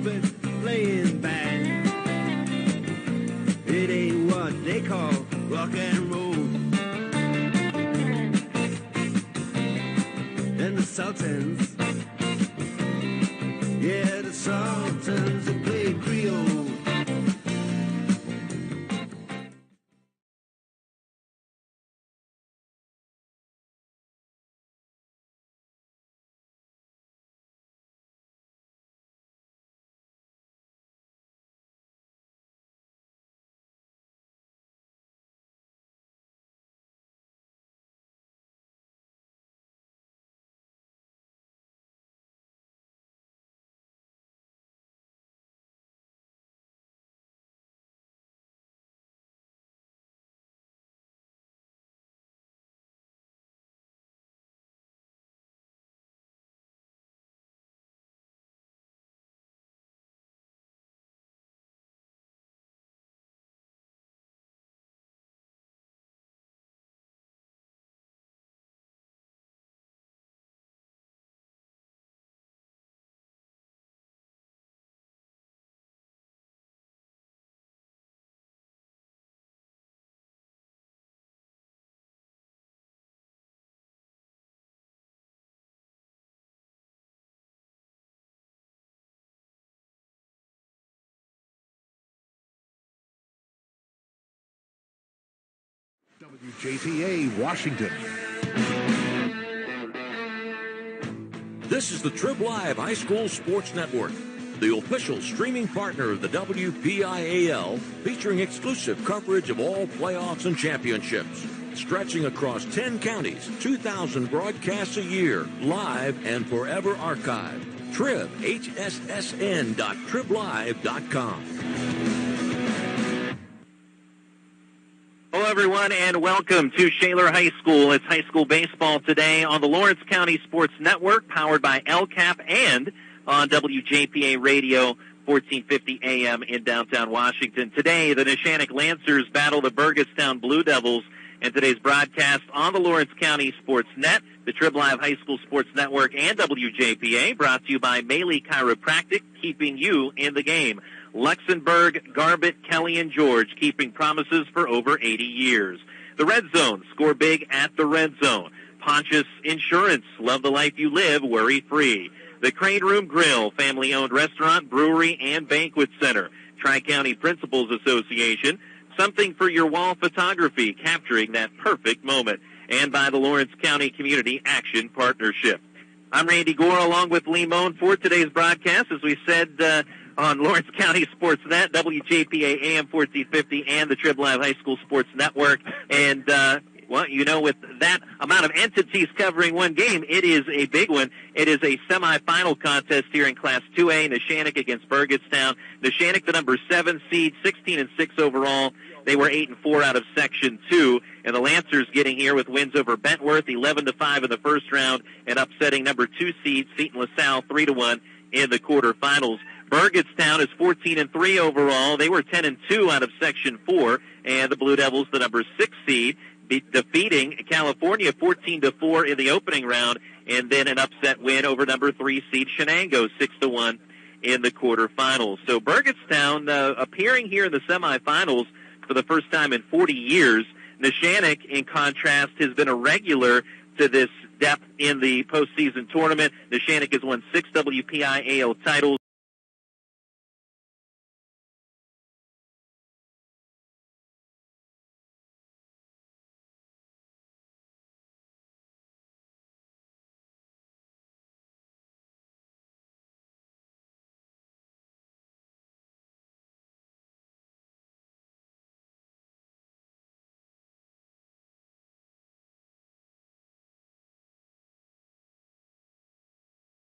trumpet playing band. It ain't what they call rock and roll. And the Sultans, yeah, the Sultans that play Creole. WJPA, Washington. This is the TribLive High School Sports Network, the official streaming partner of the WPIAL, featuring exclusive coverage of all playoffs and championships. Stretching across 10 counties, 2,000 broadcasts a year, live and forever archived. HSSN.triblive.com. Hello, everyone, and welcome to Shaler High School. It's high school baseball today on the Lawrence County Sports Network, powered by LCAP, and on WJPA Radio, 1450 AM in downtown Washington. Today, the Neshannock Lancers battle the Burgettstown Blue Devils, and today's broadcast on the Lawrence County SportsNet, the TribLive High School Sports Network, and WJPA, brought to you by Maley Chiropractic, keeping you in the game. Luxembourg, Garbett, Kelly, and George, keeping promises for over 80 years. The Red Zone, score big at the Red Zone. Pontius Insurance, love the life you live, worry-free. The Crane Room Grill, family-owned restaurant, brewery, and banquet center. Tri-County Principals Association, something for your wall photography, capturing that perfect moment. And by the Lawrence County Community Action Partnership. I'm Randy Gore, along with Lee Moan for today's broadcast. As we said, on Lawrence County SportsNet, WJPA AM 1450, and the TribLive High School Sports Network. And, well, you know, with that amount of entities covering one game, it is a big one. It is a semifinal contest here in Class 2A, Neshannock against Burgettstown. Neshannock, the number 7 seed, 16-6 overall. They were 8-4 out of Section 2. And the Lancers getting here with wins over Bentworth, 11-5 in the first round, and upsetting number 2 seed, Seton LaSalle, 3-1 in the quarterfinals. Burgettstown is 14-3 overall. They were 10-2 out of Section 4, and the Blue Devils, the number 6 seed, defeating California 14-4 in the opening round, and then an upset win over number 3 seed Shenango, 6-1 in the quarterfinals. So Burgettstown appearing here in the semifinals for the first time in 40 years. Neshannock, in contrast, has been a regular to this depth in the postseason tournament. Neshannock has won 6 WPIAL titles.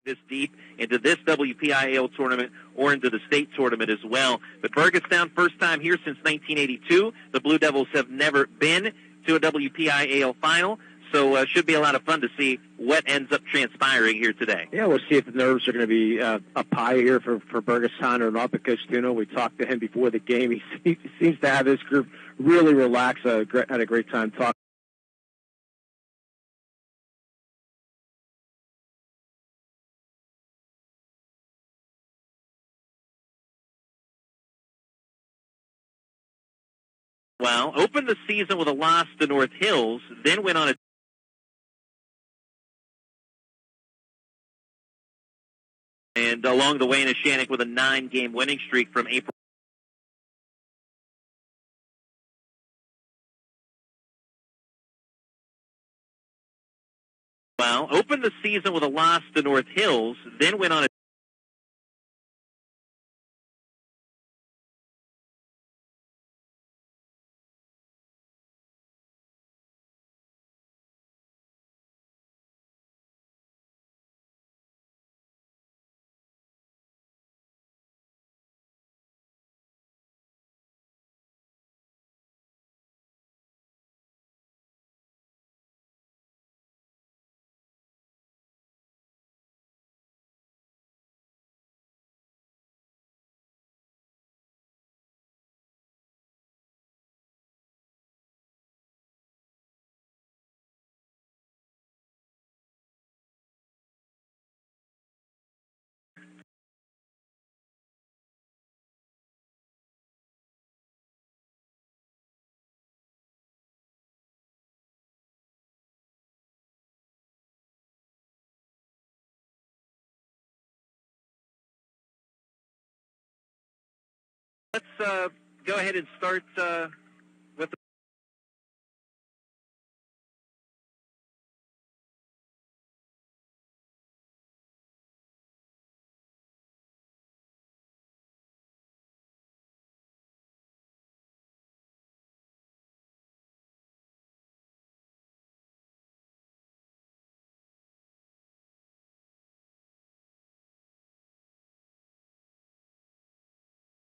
This deep into this WPIAL tournament or into the state tournament as well. But Burgettstown, first time here since 1982. The Blue Devils have never been to a WPIAL final, so should be a lot of fun to see what ends up transpiring here today. Yeah, we'll see if the nerves are going to be up high here for Burgettstown or not, because, you know, we talked to him before the game. He seems to have his group really relaxed, had a great time talking. Well, opened the season with a loss to North Hills, then went on a and along the way, Neshannock with a 9-game winning streak from April. Well, opened the season with a loss to North Hills, then went on a Let's go ahead and start with a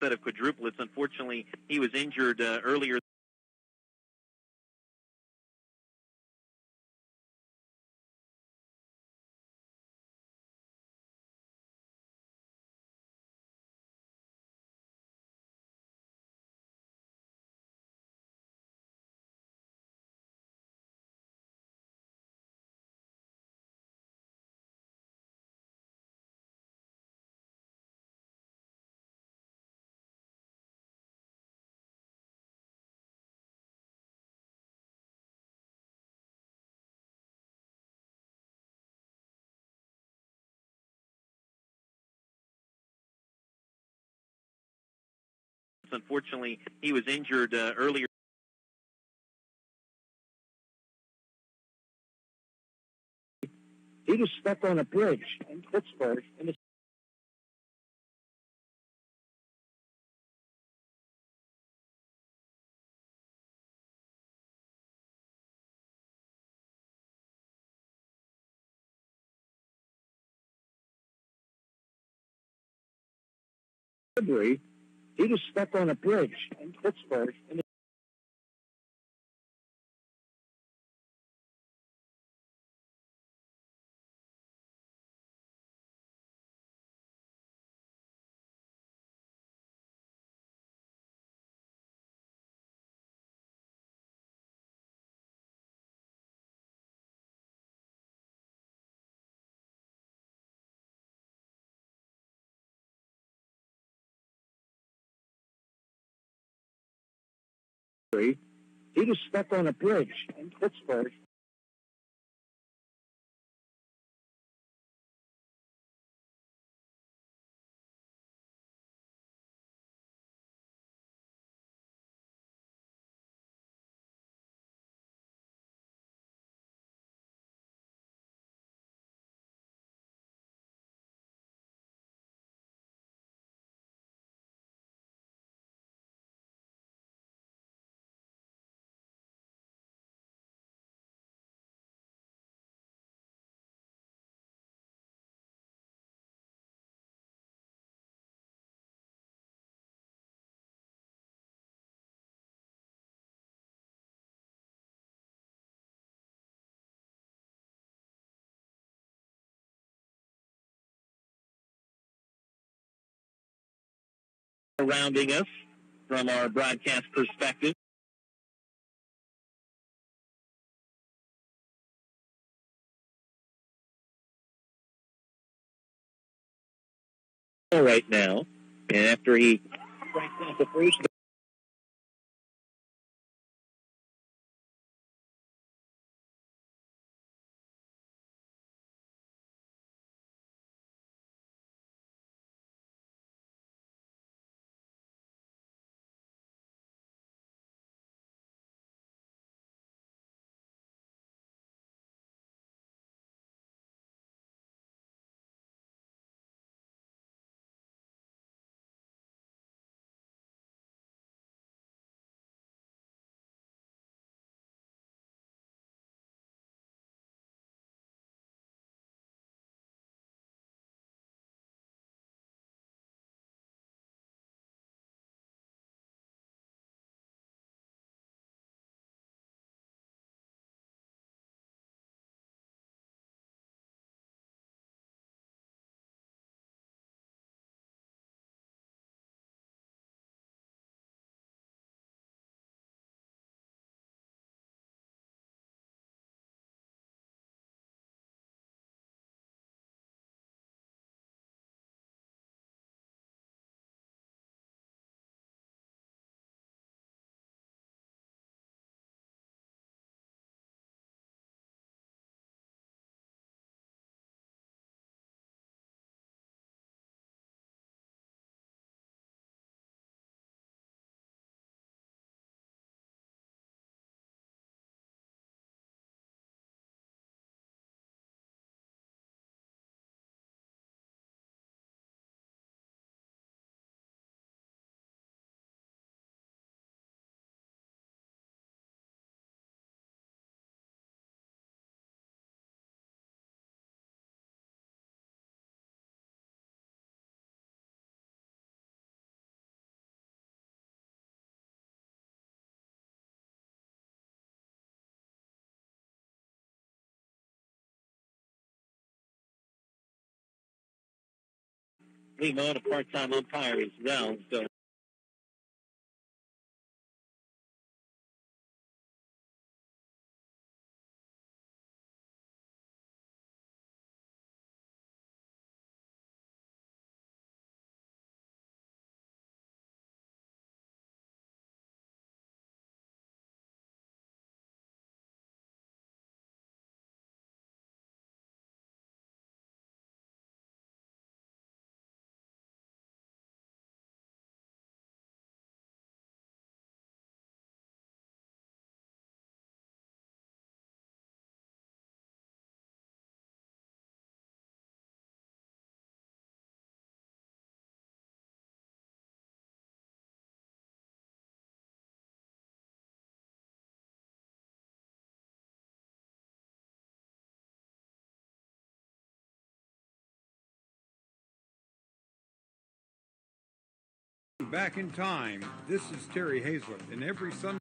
set of quadruplets. Unfortunately, he was injured earlier. Unfortunately, he was injured earlier. He was stuck on a bridge in Pittsburgh. He was stuck on a bridge in Pittsburgh. He was stuck on a bridge in Pittsburgh. Surrounding us from our broadcast perspective. Right now, and after he strikes out the first Limon, a part-time umpire as well. So Back in time, this is Terry Hazlett, and every Sunday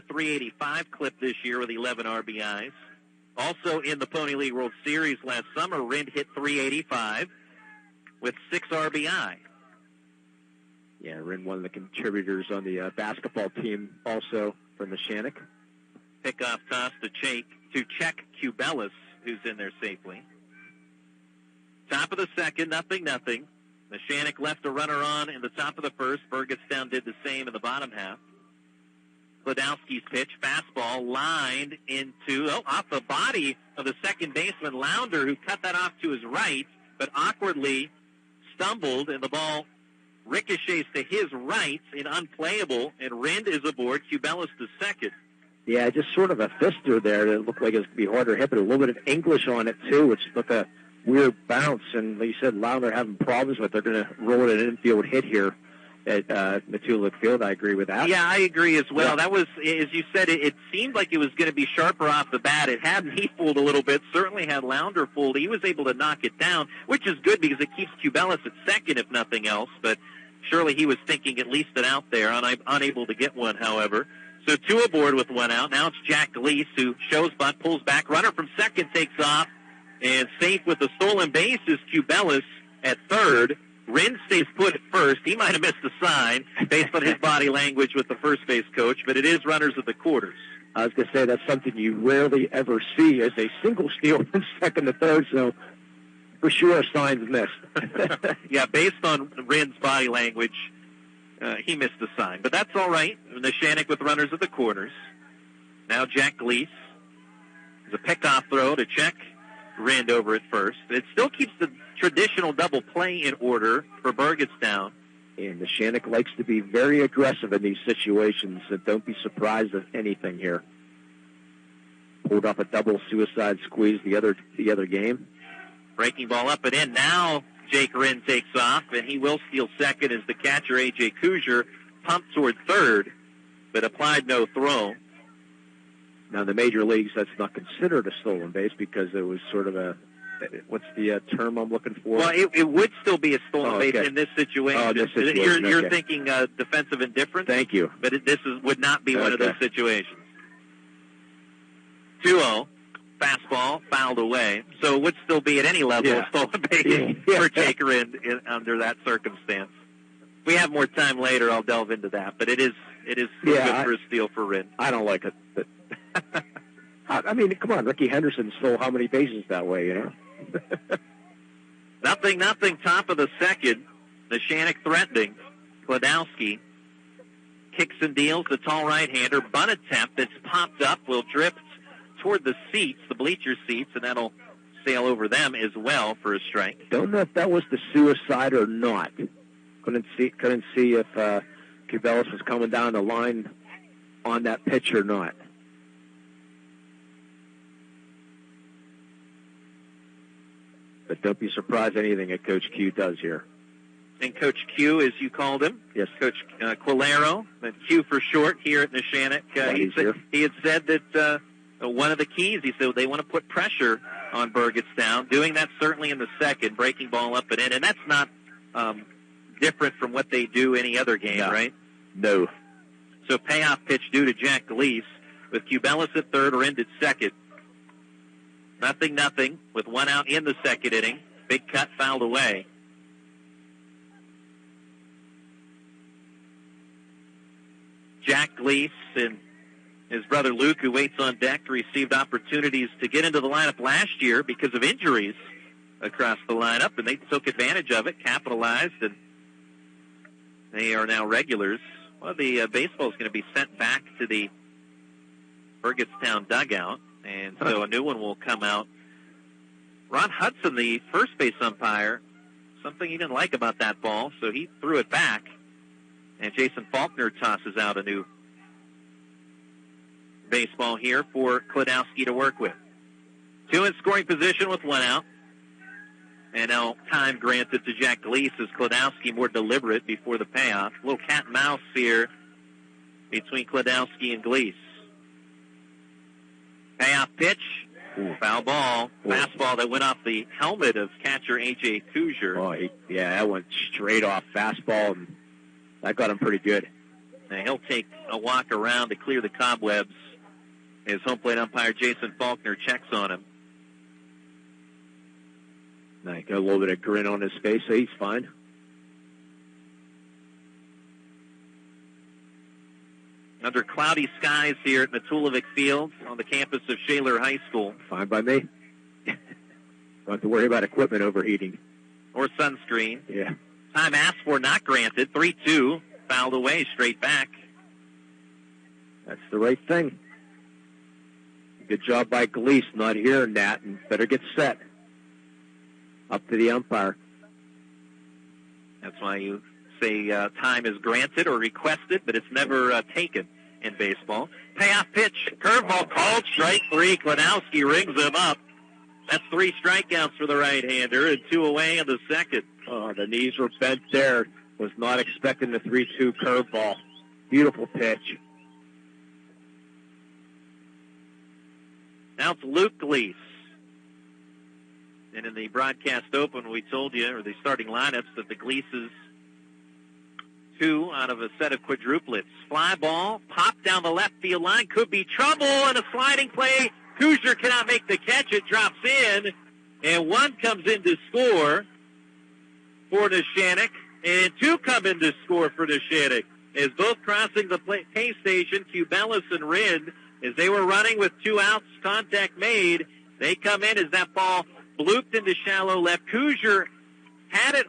.385 clip this year with 11 RBIs. Also in the Pony League World Series last summer, Rind hit .385 with 6 RBI. Yeah, Rind, one of the contributors on the basketball team also for Neshannock. Pickoff toss to check Cubelis, who's in there safely. Top of the second, 0-0. Neshannock left a runner on in the top of the first. Burgettstown did the same in the bottom half. Kladowski's pitch, fastball, lined into, off the body of the second baseman, Lounder, who cut that off to his right, but awkwardly stumbled, and the ball ricochets to his right in unplayable, and Rind is aboard. Cubelis to second. Yeah, just sort of a fister there. It looked like it was going to be harder to hit, but a little bit of English on it, too, which looked a weird bounce. And like you said, Lounder having problems with it. They're going to roll it an infield hit here at Matulak Field. I agree with that. Yeah, I agree as well. Yeah. That was, as you said, it seemed like it was going to be sharper off the bat. It had me fooled a little bit. Certainly had Lounder fooled. He was able to knock it down, which is good because it keeps Cubelis at second, if nothing else. But surely he was thinking at least it out there, unable to get one, however. So 2 aboard with 1 out. Now it's Jack Gleese, who shows bunt, pulls back. Runner from second takes off, and safe with the stolen base is Cubelis at third. Rind stays put at first. He might have missed the sign based on his body language with the first base coach, but it is runners at the quarters. I was going to say that's something you rarely ever see as a single steal from second to third, so for sure signs missed. Yeah, based on Rind's body language, he missed the sign. But that's all right. Neshannock with runners at the corners. Now Jack Gleese. There's a pickoff throw to check Rind over at first. It still keeps the traditional double play in order for Burgettstown. And Neshannock likes to be very aggressive in these situations, so don't be surprised at anything here. Pulled off a double suicide squeeze the other game. Breaking ball up and in. Now Jake Rind takes off, and he will steal second as the catcher, A.J. Kuzier, pumped toward third, but applied no throw. Now, in the major leagues, that's not considered a stolen base because it was sort of a, what's the term I'm looking for? Well, it would still be a stolen base in this situation. Oh, this situation. You're thinking defensive indifference? Thank you. But would not be one of those situations. 2-0. Fastball, fouled away. So it would still be at any level a stolen base for Jake Rind under that circumstance. If we have more time later, I'll delve into that. But it is good for a steal for Rind. I don't like it. But I mean, come on, Ricky Henderson stole how many bases that way, you know? 0-0, top of the second. Neshannock threatening. Kladowski kicks and deals the tall right-hander. Bunt attempt that's popped up will drift toward the seats, the bleacher seats, and that'll sail over them as well for a strike. Don't know if that was the suicide or not. Couldn't see if Cubelis was coming down the line on that pitch or not. But don't be surprised anything that Coach Q does here. And Coach Q, as you called him, yes, Coach Quilero, but Q for short here at Neshannock. He had said that one of the keys, he said they want to put pressure on Burgettstown, doing that certainly in the second, breaking ball up and in. And that's not different from what they do any other game, right? No. So payoff pitch due to Jack Gleese with Cubelis at third or Rind at second. 0-0 with 1 out in the second inning. Big cut fouled away. Jack Gleese and his brother Luke, who waits on deck, received opportunities to get into the lineup last year because of injuries across the lineup, and they took advantage of it, capitalized, and they are now regulars. Well, the baseball is going to be sent back to the Burgettstown dugout, and so a new one will come out. Ron Hudson, the first base umpire, something he didn't like about that ball, so he threw it back, and Jason Faulkner tosses out a new baseball here for Kladowski to work with. 2 in scoring position with 1 out. And now time granted to Jack Gleese as Kladowski more deliberate before the payoff. A little cat and mouse here between Kladowski and Gleese. Payoff pitch. Foul ball. Fastball that went off the helmet of catcher A.J. Kuzier. Oh, that went straight off fastball, and that got him pretty good. Now he'll take a walk around to clear the cobwebs as home plate umpire Jason Faulkner checks on him. Now he got a little bit of grin on his face, so he's fine. Under cloudy skies here at Matulovic Field on the campus of Shaler High School. Fine by me. Don't have to worry about equipment overheating. Or sunscreen. Yeah. Time asked for, not granted. 3-2, fouled away, straight back. That's the right thing. Good job by Gleese not hearing that, and better get set. Up to the umpire. That's why you say time is granted or requested, but it's never taken in baseball. Payoff pitch, curveball called, strike 3. Klenowski rings him up. That's 3 strikeouts for the right-hander and 2 away in the second. Oh, the knees were bent there. Was not expecting the 3-2 curveball. Beautiful pitch. Now it's Luke Gleese. And in the broadcast open, we told you, or the starting lineups, that the Gleeses, 2 out of a set of quadruplets. Fly ball, pop down the left field line, could be trouble, and a sliding play. Hoosier cannot make the catch. It drops in, and 1 comes in to score for Neshannock, and 2 come in to score for Neshannock. As both crossing the pay station, Cubelis and Rind, as they were running with 2 outs, contact made. They come in as that ball blooped into shallow left. Hoosier had it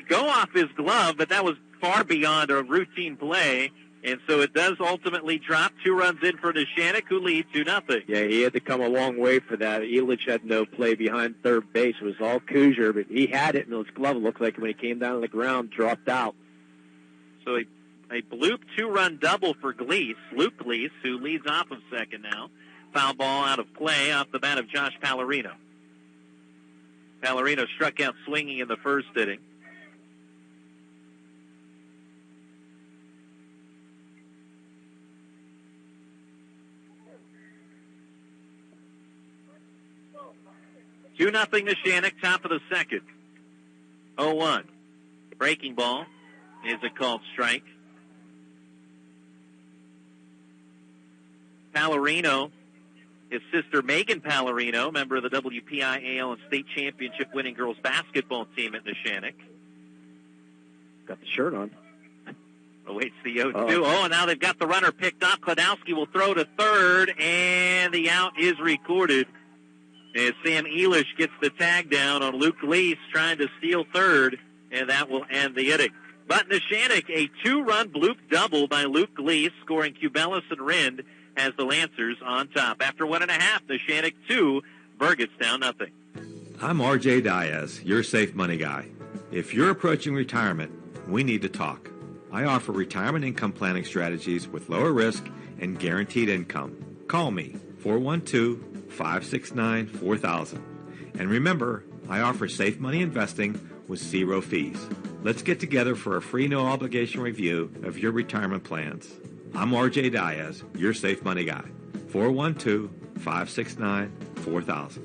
go off his glove, but that was far beyond a routine play. And so it does ultimately drop. 2 runs in for Neshannock, who lead 2-0. Yeah, he had to come a long way for that. Elich had no play behind third base. It was all Hoosier, but he had it in his glove. It looked like when he came down to the ground, dropped out. So a bloop 2-run double for Gleese, Luke Gleese, who leads off of second now. Foul ball out of play off the bat of Josh Pallarino. Pallarino struck out swinging in the first inning. Two nothing Neshannock, top of the second. 0-1. Breaking ball is a called strike. Pallarino, his sister Megan Pallarino, member of the WPIAL and state championship winning girls basketball team at Neshannock. Got the shirt on. Awaits the 0-2. Oh, and now they've got the runner picked up. Klenowski will throw to third, and the out is recorded as Sam Elish gets the tag down on Luke Gleese trying to steal third, and that will end the inning. But Neshannock, a 2-run bloop double by Luke Gleese, scoring Cubelis and Rind, has the Lancers on top. After 1.5, Neshannock 2, Burgettstown 0. I'm RJ Diaz, your safe money guy. If you're approaching retirement, we need to talk. I offer retirement income planning strategies with lower risk and guaranteed income. Call me, 412-569-4000. And remember, I offer safe money investing with 0 fees. Let's get together for a free no-obligation review of your retirement plans. I'm RJ Diaz, your safe money guy. 412-569-4000.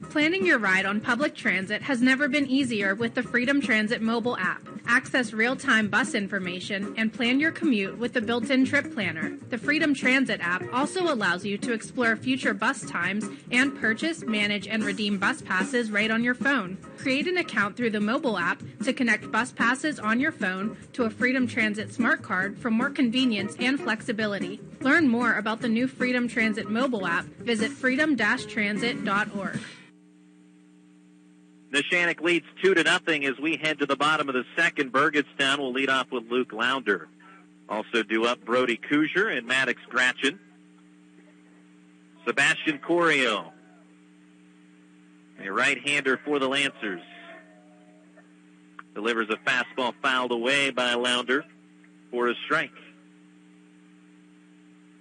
Planning your ride on public transit has never been easier with the Freedom Transit mobile app. Access real-time bus information and plan your commute with the built-in trip planner. The Freedom Transit app also allows you to explore future bus times and purchase, manage, and redeem bus passes right on your phone. Create an account through the mobile app to connect bus passes on your phone to a Freedom Transit smart card for more convenience and flexibility. Learn more about the new Freedom Transit mobile app. Visit freedom-transit.org. Neshannock leads 2-0 as we head to the bottom of the second. Burgettstown will lead off with Luke Lounder. Also due up Brody Kuzier and Maddox Gratchen. Sebastian Corio, a right-hander for the Lancers, delivers a fastball fouled away by Lounder for a strike.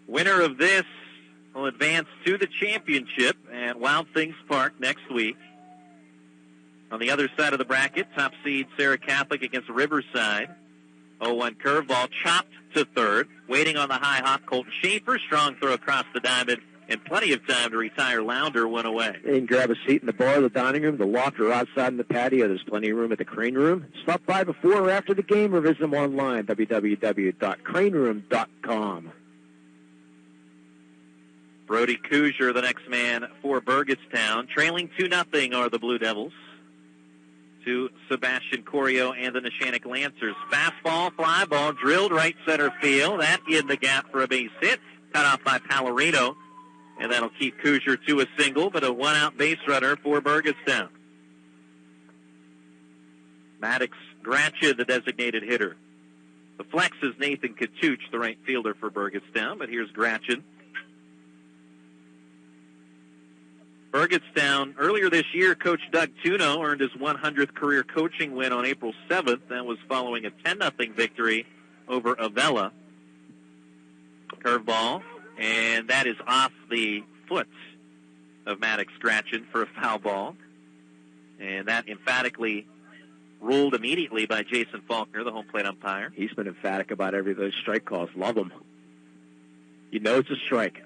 Winner of this will advance to the championship at Wild Things Park next week. On the other side of the bracket, top seed Sarah Catholic against Riverside. 0-1 curveball chopped to third. Waiting on the high hop, Colton Schaefer. Strong throw across the diamond and plenty of time to retire Lounder one away. You can grab a seat in the bar, the dining room, the loft, or outside in the patio. There's plenty of room at the Crane Room. Stop by before or after the game or visit them online, www.craneroom.com. Brody Kuzier, the next man for Burgettstown. Trailing 2-0 are the Blue Devils to Sebastian Corio and the Neshannock Lancers. Fastball, fly ball, drilled right center field. That in the gap for a base hit. Cut off by Pallarino. And that'll keep Kuzier to a single, but a one-out base runner for Burgettstown. Maddox Gratcha, the designated hitter. The flex is Nathan Katuch, the right fielder for Burgettstown, but here's Gratchen. Burgettstown, earlier this year, Coach Doug Tuno earned his 100th career coaching win on April 7th. That was following a 10-0 victory over Avella. Curveball, and that is off the foot of Maddox Gratchen for a foul ball. And that emphatically ruled immediately by Jason Faulkner, the home plate umpire. He's been emphatic about every of those strike calls. Love them. You know it's a strike.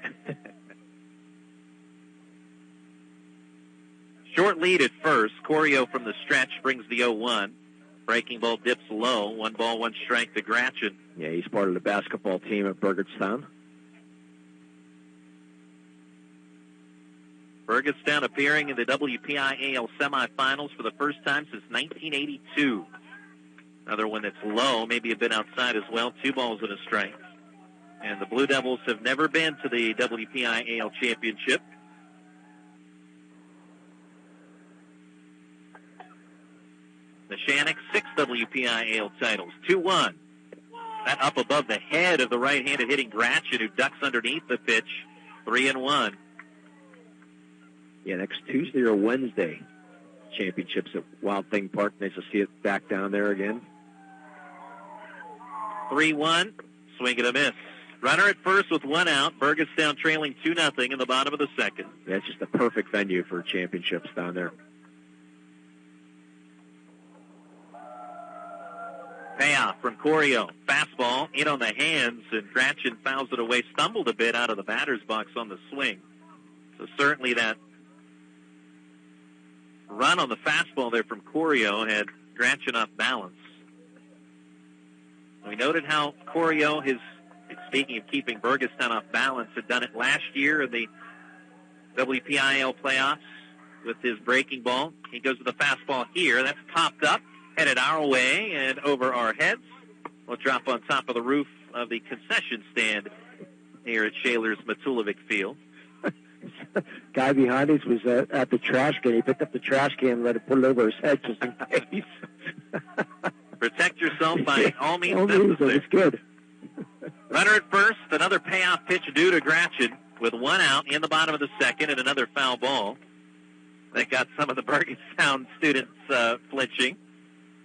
Short lead at first. Corio from the stretch brings the 0-1. Breaking ball dips low. 1 ball, 1 strike to Gratchen. Yeah, he's part of the basketball team at Burgettstown. Burgettstown appearing in the WPIAL semifinals for the first time since 1982. Another one that's low, maybe a bit outside as well. 2 balls and a strike. And the Blue Devils have never been to the WPIAL championship. Neshannock, 6 WPIAL titles, 2-1. That up above the head of the right-handed hitting Gratchen, who ducks underneath the pitch, 3-1. Yeah, next Tuesday or Wednesday, championships at Wild Thing Park. Nice to see it back down there again. 3-1, swing and a miss. Runner at first with 1 out. Burgettstown trailing 2-0 in the bottom of the second. Yeah, it's just a perfect venue for championships down there. Payoff from Corio. Fastball in on the hands, and Gratchen fouls it away, stumbled a bit out of the batter's box on the swing. So certainly that run on the fastball there from Corio had Gratchen off balance. We noted how Corio, speaking of keeping Burgettstown off balance, had done it last year in the WPIAL playoffs with his breaking ball. He goes to the fastball here. That's popped up, headed our way and over our heads. We'll drop on top of the roof of the concession stand here at Shaler's Matulovic Field. Guy behind us was at the trash can. He picked up the trash can and let it put it over his head just in case. Protect yourself by all means necessary. It's good. Runner at first, another payoff pitch due to Gratchen with 1 out in the bottom of the second and another foul ball. That got some of the Burgettstown students flinching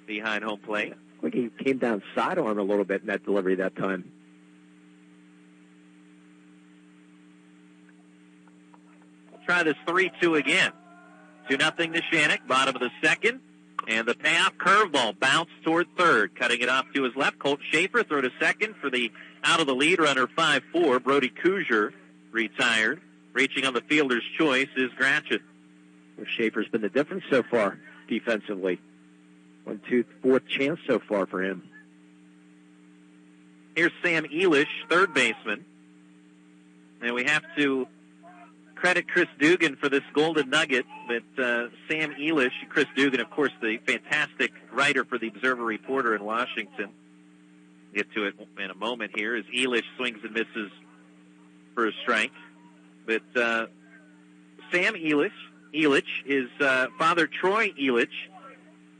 behind home plate. I think he came down sidearm a little bit in that delivery that time. We'll try this 3-2 again. 2-0 Neshannock, bottom of the second. And the payoff curveball bounced toward third, cutting it off to his left. Colt Schaefer throw to second for the out of the lead runner 5-4. Brody Kuzier retired. Reaching on the fielder's choice is Gratchen. Well, Schaefer's been the difference so far defensively. 1, 2, 4th chance so far for him. Here's Sam Elish, third baseman. And we have to credit Chris Dugan for this golden nugget, but Sam Elish, Chris Dugan, of course, the fantastic writer for the Observer Reporter in Washington. Get to it in a moment here as Elish swings and misses for a strike. But Sam Elish, his father Troy Elish,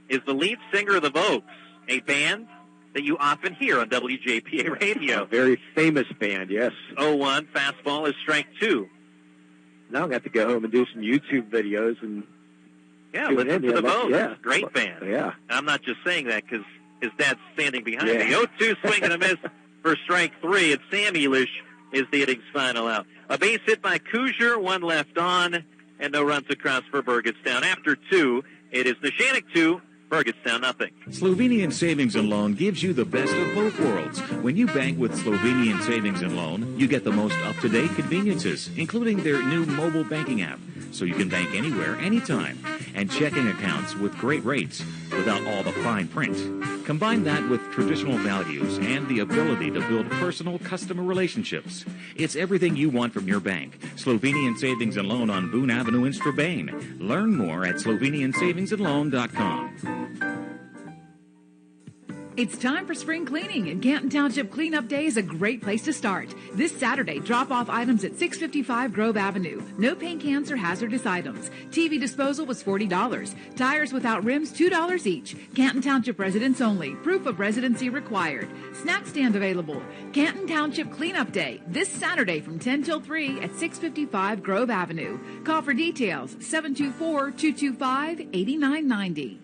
is the lead singer of the Vogues, a band that you often hear on WJPA radio. A very famous band, yes. 0-1, fastball is strike 2. Now I'm going to have to go home and do some YouTube videos. And listen to the Vogues. Yeah. Great band. Yeah. And I'm not just saying that because his dad's standing behind me. 0-2 swing and a miss for strike 3, and Sam Elish is the inning's final out. A base hit by Kuzier, 1 left on, and no runs across for Burgettstown. After 2, it is Neshannock 2, Burgettstown, nothing. Slovenian Savings and Loan gives you the best of both worlds. When you bank with Slovenian Savings and Loan, you get the most up-to-date conveniences, including their new mobile banking app, so you can bank anywhere, anytime, and checking accounts with great rates without all the fine print. Combine that with traditional values and the ability to build personal customer relationships. It's everything you want from your bank. Slovenian Savings and Loan on Boone Avenue in Strabane. Learn more at SlovenianSavingsandLoan.com. It's time for spring cleaning, and Canton Township Cleanup Day is a great place to start. This Saturday, drop off items at 655 Grove Avenue. No paint cans or hazardous items. TV disposal was $40. Tires without rims, $2 each. Canton Township residents only. Proof of residency required. Snack stand available. Canton Township Cleanup Day, this Saturday from 10 till 3 at 655 Grove Avenue. Call for details, 724-225-8990.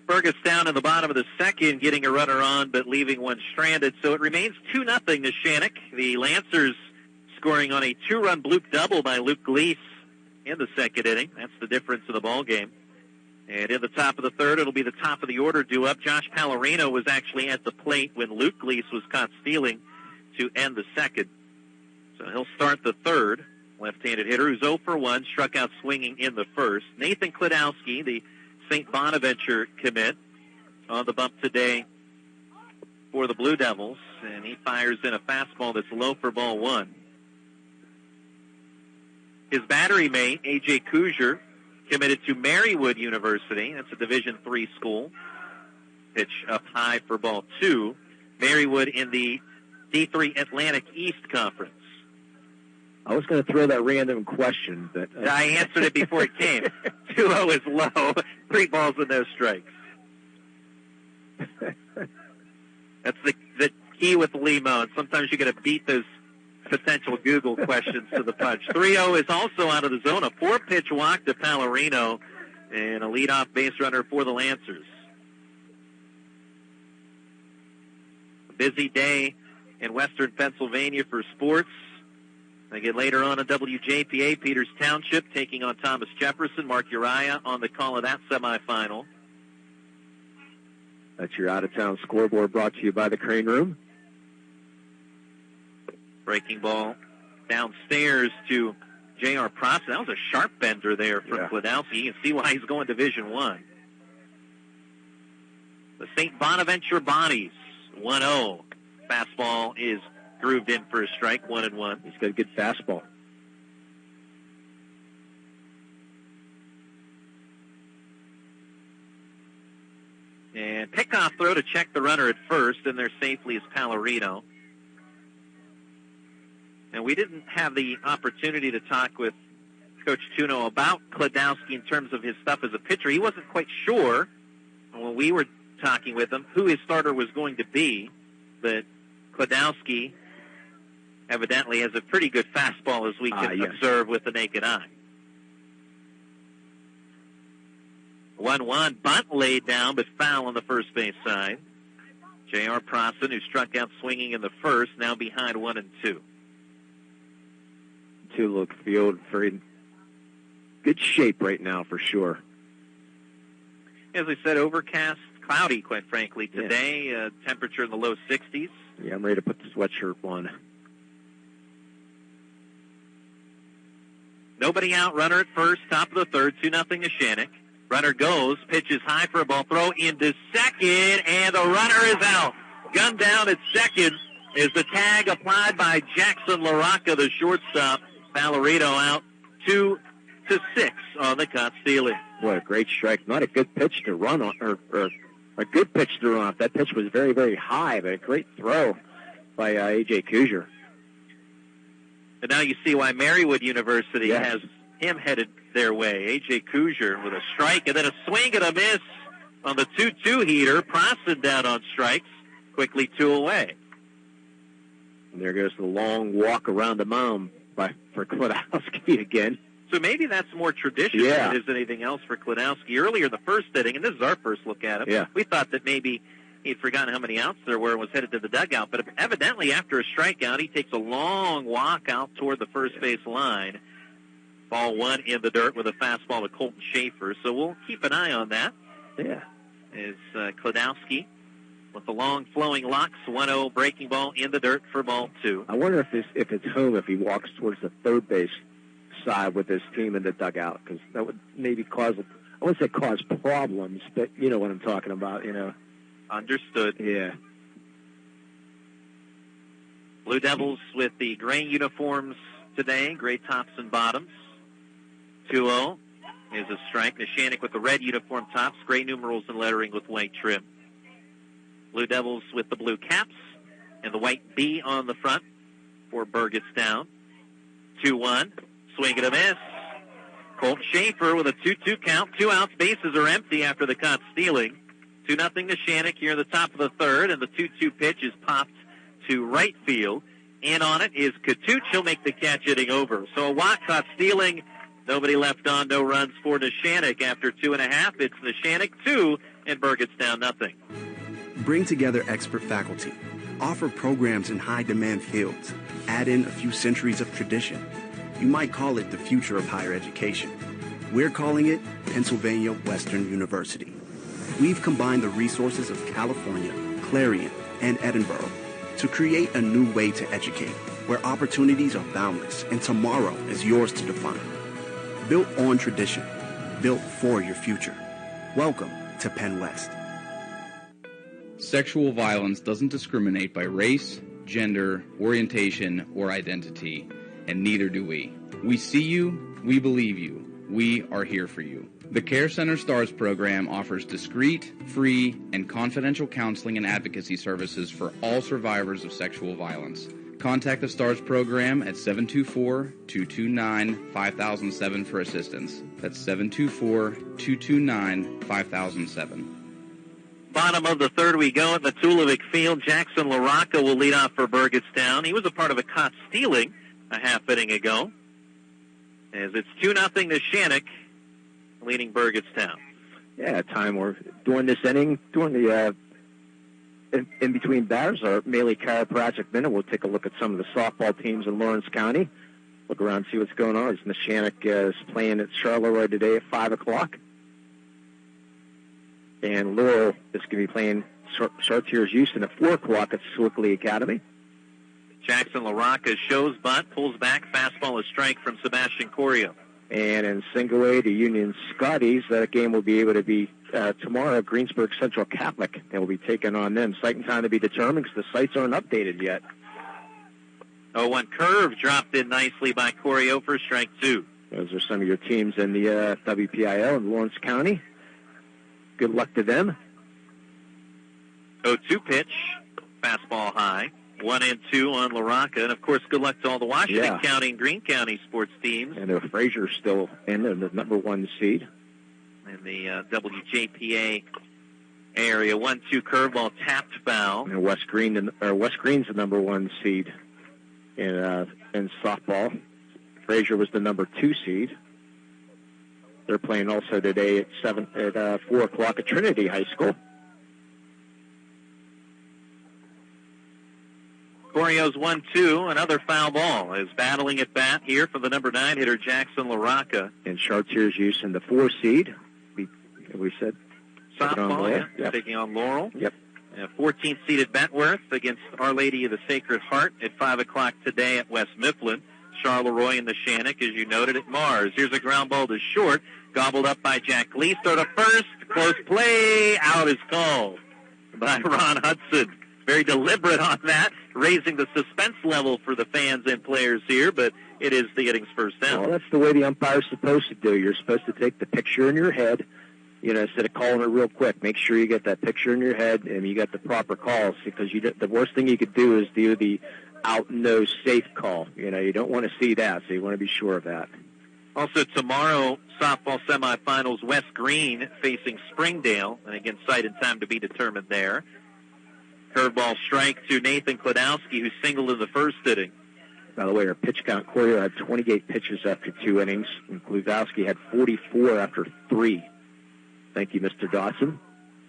Burgettstown in the bottom of the second, getting a runner on, but leaving one stranded. So it remains 2-0 Neshannock. The Lancers scoring on a 2-run Bloop double by Luke Gleese in the second inning. That's the difference in the ball game. And in the top of the third, it'll be the top of the order due up. Josh Pallarino was actually at the plate when Luke Gleese was caught stealing to end the second. So he'll start the third. Left-handed hitter who's 0 for 1, struck out swinging in the first. Nathan Klodowski, the St. Bonaventure commit, on the bump today for the Blue Devils, and he fires in a fastball that's low for ball one. His battery mate, A.J. Kuzier, committed to Marywood University. That's a Division III school. Pitch up high for ball two. Marywood in the D3 Atlantic East Conference. I was going to throw that random question, but I answered it before it came. 2-0 is low. 3 balls and no strikes. That's the key with Limon. Sometimes you got to beat those potential Google questions to the punch. 3-0 is also out of the zone. A 4-pitch walk to Pallarino and a leadoff base runner for the Lancers. A busy day in western Pennsylvania for sports. Again, later on in WJPA, Peters Township taking on Thomas Jefferson. Mark Uriah on the call of that semifinal. That's your out-of-town scoreboard brought to you by the Crane Room. Breaking ball downstairs to J.R. Prosson. That was a sharp bender there from Klodowski. You can see why he's going Division I. The St. Bonaventure Bonnies, 1-0. Fastball is grooved in for a strike, 1-1. He's got a good fastball. And pickoff throw to check the runner at first, and there safely is Pallarino. And we didn't have the opportunity to talk with Coach Tuno about Klodowski in terms of his stuff as a pitcher. He wasn't quite sure when we were talking with him who his starter was going to be, but Klodowski evidently has a pretty good fastball, as we can observe with the naked eye. 1-1, bunt laid down, but foul on the first base side. J.R. Prosson, who struck out swinging in the first, now behind 1-2. Two-look field, very good shape right now for sure. As I said, overcast, cloudy, quite frankly, today. Temperature in the low 60s. Yeah, I'm ready to put the sweatshirt on. Nobody out, runner at first, top of the third, 2-0 Neshannock. Runner goes, pitches high for a ball throw into second, and the runner is out. Gunned down at second is the tag applied by Jackson LaRocca, the shortstop. Pallarino out 2-6 on the caught stealing. What a great strike. Not a good pitch to run on, or a good pitch to run off. That pitch was very, very high, but a great throw by A.J. Kuzier. And now you see why Marywood University has him headed their way. A.J. Kuzier with a strike and then a swing and a miss on the 2-2 heater. Prosson down on strikes. Quickly 2 away. And there goes the long walk around the mound for Klodowski again. So maybe that's more traditional than it is anything else for Klodowski. Earlier in the first inning, and this is our first look at him, we thought that maybe he'd forgotten how many outs there were and was headed to the dugout. But evidently, after a strikeout, he takes a long walk out toward the first base line Ball one in the dirt with a fastball to Colton Schaefer. So we'll keep an eye on that. Yeah. Is Kladowski with the long flowing locks. 1-0 breaking ball in the dirt for ball two. I wonder if it's home, if he walks towards the third base side with his team in the dugout, because that would maybe cause, I wouldn't say cause problems, but you know what I'm talking about, Understood. Yeah. Blue Devils with the gray uniforms today, gray tops and bottoms. 2-0 is a strike. Neshannock with the red uniform tops, gray numerals and lettering with white trim. Blue Devils with the blue caps and the white B on the front for Burgettstown. 2-1. Swing and a miss. Colton Schaefer with a 2-2 count. 2 outs. Bases are empty after the caught stealing. 2-0 Neshannock here in the top of the third, and the 2-2 pitch is popped to right field. In on it is Katuch. He'll make the catch hitting over. So a walk caught stealing. Nobody left on. No runs for Neshannock after 2.5. It's Neshannock 2 and Burgettstown nothing. Bring together expert faculty. Offer programs in high-demand fields. Add in a few centuries of tradition. You might call it the future of higher education. We're calling it Pennsylvania Western University. We've combined the resources of California, Clarion, and Edinburgh to create a new way to educate, where opportunities are boundless and tomorrow is yours to define. Built on tradition, built for your future. Welcome to Penn West. Sexual violence doesn't discriminate by race, gender, orientation, or identity, and neither do we. We see you, we believe you, we are here for you. The Care Center STARS program offers discreet, free, and confidential counseling and advocacy services for all survivors of sexual violence. Contact the STARS program at 724-229-5007 for assistance. That's 724-229-5007. Bottom of the third we go at the Tulovic Field. Jackson LaRocca will lead off for Burgettstown. He was a part of a caught stealing a half inning ago. As it's 2-0 Neshannock leading Burgettstown. Yeah, time we're during this inning, during the in between batters, our Maley Chiropractic Minute, we'll take a look at some of the softball teams in Lawrence County. Look around, see what's going on. As Neshannock is playing at Charleroi today at 5 o'clock. And Laurel is going to be playing Chartiers Houston at 4 o'clock at Swickley Academy. Jackson LaRocca shows bunt, pulls back, fastball is strike from Sebastian Corio. And in single A, the Union Scotties, that game will be able to be tomorrow at Greensburg Central Catholic. They will be taking on them. Site and time to be determined because the sites aren't updated yet. 0-1 curve dropped in nicely by Corio for strike 2. Those are some of your teams in the WPIAL in Lawrence County. Good luck to them. 0-2 pitch, fastball high. 1-2 on LaRocca. And, of course, good luck to all the Washington County and Greene County sports teams. And Fraser's still in the number 1 seed. In the WJPA area. 1-2 curveball, tapped foul. And West Green's the number 1 seed in softball. Fraser was the number 2 seed. They're playing also today at 4 o'clock at Trinity High School. Corio's 1-2, another foul ball, is battling at bat here for the number 9 hitter, Jackson LaRocca. And Chartiers Houston, the 4 seed. We said softball, taking on Laurel. Yep. 14th seeded Bentworth against Our Lady of the Sacred Heart at 5 o'clock today at West Mifflin. Charleroi and Neshannock, as you noted, at Mars. Here's a ground ball to short, gobbled up by Jack Lee. Throw to first, close play, out is called by Ron Hudson. Very deliberate on that, raising the suspense level for the fans and players here, but it is the innings first down. Well, that's the way the umpire's supposed to do. You're supposed to take the picture in your head, instead of calling it real quick. Make sure you get that picture in your head and you get the proper calls, because the worst thing you could do is do the out no safe call. You don't want to see that, so you want to be sure of that. Also tomorrow, softball semifinals, West Green facing Springdale, and again, sight and time to be determined there. Curveball strike to Nathan Kladowski, who singled in the first inning. By the way, our pitch count, Corio had 28 pitches after 2 innings, and Kladowski had 44 after 3. Thank you, Mr. Dawson.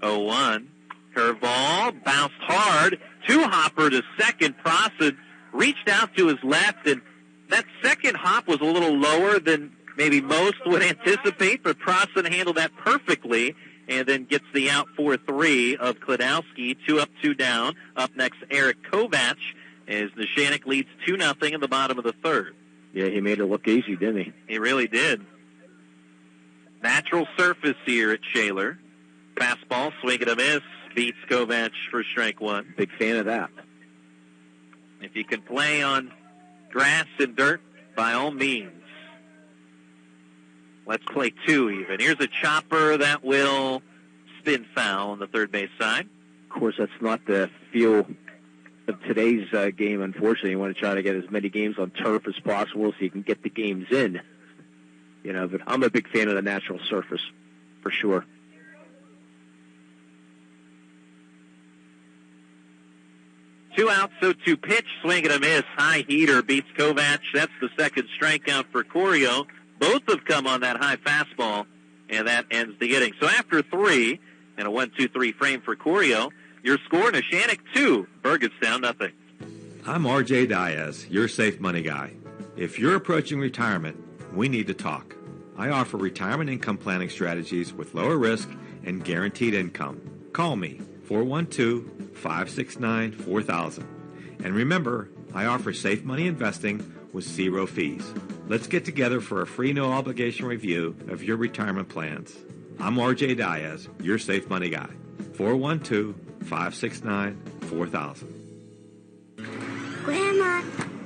0-1. Curveball, bounced hard. Two-hopper to second. Prosson reached out to his left, and that second hop was a little lower than maybe most would anticipate, but Prosson handled that perfectly and then gets the out 4-3 of Klodowski. 2 up, 2 down. Up next, Eric Kovac, as Neshannock leads 2-0 in the bottom of the third. Yeah, he made it look easy, didn't he? He really did. Natural surface here at Shaler. Fastball, swing and a miss, beats Kovac for strike one. Big fan of that. If you can play on grass and dirt, by all means. Let's play 2 even. Here's a chopper that will spin foul on the third base side. Of course, that's not the feel of today's game, unfortunately. You want to try to get as many games on turf as possible so you can get the games in. You know, but I'm a big fan of the natural surface, for sure. Two outs, so 2 pitch, swing and a miss. High heater beats Kovac. That's the second strikeout for Corio. Both have come on that high fastball, and that ends the inning. So after 3, and a 1-2-3 frame for Corio, your score, Neshannock 2, Burgettstown 0. I'm RJ Diaz, your safe money guy. If you're approaching retirement, we need to talk. I offer retirement income planning strategies with lower risk and guaranteed income. Call me, 412-569-4000. And remember, I offer safe money investing with 0 fees. Let's get together for a free no-obligation review of your retirement plans. I'm RJ Diaz, your safe money guy. 412-569-4000. Grandma,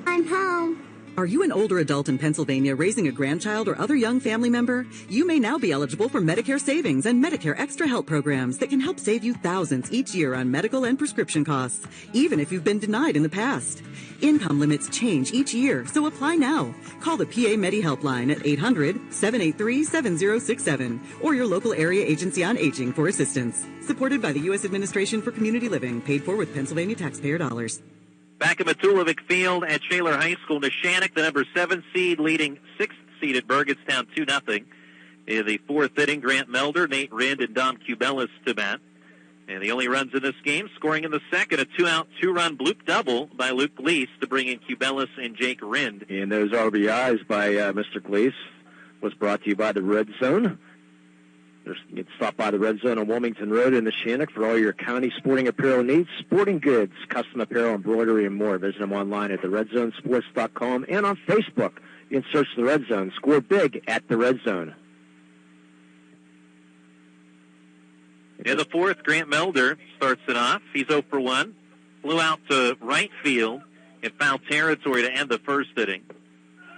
I'm home. Are you an older adult in Pennsylvania raising a grandchild or other young family member? You may now be eligible for Medicare Savings and Medicare Extra Help programs that can help save you thousands each year on medical and prescription costs, even if you've been denied in the past. Income limits change each year, so apply now. Call the PA Medi Helpline at 800-783-7067 or your local area agency on aging for assistance. Supported by the U.S. Administration for Community Living, paid for with Pennsylvania taxpayer dollars. Back at Matulovic Field at Shaler High School, Neshannock, the number 7 seed, leading 6th seed at Burgettstown 2-0. In the 4th inning, Grant Melder, Nate Rind, and Dom Cubelis to bat. And the only runs in this game, scoring in the second, a 2-out, 2-run bloop double by Luke Gleese to bring in Cubelis and Jake Rind. And those RBIs by Mr. Gleese was brought to you by the Red Zone. You can stop by the Red Zone on Wilmington Road in Neshannock for all your county sporting apparel needs, sporting goods, custom apparel, embroidery, and more. Visit them online at theredzonesports.com and on Facebook. You can search the Red Zone. Score big at the Red Zone. In the 4th, Grant Melder starts it off. He's 0 for 1. Flew out to right field in foul territory to end the first inning.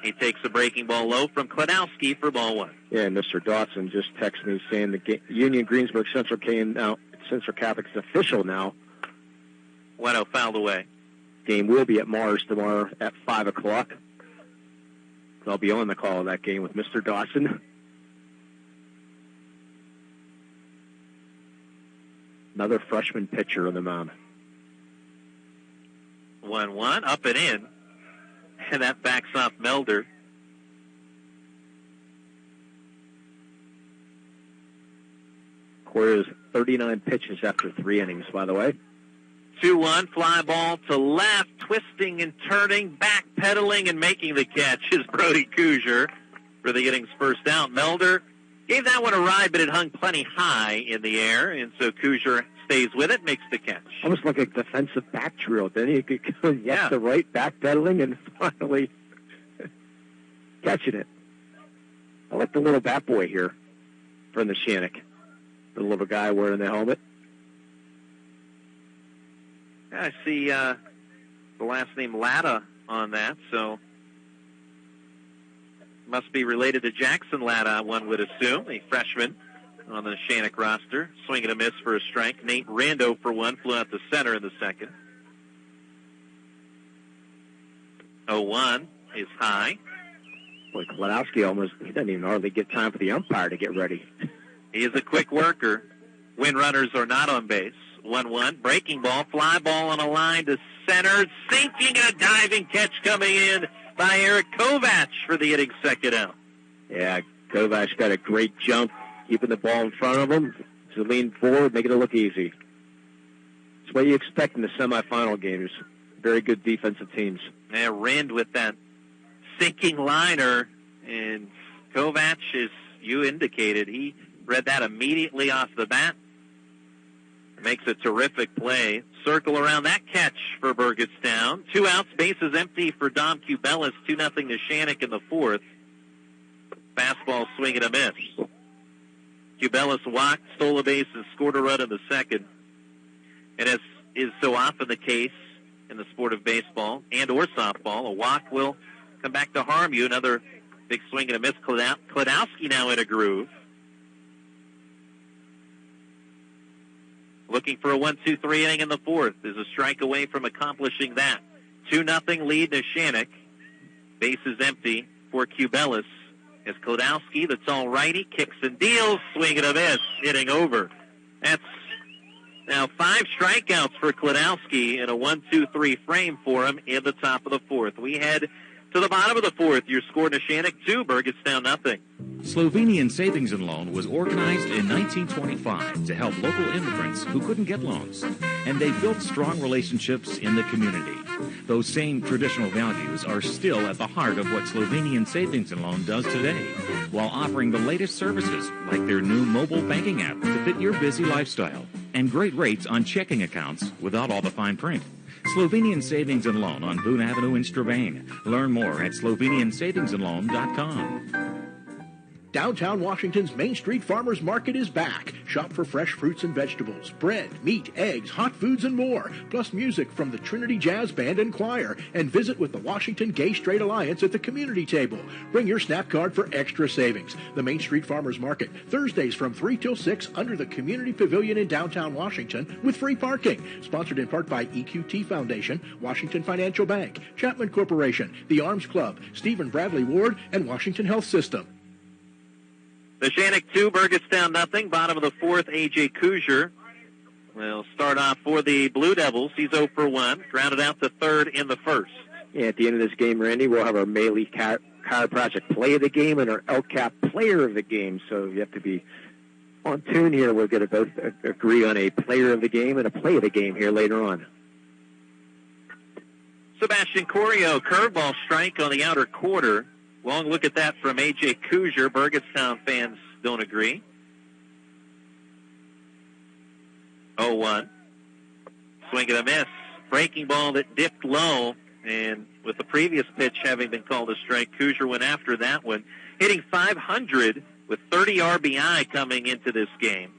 He takes a breaking ball low from Klodowski for ball 1. Yeah, and Mr. Dawson just texted me saying the Union Greensburg Central Catholic's official now. 1-0 fouled away. Game will be at Mars tomorrow at 5 o'clock. I'll be on the call of that game with Mr. Dawson. Another freshman pitcher on the mound. 1-1, up and in. And that backs off Melder. Corio's 39 pitches after 3 innings, by the way. 2-1, fly ball to left, twisting and turning, backpedaling and making the catch is Brody Kuzier for the inning's first out. Melder gave that one a ride, but it hung plenty high in the air, and so Kuzier stays with it, makes the catch. Almost like a defensive back drill. Then he could go left to right, backpedaling, and finally catching it. I like the little bat boy here from the Neshannock. The little guy wearing the helmet. I see the last name Latta on that, so must be related to Jackson Latta, one would assume, a freshman on the Neshannock roster. Swing and a miss for a strike. Nate Rando for 1, flew out to center in the second. 0-1 is high. Boy, Klodowski he doesn't even hardly get time for the umpire to get ready. He is a quick worker when runners are not on base. 1-1, breaking ball, fly ball on a line to center, sinking and a diving catch coming in by Eric Kovac for the inning's second out. Yeah, Kovac got a great jump, keeping the ball in front of him to lean forward, making it look easy. It's what you expect in the semifinal games. Very good defensive teams. Yeah, Rind with that sinking liner and Kovac, as you indicated, he read that immediately off the bat. Makes a terrific play. Circle around that catch for Burgettstown. 2 outs, bases empty for Dom Cubelis. 2-0 Neshannock in the fourth. Fastball swing and a miss. Cubelis walked, stole a base, and scored a run in the second. And as is so often the case in the sport of baseball and or softball, a walk will come back to harm you. Another big swing and a miss. Klodowski now in a groove. Looking for a 1-2-3 inning in the fourth. Is a strike away from accomplishing that. 2-0 lead Neshannock. Bases empty for Cubelis. As Klodowski, the tall righty, kicks and deals. Swing and a miss. Hitting over. That's now 5 strikeouts for Klodowski and a 1-2-3 frame for him in the top of the fourth. We head to the bottom of the fourth. Your score, Neshannock 2, Burgettstown 0. Slovenian Savings and Loan was organized in 1925 to help local immigrants who couldn't get loans, and they built strong relationships in the community. Those same traditional values are still at the heart of what Slovenian Savings and Loan does today, while offering the latest services like their new mobile banking app to fit your busy lifestyle, and great rates on checking accounts without all the fine print. Slovenian Savings and Loan on Boone Avenue in Strabane. Learn more at sloveniansavingsanloan.com. Downtown Washington's Main Street Farmers Market is back. Shop for fresh fruits and vegetables, bread, meat, eggs, hot foods, and more. Plus music from the Trinity Jazz Band and Choir. And visit with the Washington Gay Straight Alliance at the community table. Bring your SNAP card for extra savings. The Main Street Farmers Market, Thursdays from 3 till 6 under the Community Pavilion in downtown Washington with free parking. Sponsored in part by EQT Foundation, Washington Financial Bank, Chapman Corporation, the Arms Club, Stephen Bradley Ward, and Washington Health System. Neshannock 2, Burgettstown 0. Bottom of the fourth, A.J. Kuzier will start off for the Blue Devils. He's 0 for 1. Grounded out to third in the first. Yeah, at the end of this game, Randy, we'll have our Maley Chiropractic Play of the Game and our LCAP Player of the Game. So you have to be on tune here. We're going to both agree on a Player of the Game and a Play of the Game here later on. Sebastian Corio, curveball strike on the outer quarter. Long look at that from A.J. Kuzier. Burgettstown fans don't agree. 0-1. Swing and a miss. Breaking ball that dipped low, and with the previous pitch having been called a strike, Kuzier went after that one, hitting .500 with 30 RBI coming into this game.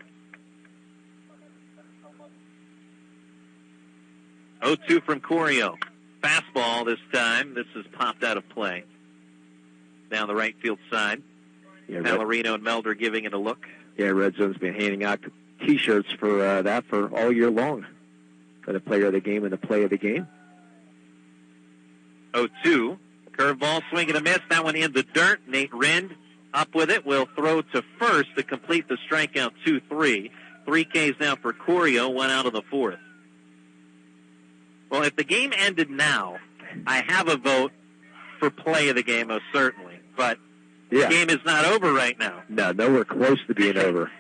0-2 from Corio. Fastball this time. This is popped out of play. Down the right field side. Yeah, Pallarino and Melder giving it a look. Yeah, Red Zone's been handing out T-shirts for that for all year long. For the Player of the Game and the Play of the Game. 0-2. Curveball, swing and a miss. That one in the dirt. Nate Rind up with it. Will throw to first to complete the strikeout 2-3. 3 Ks now for Corio. 1 out of the fourth. Well, if the game ended now, I have a vote for Play of the Game, most certainly. But the game is not over right now. No, nowhere close to being over.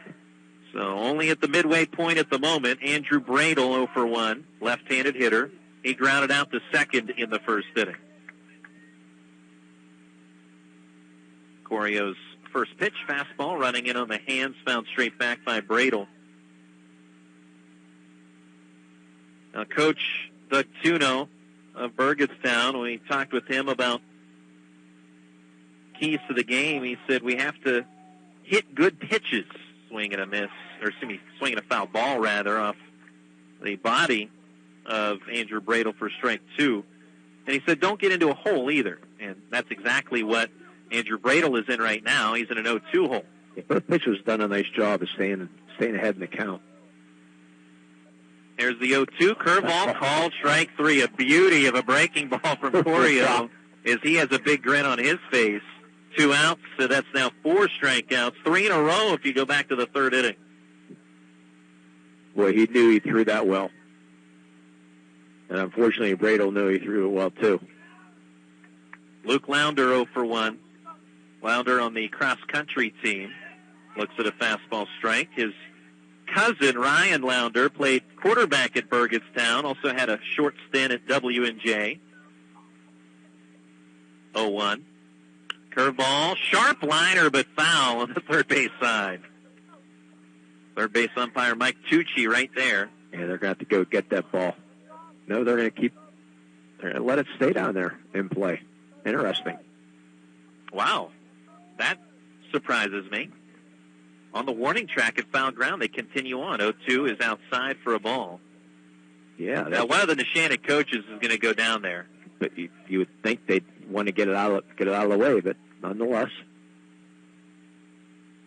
So only at the midway point at the moment. Andrew Bradel 0 for 1, left-handed hitter. He grounded out to second in the first inning. Corio's first pitch, fastball, running in on the hands, found straight back by Bradel. Now, Coach Doug Tuno of Burgettstown, we talked with him about keys to the game. He said we have to hit good pitches, swing and a miss, or excuse me, swing and a foul ball rather off the body of Andrew Bradel for strike 2. And he said don't get into a hole either. And that's exactly what Andrew Bradel is in right now. He's in an 0-2 hole. Yeah, both pitchers done a nice job of staying ahead in the count. Here's the 0-2 curveball called strike 3. A beauty of a breaking ball from Corio as he has a big grin on his face. 2 outs, so that's now 4 strikeouts. 3 in a row if you go back to the third inning. Boy, he knew he threw that well. And unfortunately, Bradel knew he threw it well, too. Luke Lounder 0 for 1. Lounder on the cross-country team. Looks at a fastball strike. His cousin, Ryan Lounder, played quarterback at Burgettstown. Also had a short stint at W&J. 0-1. Curveball, sharp liner, but foul on the third base side. Third base umpire Mike Tucci right there. Yeah, they're going to have to go get that ball. No, they're going to let it stay down there in play. Interesting. Wow, that surprises me. On the warning track at foul ground, they continue on. 0-2 is outside for a ball. Yeah. Now, one of the Neshannock coaches is going to go down there. But you would think they'd want to get it out of the way, but nonetheless.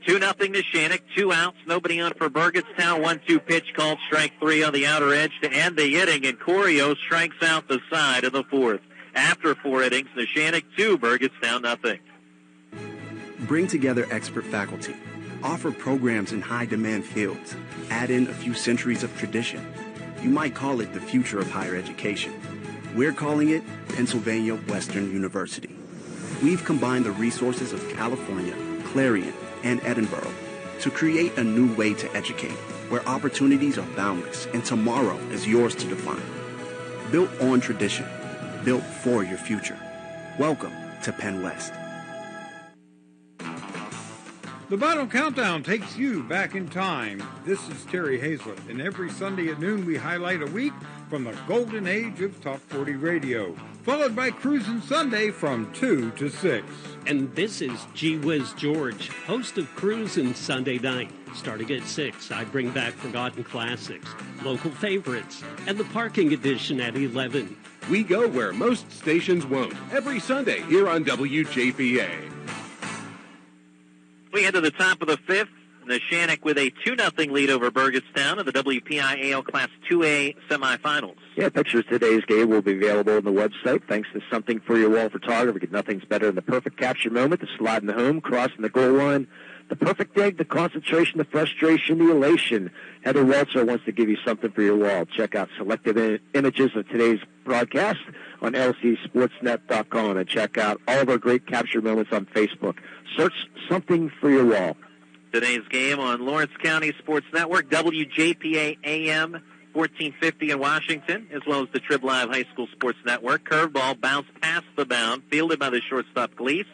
2-0 Neshannock, 2 outs, nobody on for Burgettstown. 1-2 pitch called, strike 3 on the outer edge to end the inning, and Corio strikes out the side of the fourth. After 4 innings, Neshannock 2, Burgettstown nothing. Bring together expert faculty. Offer programs in high-demand fields. Add in a few centuries of tradition. You might call it the future of higher education. We're calling it Pennsylvania Western University. We've combined the resources of California, Clarion, and Edinburgh to create a new way to educate, where opportunities are boundless and tomorrow is yours to define. Built on tradition, built for your future. Welcome to Penn West. The Battle Countdown takes you back in time. This is Terry Hazlett, and every Sunday at noon we highlight a week from the golden age of Top 40 radio, followed by Cruisin' Sunday from 2 to 6. And this is Gee Whiz George, host of Cruisin' Sunday night. Starting at 6, I bring back forgotten classics, local favorites, and the parking edition at 11. We go where most stations won't, every Sunday here on WJPA. We head to the top of the fifth. Neshannock with a 2-0 lead over Burgettstown in the WPIAL Class 2A semifinals. Yeah, pictures of today's game will be available on the website. Thanks to Something for Your Wall photography. Nothing's better than the perfect capture moment, the slide in the home, crossing the goal line, the perfect dig, the concentration, the frustration, the elation. Heather Walter wants to give you something for your wall. Check out selected images of today's broadcast on lcsportsnet.com and check out all of our great capture moments on Facebook. Search Something for Your Wall. Today's game on Lawrence County Sports Network, WJPA AM 1450 in Washington, as well as the TribLive High School Sports Network. Curveball bounced past the bound, fielded by the shortstop Gleese.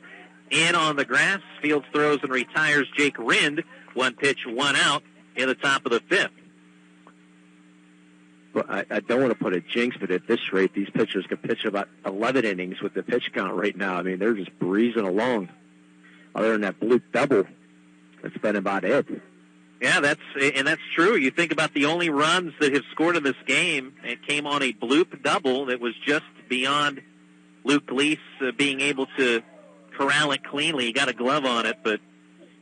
In on the grass, Fields throws and retires Jake Rind. 1 pitch, 1 out in the top of the fifth. Well, I don't want to put a jinx, but at this rate, these pitchers could pitch about 11 innings with the pitch count right now. I mean, they're just breezing along. Other than that bloop double, that's been about it. Yeah, that's true. You think about the only runs that have scored in this game, it came on a bloop double that was just beyond Luke Gleese being able to corral it cleanly. He got a glove on it, but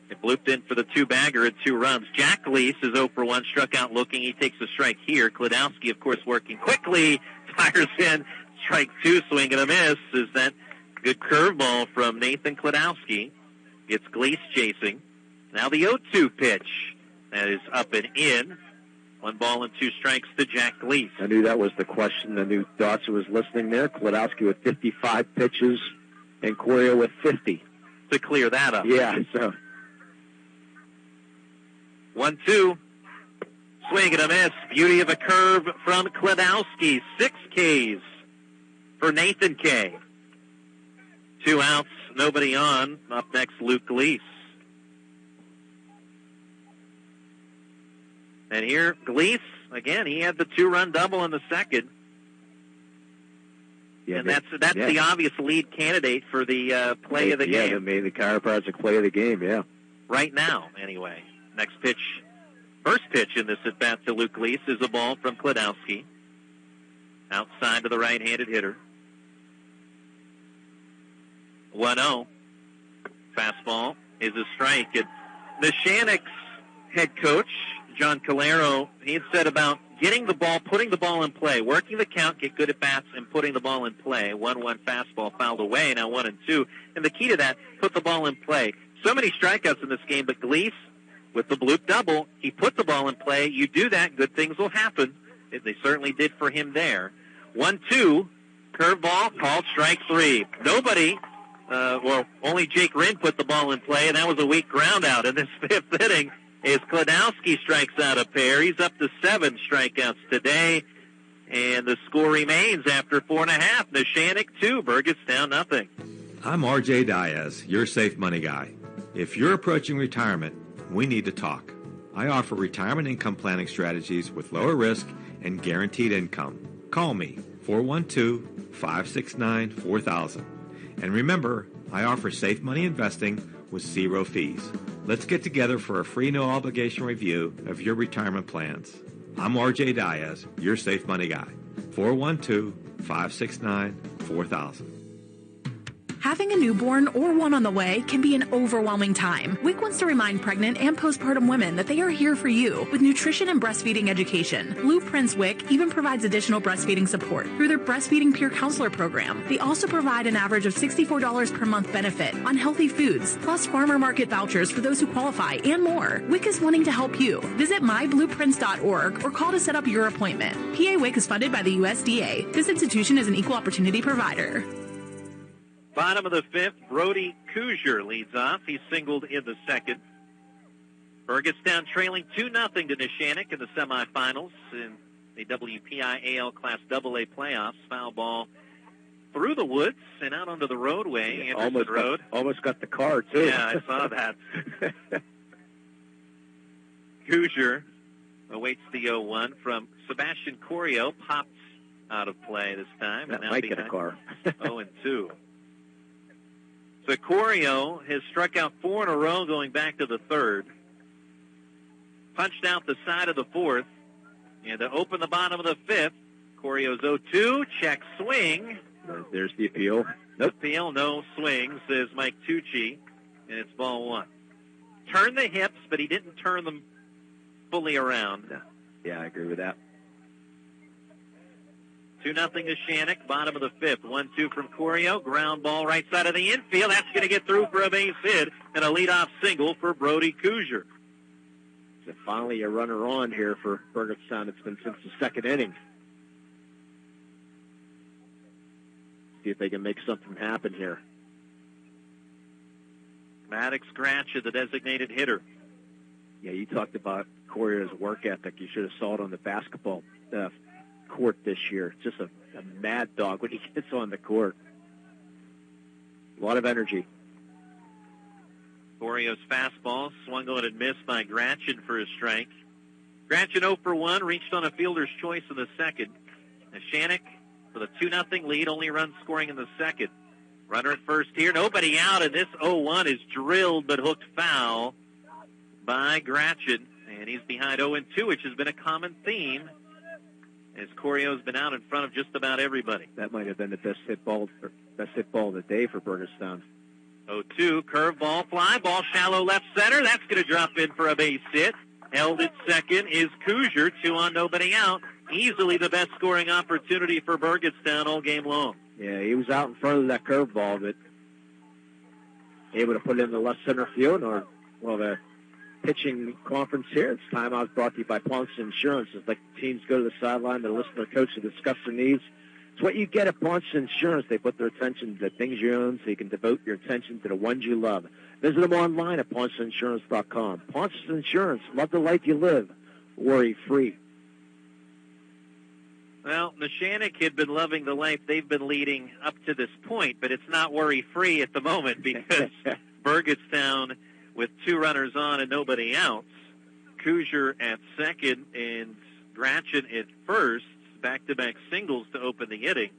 it blooped in for the 2-bagger at 2 runs. Jack Gleese is 0 for 1, struck out looking. He takes a strike here. Klodowski, of course, working quickly, fires in, strike 2, swing and a miss. Is that good curveball from Nathan Klodowski? Gets Gleese chasing. Now the 0-2 pitch. That is up and in. 1 ball and 2 strikes to Jack Gleese. I knew that was the question. I knew Dotson was listening there. Klodowski with 55 pitches and Corio with 50. To clear that up. Yeah, so. 1-2. Swing and a miss. Beauty of a curve from Klodowski. 6 Ks for Nathan K. 2 outs, nobody on. Up next, Luke Gleese. And here, Gleese, again, he had the 2-run double in the second. Yeah, and that's the obvious lead candidate for the play of the game. Yeah, the chiropractic play of the game, yeah. Right now, anyway. Next pitch, first pitch in this at-bat to Luke Gleese is a ball from Klodowski. Outside to the right-handed hitter. 1-0. Fastball is a strike. And Neshannock's head coach, John Calero, he had said about getting the ball, putting the ball in play, working the count, get good at bats, and putting the ball in play. 1-1 fastball fouled away, now 1-2. And the key to that, put the ball in play. So many strikeouts in this game, but Gleese, with the bloop double, he put the ball in play. You do that, good things will happen. They certainly did for him there. 1-2, curveball, called strike 3. Nobody, only Jake Rind put the ball in play, and that was a weak ground out in this 5th inning. As Klodowski strikes out a pair. He's up to 7 strikeouts today. And the score remains after 4.5. Neshannock 2, Burgettstown nothing. I'm RJ Diaz, your safe money guy. If you're approaching retirement, we need to talk. I offer retirement income planning strategies with lower risk and guaranteed income. Call me, 412-569-4000. And remember, I offer safe money investing with 0 fees. Let's get together for a free no-obligation review of your retirement plans. I'm RJ Diaz, your safe money guy. 412-569-4000. Having a newborn or one on the way can be an overwhelming time. WIC wants to remind pregnant and postpartum women that they are here for you with nutrition and breastfeeding education. Blueprints WIC even provides additional breastfeeding support through their Breastfeeding Peer Counselor program. They also provide an average of $64 per month benefit on healthy foods, plus farmer market vouchers for those who qualify, and more. WIC is wanting to help you. Visit myblueprints.org or call to set up your appointment. PA WIC is funded by the USDA. This institution is an equal opportunity provider. Bottom of the fifth, Brody Kuzier leads off. He's singled in the second. Burgettstown trailing 2-0 to Neshannock in the semifinals in the WPIAL Class AA playoffs. Foul ball through the woods and out onto the roadway, Anderson Road. Almost got the car, too. Yeah, I saw that. Kuzier awaits the 0-1 from Sebastian Corio. Pops out of play this time. That and now might get a car. 0-2. So Corio has struck out 4 in a row going back to the third. Punched out the side of the fourth. And to open the bottom of the fifth, Corio's 0-2, check swing. There's the appeal. Nope. Appeal, no swing, says Mike Tucci, and it's ball 1. Turned the hips, but he didn't turn them fully around. No. Yeah, I agree with that. 2-0 to Shannock, bottom of the fifth. 1-2 from Corio. Ground ball right side of the infield. That's going to get through for a base hit and a leadoff single for Brody Kuzier. So finally a runner on here for Burgettstown. It's been since the second inning. See if they can make something happen here. Maddox Gratcha, the designated hitter. Yeah, you talked about Corio's work ethic. You should have saw it on the basketball court this year. Just a mad dog when he gets on the court. A lot of energy. Corio's fastball swung on and missed by Gratchen for a strike. Gratchen 0 for 1, reached on a fielder's choice in the second. Neshannock with a 2-0 lead, only run scoring in the second. Runner at first here, nobody out, and this 0-1 is drilled but hooked foul by Gratchen. And he's behind 0-2, which has been a common theme as Corio's been out in front of just about everybody. That might have been the best hit ball of the day for Burgettstown. 0-2, curveball, fly ball, shallow left center. That's going to drop in for a base hit. Held at second is Kuzier, 2 on, nobody out. Easily the best scoring opportunity for Burgettstown all game long. Yeah, he was out in front of that curveball, but able to put it in the left center field. Or, well, the pitching conference here. It's timeout brought to you by Ponce Insurance. It's like the teams go to the sideline to listen to their coach to discuss their needs. It's what you get at Ponce Insurance. They put their attention to things you own so you can devote your attention to the ones you love. Visit them online at PonceInsurance.com. Ponce Insurance. Love the life you live. Worry-free. Well, Neshannock had been loving the life they've been leading up to this point, but it's not worry-free at the moment because Burgettstown with 2 runners on and nobody else. Kuzier at second and Gratchen at first. Back-to-back singles to open the inning.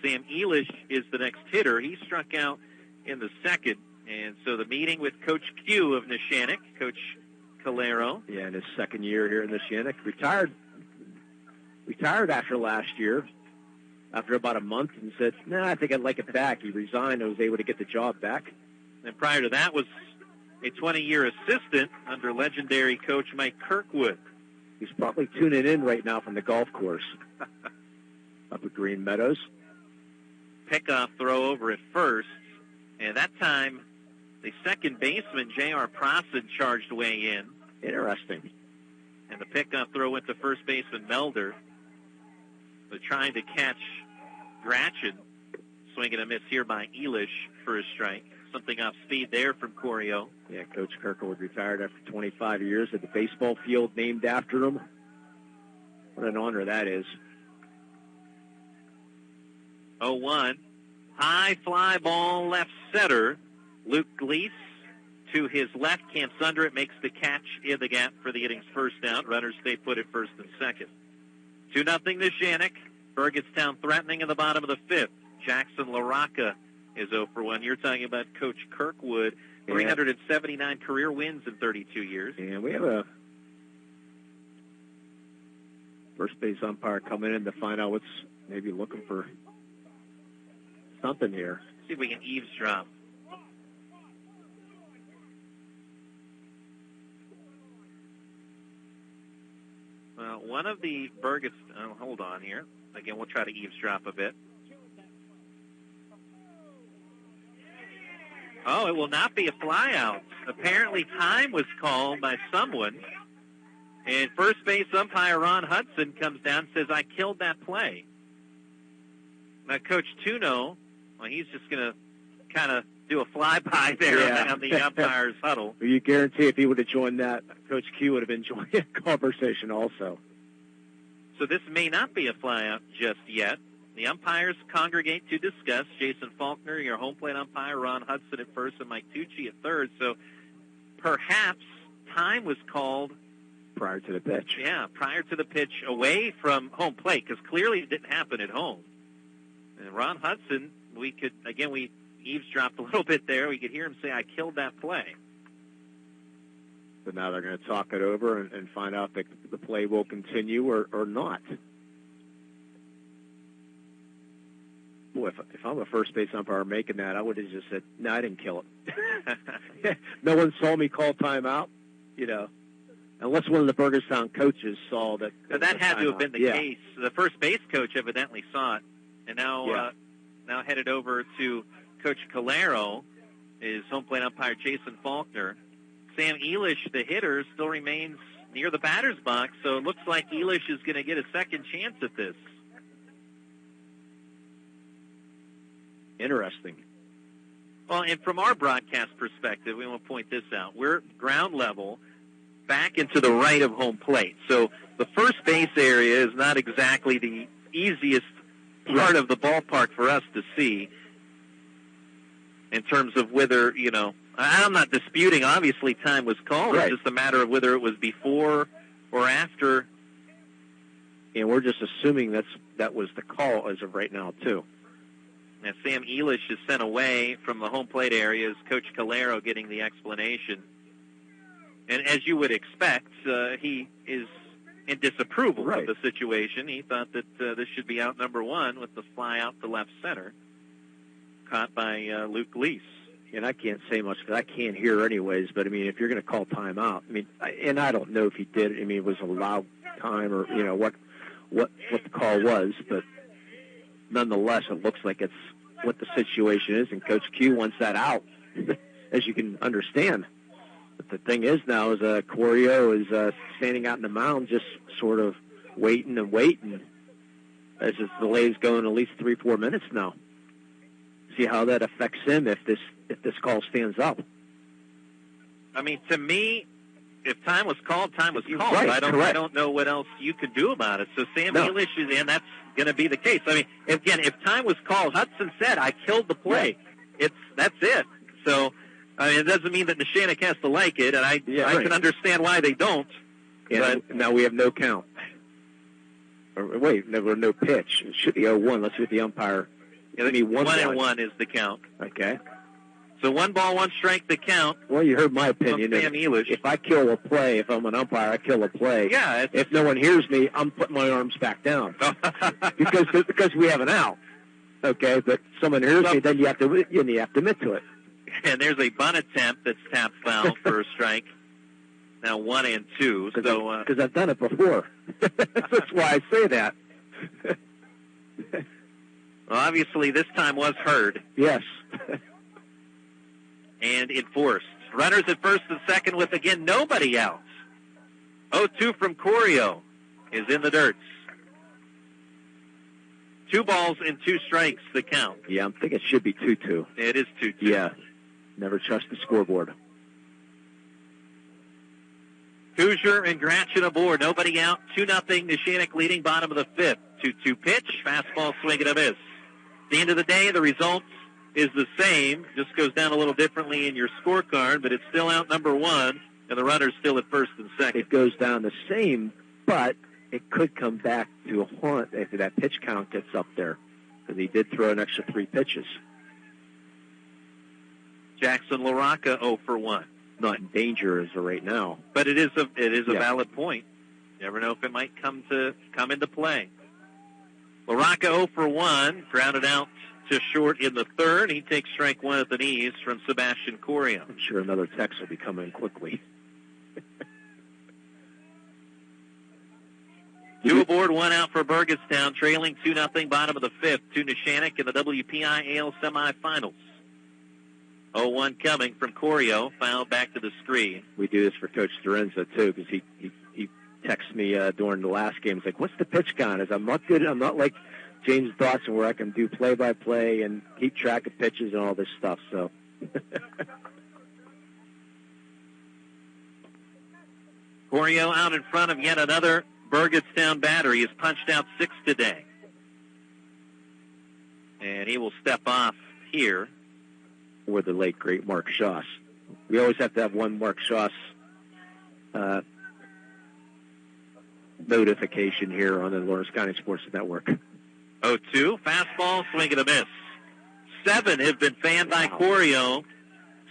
Sam Elish is the next hitter. He struck out in the second. And so the meeting with Coach Q of Neshannock, Coach Calero. Yeah, in his second year here in Neshannock. Retired after last year, after about a month, and said, I think I'd like it back. He resigned and was able to get the job back. And prior to that was a 20-year assistant under legendary coach Mike Kirkwood. He's probably tuning in right now from the golf course up at Green Meadows. Pickoff throw over at first, and that time the second baseman, J.R. Prosson, charged way in. Interesting. And the pickoff throw went to first baseman Melder. So trying to catch Gratchen. Swing and a miss here by Elish for a strike. Something off speed there from Corio. Yeah, Coach Kirkwood retired after 25 years at the baseball field named after him. What an honor that is. 0-1. High fly ball left center. Luke Gleese to his left, camps under it, makes the catch in the gap for the innings first out. Runners stay put at first and second. 2-0 Neshannock. Burgettstown threatening in the bottom of the fifth. Jackson LaRocca is 0 for 1. You're talking about Coach Kirkwood, 379 career wins in 32 years. And we have a first base umpire coming in to find out what's maybe looking for something here. See if we can eavesdrop. Well, one of the hold on here. Again, we'll try to eavesdrop a bit. Oh, it will not be a flyout. Apparently time was called by someone. And first base umpire Ron Hudson comes down and says, I killed that play. Now, Coach Tuno, well, he's just going to kind of do a flyby there on the umpire's huddle. You guarantee if he would have joined that, Coach Q would have been joining the conversation also. So this may not be a flyout just yet. The umpires congregate to discuss. Jason Faulkner, your home plate umpire, Ron Hudson at first, and Mike Tucci at third. So perhaps time was called prior to the pitch. Yeah, prior to the pitch away from home plate, because clearly it didn't happen at home. And Ron Hudson, we eavesdropped a little bit there. We could hear him say, I killed that play. So now they're going to talk it over and find out if the play will continue or not. Boy, if I'm a first base umpire making that, I would have just said, no, I didn't kill it. No one saw me call timeout, unless one of the Burgettstown coaches saw that. So that had to have been the case. The first base coach evidently saw it, and now headed over to Coach Calero, is home plate umpire Jason Faulkner. Sam Elish, the hitter, still remains near the batter's box, so it looks like Elish is going to get a second chance at this. Interesting. Well, and from our broadcast perspective, we want to point this out. We're ground level, back into the right of home plate. So the first base area is not exactly the easiest part of the ballpark for us to see in terms of whether, I'm not disputing, obviously, time was called. Right. It's just a matter of whether it was before or after. And we're just assuming that was the call as of right now, too. Now, Sam Elish is sent away from the home plate area. Is Coach Calero getting the explanation? And as you would expect, he is in disapproval of the situation. He thought that this should be out number one with the fly out to left center, caught by Luke Gleese. And I can't say much because I can't hear anyways, but, if you're going to call timeout, and I don't know if he did, it was a loud time or, what the call was, but nonetheless, it looks like it's what the situation is, and Coach Q wants that out, as you can understand. But the thing is now is Corio is standing out in the mound just sort of waiting and waiting as his delay's going at least 3-4 minutes now. See how that affects him if this call stands up. To me, if time was called, time was called. Right, I don't know what else you could do about it. So Sam Elish is in. That's going to be the case. Again, if time was called, Hudson said, I killed the play. That's it. So, it doesn't mean that Neshannock has to like it, and I can understand why they don't. But now we have no count. Wait, no pitch. It should be 0-1. Let's see what the umpire. 1-1 is the count. Okay. So 1 ball, 1 strike, the count. Well, you heard my opinion. Sam Elish. If I kill a play, if I'm an umpire, I kill a play. Yeah. If no one hears me, I'm putting my arms back down because we have an out. Okay, but someone hears me, then you have to admit to it. And there's a bunt attempt that's tapped foul for a strike. Now 1 and 2. Because I've done it before. That's why I say that. Well, obviously, this time was heard. Yes. And enforced. Runners at first and second with, again, nobody out. 0-2 from Corio is in the dirt. 2 balls and 2 strikes, the count. Yeah, I'm thinking it should be 2-2. It is 2-2. Yeah. Never trust the scoreboard. Hoosier and Gratchen aboard. Nobody out. 2-0. Neshannock leading bottom of the 5th. 2-2 pitch. Fastball swing and a miss. the end of the day, the result is the same. Just goes down a little differently in your scorecard, but it's still out number one, and the runner's still at first and second. It goes down the same, but it could come back to haunt if that pitch count gets up there, because he did throw an extra 3 pitches. Jackson LaRocca 0 for 1. Not in danger as of right now. But it is a valid point. You never know if it might come into play. LaRocca 0 for 1, grounded out to short in the third. He takes strike one at the knees from Sebastian Corio. I'm sure another text will be coming quickly. 2 aboard, 1 out for Burgettstown, trailing 2-0, bottom of the 5th, to Neshannock in the WPIAL Semifinals. 0-1 coming from Corio, fouled back to the screen. We do this for Coach Dorenza, too, because he texted me during the last game. He's like, what's the pitch count? I'm not good. I'm not like James Dawson where I can do play-by-play and keep track of pitches and all this stuff. So Corio out in front of yet another Burgettstown batter. He has punched out 6 today. And he will step off here. Or the late, great Mark Schoss. We always have to have one Mark Schoss notification here on the Lawrence County Sports Network. 0-2, fastball, swing and a miss. 7 have been fanned by Corio.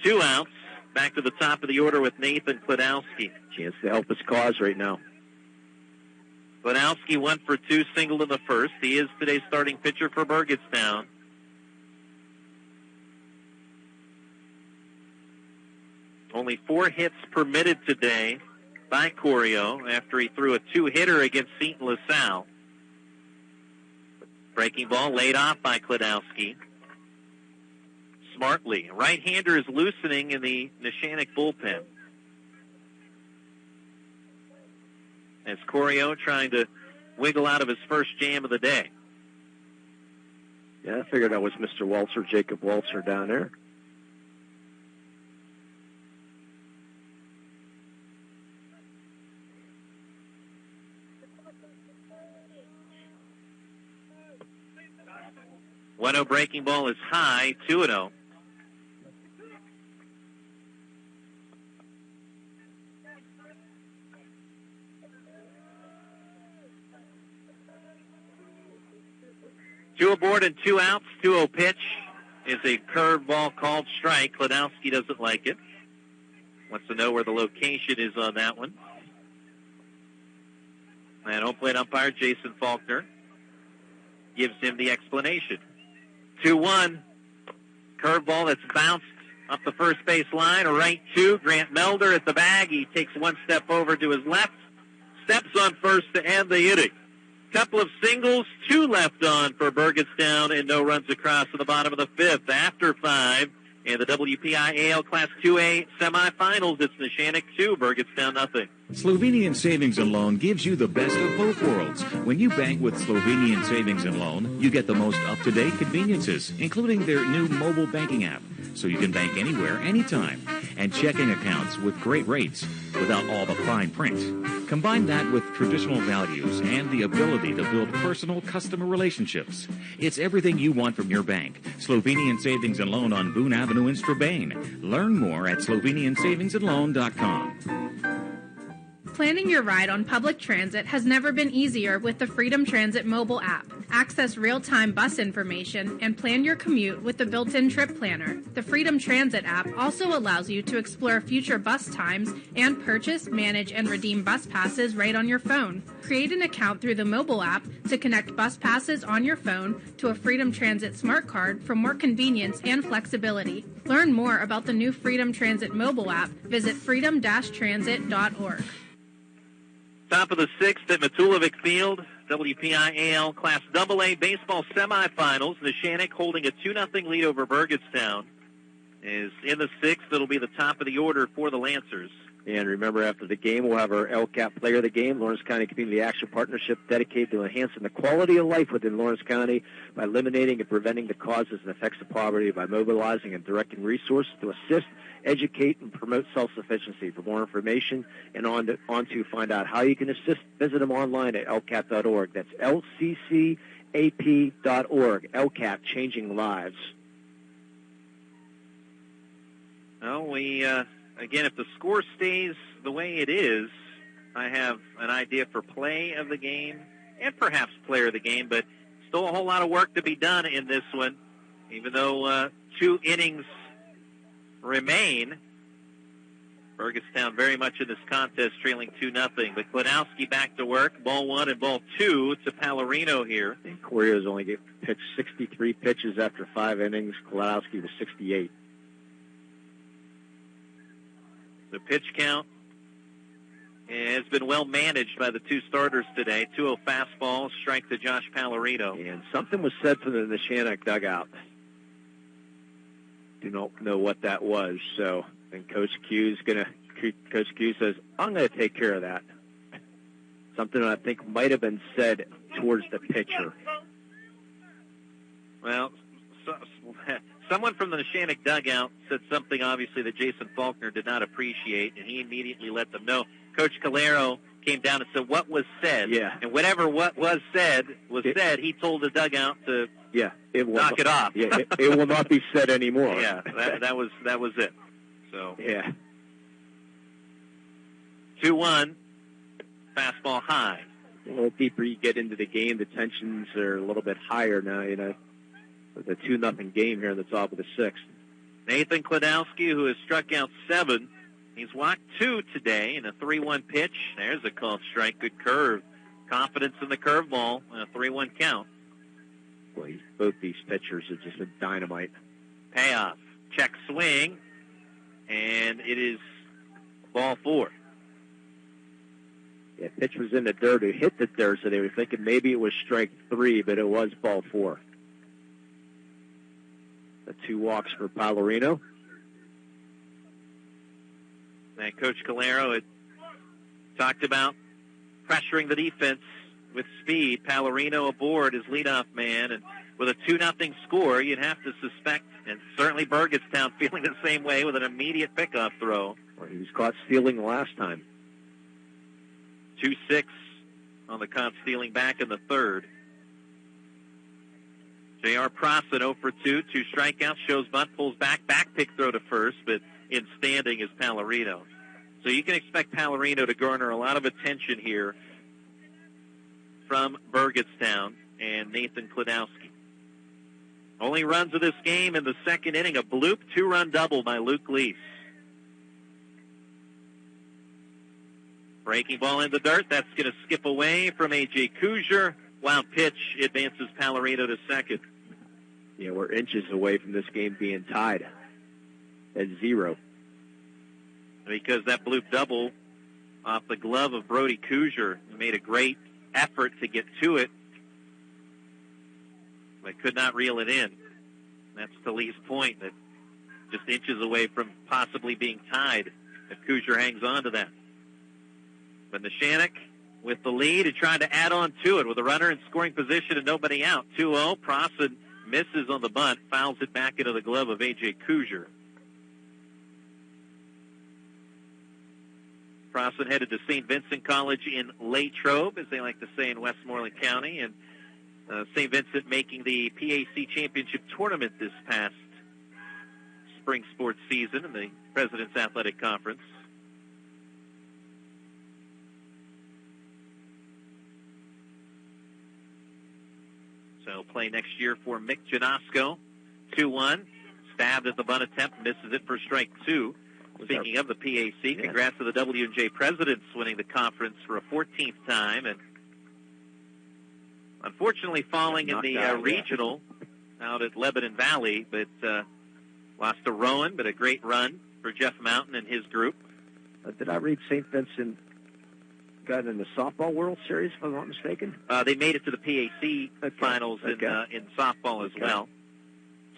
2 outs. Back to the top of the order with Nathan Kladowski. Chance to help his cause right now. Kladowski 1 for 2, singled in the first. He is today's starting pitcher for Burgettstown. Only 4 hits permitted today by Corio after he threw a 2-hitter against Seton LaSalle. Breaking ball laid off by Kladowski. Smartly. Right-hander is loosening in the Neshannock bullpen. As Corio trying to wiggle out of his first jam of the day. Yeah, I figured that was Mr. Waltzer, Jacob Waltzer down there. One-0 breaking ball is high, 2-0. Two aboard and 2 outs. 2-0 pitch is a curveball called strike. Kladowski doesn't like it. Wants to know where the location is on that one. And home plate umpire Jason Faulkner gives him the explanation. 2-1. Curveball that's bounced up the first base line. A right 2. Grant Melder at the bag. He takes 1 step over to his left. Steps on first to end the inning. Couple of singles, 2 left on for Burgettstown, and no runs across to the bottom of the 5th. After 5, in the WPIAL Class 2A semifinals, it's Neshannock 2, Burgettstown nothing. Slovenian Savings and Loan gives you the best of both worlds. When you bank with Slovenian Savings and Loan, you get the most up-to-date conveniences, including their new mobile banking app, so you can bank anywhere, anytime, and checking accounts with great rates without all the fine print. Combine that with traditional values and the ability to build personal customer relationships. It's everything you want from your bank. Slovenian Savings and Loan on Boone Avenue in Strabane. Learn more at SlovenianSavingsandLoan.com. Planning your ride on public transit has never been easier with the Freedom Transit mobile app. Access real-time bus information and plan your commute with the built-in trip planner. The Freedom Transit app also allows you to explore future bus times and purchase, manage, and redeem bus passes right on your phone. Create an account through the mobile app to connect bus passes on your phone to a Freedom Transit smart card for more convenience and flexibility. Learn more about the new Freedom Transit mobile app. Visit freedom-transit.org. Top of the 6th at Matulovic Field, WPIAL Class AA baseball semifinals. Neshannock holding a 2-0 lead over Burgettstown is in the 6th. It'll be the top of the order for the Lancers. And remember, after the game, we'll have our LCAP Player of the Game, Lawrence County Community Action Partnership, dedicated to enhancing the quality of life within Lawrence County by eliminating and preventing the causes and effects of poverty by mobilizing and directing resources to assist, educate, and promote self-sufficiency. For more information and on to find out how you can assist, visit them online at lcap.org. That's lccap.org. LCAP, changing lives. Well, again, if the score stays the way it is, I have an idea for play of the game and perhaps player of the game, but still a whole lot of work to be done in this one. Even though 2 innings remain, Burgettstown very much in this contest, trailing 2-0. But Klodowski back to work. Ball 1 and ball 2 to Pallarino here. And Corio's only pitched 63 pitches after 5 innings. Klodowski was 68. The pitch count has been well managed by the 2 starters today. 2-0 fastball, strike to Josh Pallarino. And something was said from the Neshannock dugout. Do not know what that was. So, and Coach Q says, I'm going to take care of that. Something I think might have been said towards the pitcher. Well, someone from the Neshannock dugout said something, obviously, that Jason Faulkner did not appreciate, and he immediately let them know. Coach Calero came down and said, what was said? Yeah. And whatever what was said, he told the dugout to knock it off. Yeah, it will not be said anymore. Yeah, that was it. So yeah. 2-1, fastball high. A little deeper you get into the game, the tensions are a little bit higher now, With a 2-0 game here in the top of the 6th. Nathan Klodowski, who has struck out 7. He's walked 2 today in a 3-1 pitch. There's a called strike. Good curve. Confidence in the curveball and a 3-1 count. Boy, both these pitchers have just been dynamite. Payoff. Check swing. And it is ball 4. Yeah, pitch was in the dirt. It hit the dirt, so they were thinking maybe it was strike 3, but it was ball 4. The 2 walks for Pallarino. And Coach Calero had talked about pressuring the defense with speed. Pallarino aboard as leadoff man, and with a 2-0 score, you'd have to suspect, and certainly Burgettstown feeling the same way with an immediate pickoff throw. Well, he was caught stealing the last time. 2-6 on the caught stealing back in the 3rd. J.R. Prosson 0 for 2, 2 strikeouts, shows bunt, pulls back pick throw to first, but in standing is Pallarino. So you can expect Pallarino to garner a lot of attention here from Burgettstown and Nathan Klodowski. Only runs of this game in the 2nd inning, a bloop 2-run double by Luke Lease. Breaking ball in the dirt, that's going to skip away from A.J. Kuzier. Wild pitch advances Pallarino to 2nd. Yeah, we're inches away from this game being tied at 0. Because that bloop double off the glove of Brody Kuzier made a great effort to get to it, but could not reel it in. That's to Lee's point, that just inches away from possibly being tied if Kuzier hangs on to that. But Neshannock with the lead and trying to add on to it with a runner in scoring position and nobody out. 2-0, Prosson misses on the bunt, fouls it back into the glove of A.J. Kuzier. Prosson headed to St. Vincent College in Latrobe, as they like to say in Westmoreland County, and St. Vincent making the PAC Championship Tournament this past spring sports season in the President's Athletic Conference. So play next year for Mick Janasco. 2-1, stabbed at the bunt attempt, misses it for strike 2. Speaking of the PAC, congrats to the W&J Presidents winning the conference for a 14th time, and unfortunately falling in the regional out at Lebanon Valley, but lost to Rowan, but a great run for Jeff Mountain and his group. Did I read St. Vincent got in the softball World Series, if I'm not mistaken? They made it to the PAC finals in softball as well.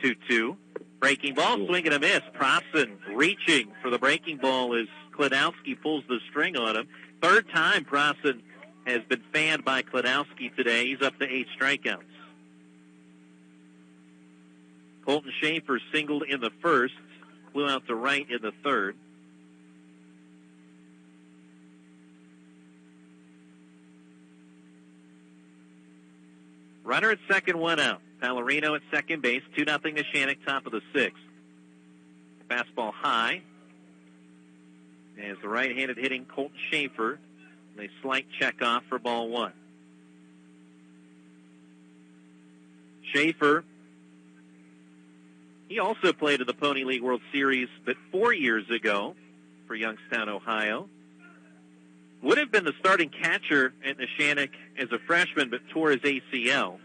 2-2. Breaking ball, swing and a miss. Prossen reaching for the breaking ball as Klodowski pulls the string on him. Third time Prossen has been fanned by Klodowski today. He's up to 8 strikeouts. Colton Schaefer singled in the first, flew out to right in the third. Runner at second, 1 out. Pallarino at second base, 2-0 Neshannock, top of the 6th. Fastball high. As the right-handed hitting Colton Schaefer. A slight check off for ball 1. Schaefer, he also played in the Pony League World Series, but 4 years ago for Youngstown, Ohio. Would have been the starting catcher at Neshannock as a freshman, but tore his ACL.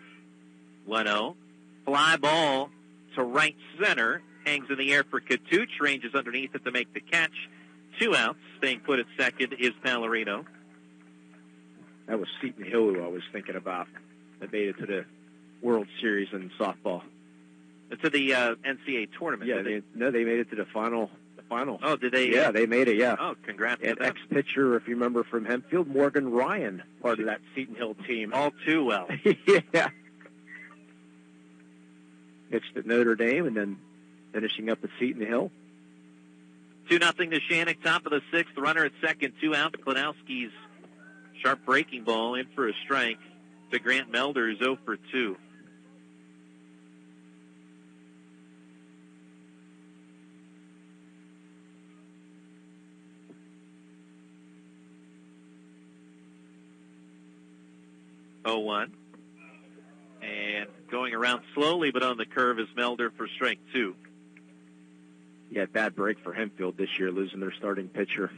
1-0. Fly ball to right center. Hangs in the air for Katuch. Ranges underneath it to make the catch. 2 outs. Staying put at second is Pallarino. That was Seton Hill who I was thinking about. That made it to the World Series in softball. To the NCAA tournament. Yeah, they made it to the final. Oh, did they? Yeah, they made it, yeah. Oh, congrats to and them. ex-pitcher, if you remember from Hempfield, Morgan Ryan, part of that Seton Hill team. All too well. Yeah. Pitched at Notre Dame and then finishing up at Seton Hill. 2-0 Neshannock, top of the 6th. Runner at second, 2 out. Klodowski's sharp breaking ball in for a strike to Grant Melder, who's 0 for 2. And going around slowly, but on the curve is Melder for strike 2. Yeah, bad break for Hempfield this year, losing their starting pitcher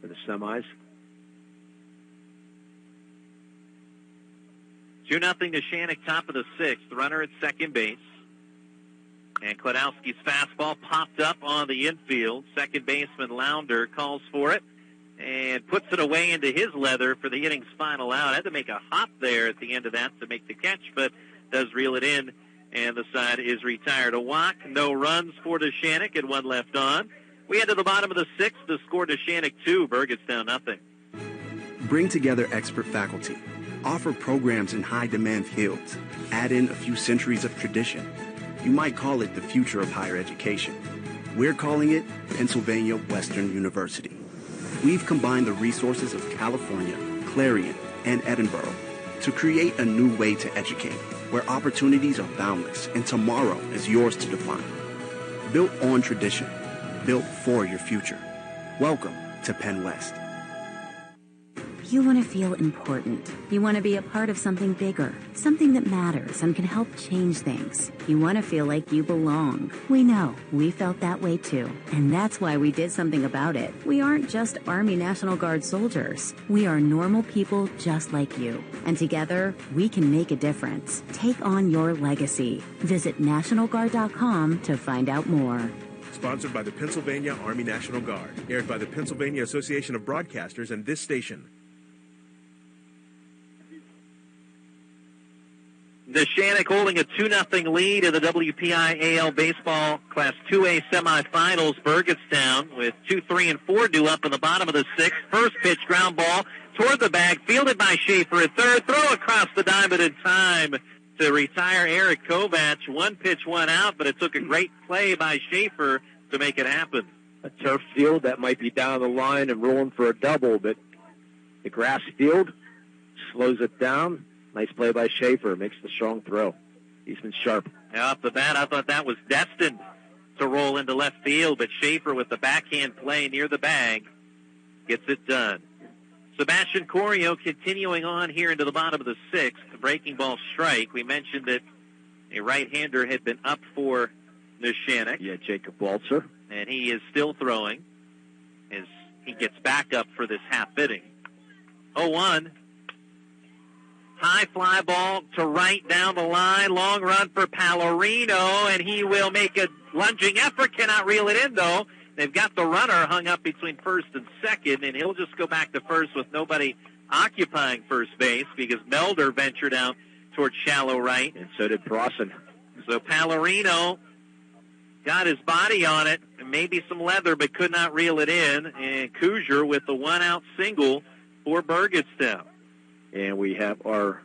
for the semis. 2-0 Neshannock, top of the 6th. Runner at second base. And Klodowski's fastball popped up on the infield. Second baseman Launder calls for it and puts it away into his leather for the inning's final out. Had to make a hop there at the end of that to make the catch, but does reel it in, and the side is retired. A walk, no runs for Neshannock, and 1 left on. We head to the bottom of the 6th. The score, Neshannock 2, Burgettstown 0. Bring together expert faculty. Offer programs in high-demand fields. Add in a few centuries of tradition. You might call it the future of higher education. We're calling it Pennsylvania Western University. We've combined the resources of California, Clarion, and Edinburgh to create a new way to educate, where opportunities are boundless and tomorrow is yours to define. Built on tradition, built for your future. Welcome to Penn West. You want to feel important. You want to be a part of something bigger, something that matters and can help change things. You want to feel like you belong. We know. We felt that way too. And that's why we did something about it. We aren't just Army National Guard soldiers. We are normal people just like you. And together, we can make a difference. Take on your legacy. Visit NationalGuard.com to find out more. Sponsored by the Pennsylvania Army National Guard. Aired by the Pennsylvania Association of Broadcasters and this station. Neshannock holding a 2-0 lead in the WPIAL Baseball Class 2A Semifinals. Burgettstown with 2, 3, and 4 due up in the bottom of the 6th. First pitch, ground ball toward the bag, fielded by Schaefer at third. Throw across the diamond in time to retire Eric Kovach. 1 pitch, 1 out, but it took a great play by Schaefer to make it happen. A turf field that might be down the line and rolling for a double, but the grass field slows it down. Nice play by Schaefer. Makes the strong throw. He's been sharp. Now, off the bat, I thought that was destined to roll into left field, but Schaefer with the backhand play near the bag gets it done. Sebastian Corio continuing on here into the bottom of the 6th. The breaking ball strike. We mentioned that a right-hander had been up for Neshannock. Yeah, Jacob Waltzer. And he is still throwing as he gets back up for this half inning. 0-1. High fly ball to right down the line. Long run for Pallarino, and he will make a lunging effort. Cannot reel it in, though. They've got the runner hung up between first and second, and he'll just go back to first with nobody occupying first base because Melder ventured out towards shallow right. And so did Bronson. So Pallarino got his body on it, and maybe some leather, but could not reel it in. And Kuzier with the one-out single for Burgettstown. And we have our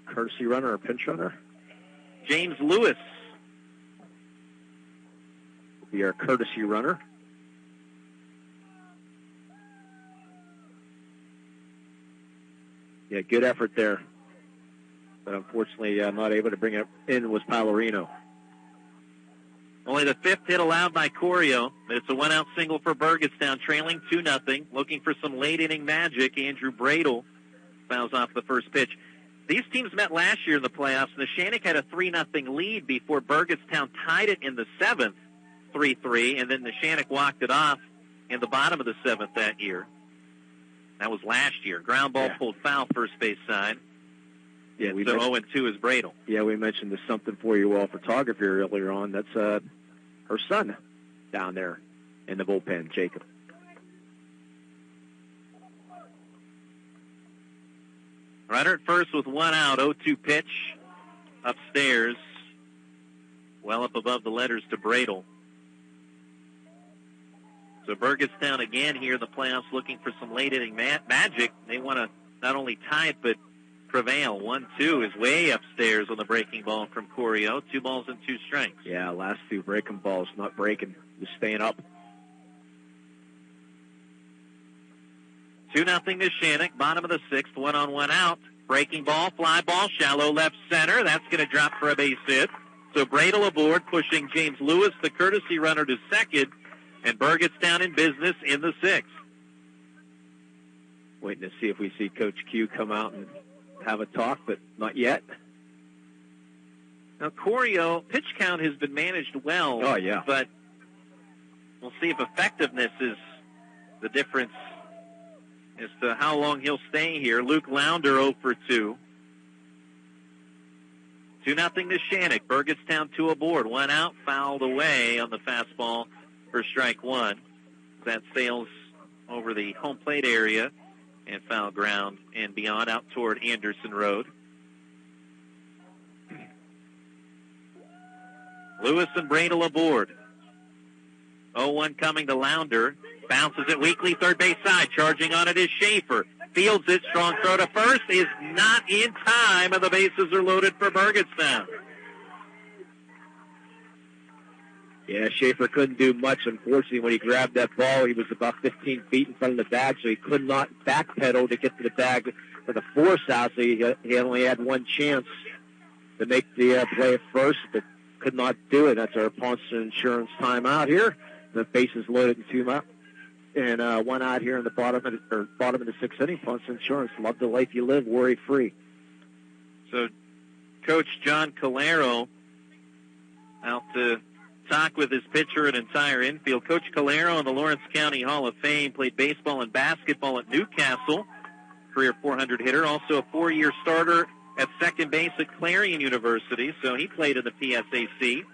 courtesy runner, or pinch runner. James Lewis will be our courtesy runner. Yeah, good effort there. But unfortunately, not able to bring it in was Pallarino. Only the fifth hit allowed by Corio, but it's a one-out single for Burgettstown, trailing 2-0. Looking for some late-inning magic, Andrew Bradle fouls off the first pitch. These teams met last year in the playoffs. Neshannock had a 3-0 lead before Burgettstown tied it in the seventh, 3-3, and then Neshannock walked it off in the bottom of the seventh that year. That was last year. Ground ball pulled foul, first base side. Yeah, so 0-2 is Bradle. Yeah, we mentioned the Something For You All photography earlier on. That's her son down there in the bullpen, Jacob. Runner at first with one out, 0-2 pitch upstairs, well up above the letters to Bradle. So Burgettstown again here in the playoffs looking for some late-inning magic. They want to not only tie it, but prevail. 1-2 is way upstairs on the breaking ball from Corio. 2 balls and 2 strikes. Yeah, last few breaking balls, not breaking, just staying up. 2-0 Neshannock, bottom of the sixth, 1-on-1 out. Breaking ball, fly ball, shallow left center. That's going to drop for a base hit. So Bradle aboard, pushing James Lewis, the courtesy runner, to second, and Burgettstown in business in the sixth. Waiting to see if we see Coach Q come out and have a talk, but not yet. Now, Corio, pitch count has been managed well. Oh, yeah. But we'll see if effectiveness is the difference as to how long he'll stay here. Luke Lounder 0 for 2. 2-0 Neshannock. Burgettstown 2 aboard. 1 out, fouled away on the fastball for strike 1. That sails over the home plate area and foul ground and beyond out toward Anderson Road. Lewis and Bradle aboard. 0-1 coming to Lounder. Bounces it weakly, third base side. Charging on it is Schaefer. Fields it, strong throw to first. Is not in time, and the bases are loaded for Burgettstown. Yeah, Schaefer couldn't do much. Unfortunately, when he grabbed that ball, he was about 15 feet in front of the bag, so he could not backpedal to get to the bag for the force out. So he only had one chance to make the play at first, but could not do it. That's our Ponson Insurance timeout here. The bases loaded in 2 out. And 1 out here in the bottom of the sixth inning. Ponson Insurance, love the life you live, worry-free. So Coach John Calero out to talk with his pitcher and entire infield. Coach Calero in the Lawrence County Hall of Fame, played baseball and basketball at Newcastle, career 400 hitter, also a 4-year starter at second base at Clarion University, so he played in the PSAC,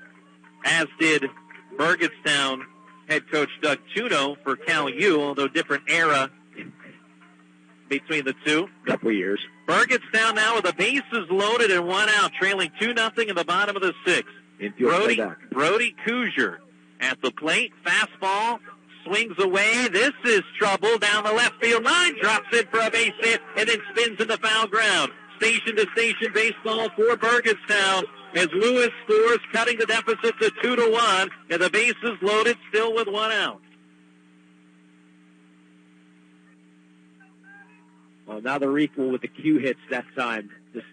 as did Burgettstown head coach Doug Tuno for Cal U, although different era between the two. Couple years. Burgettstown now with the bases loaded and 1 out, trailing 2-0 in the bottom of the sixth. Brody Kuzier at the plate. Fastball swings away. This is trouble down the left field line. Drops it for a base hit and then spins in the foul ground. Station-to-station baseball for Burgettstown as Lewis scores, cutting the deficit to 2-1, and the bases loaded still with 1 out. Well, now they're equal with the Q hits that time. Just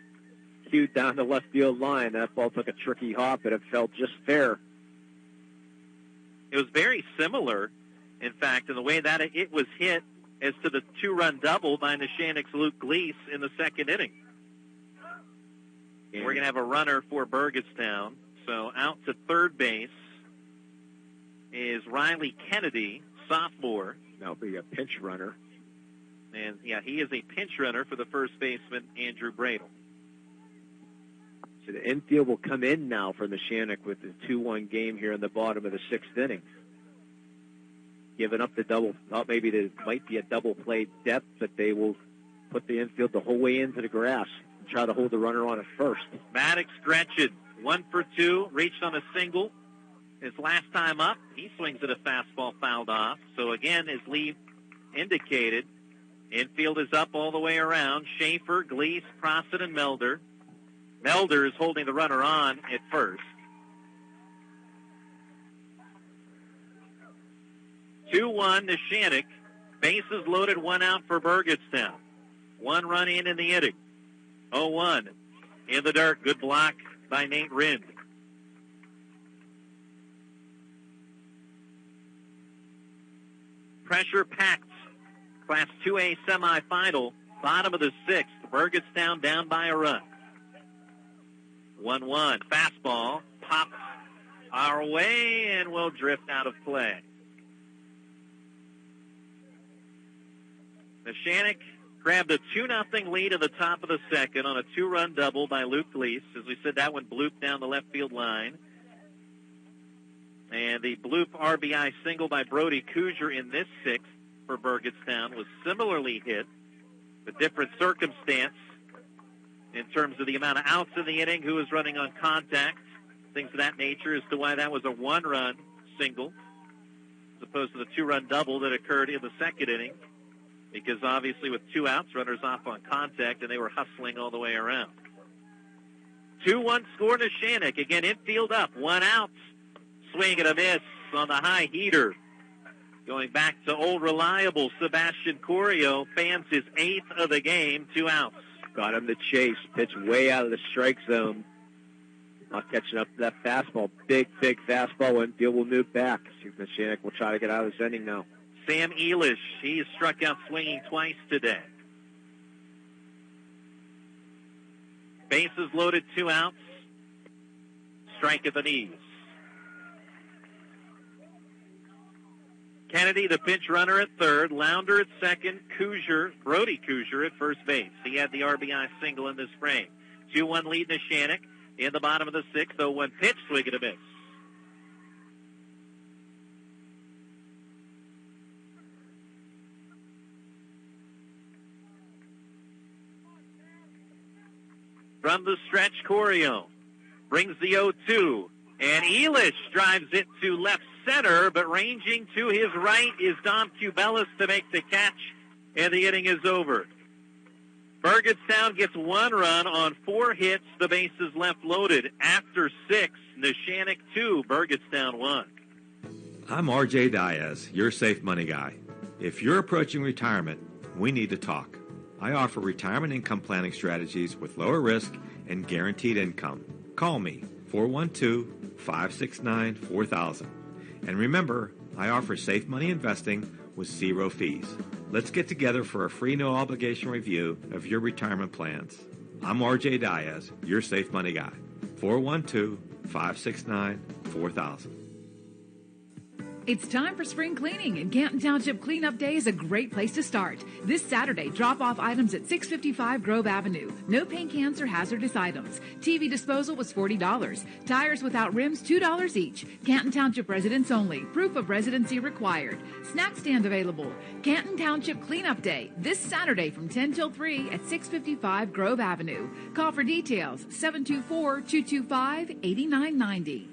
Q down the left field line. That ball took a tricky hop, and it felt just fair. It was very similar, in fact, in the way that it was hit as to the 2-run double by Neshannock's Luke Gleese in the second inning. We're going to have a runner for Burgettstown. So out to third base is Riley Kennedy, sophomore. That'll be a pinch runner. And, yeah, he is a pinch runner for the first baseman, Andrew Bradle. So the infield will come in now for Neshannock with the 2-1 game here in the bottom of the sixth inning. Giving up the double. Thought maybe there might be a double play depth, but they will put the infield the whole way into the grass. try to hold the runner on at first. Maddox Gretchen, 1 for 2, reached on a single. His last time up, he swings at a fastball fouled off. So again, as Lee indicated, infield is up all the way around. Schaefer, Gleese, Prosset, and Melder. Melder is holding the runner on at first. 2-1 Neshannock. Bases loaded, 1 out for Burgettstown. 1 run in the inning. 0-1 in the dirt. Good block by Nate Rind. Pressure packed. Class 2A semifinal. Bottom of the 6th. Burgettstown down by a run. 1-1. Fastball pops our way and will drift out of play. Neshannock grabbed a 2-0 lead in the top of the second on a 2-run double by Luke Gleese. As we said, that one blooped down the left field line. And the bloop RBI single by Brody Kuzier in this 6th for Burgettstown was similarly hit. A different circumstance in terms of the amount of outs in the inning, who was running on contact, things of that nature as to why that was a 1-run single as opposed to the 2-run double that occurred in the second inning. Because obviously with 2 outs, runners off on contact, and they were hustling all the way around. 2-1 score to Neshannock. Again, infield up, 1 out. Swing and a miss on the high heater. Going back to old reliable Sebastian Corio, fans his 8th of the game, 2 outs. Got him to chase. Pitch way out of the strike zone. Not catching up to that fastball. Big fastball. Infield will move back. Neshannock will try to get out of this inning now. Sam Elish, he is struck out swinging twice today. Bases loaded, 2 outs. Strike at the knees. Kennedy, the pinch runner at third. Lounder at second. Brody Kuzier at first base. He had the RBI single in this frame. 2-1 lead Neshannock in the bottom of the 6th. 0-1 pitch, swing and a miss. From the stretch, Corio brings the 0-2, and Elish drives it to left center, but ranging to his right is Dom Cubelis to make the catch, and the inning is over. Burgettstown gets 1 run on 4 hits, the bases left loaded. After 6, Neshannock 2, Burgettstown 1. I'm RJ Diaz, your safe money guy. If you're approaching retirement, we need to talk. I offer retirement income planning strategies with lower risk and guaranteed income. Call me, 412-569-4000. And remember, I offer safe money investing with 0 fees. Let's get together for a free no-obligation review of your retirement plans. I'm RJ Diaz, your safe money guy. 412-569-4000. It's time for spring cleaning, and Canton Township Cleanup Day is a great place to start. This Saturday, drop off items at 655 Grove Avenue. No paint cans or hazardous items. TV disposal was $40. Tires without rims, $2 each. Canton Township residents only. Proof of residency required. Snack stand available. Canton Township Cleanup Day, this Saturday from 10 till 3 at 655 Grove Avenue. Call for details, 724-225-8990.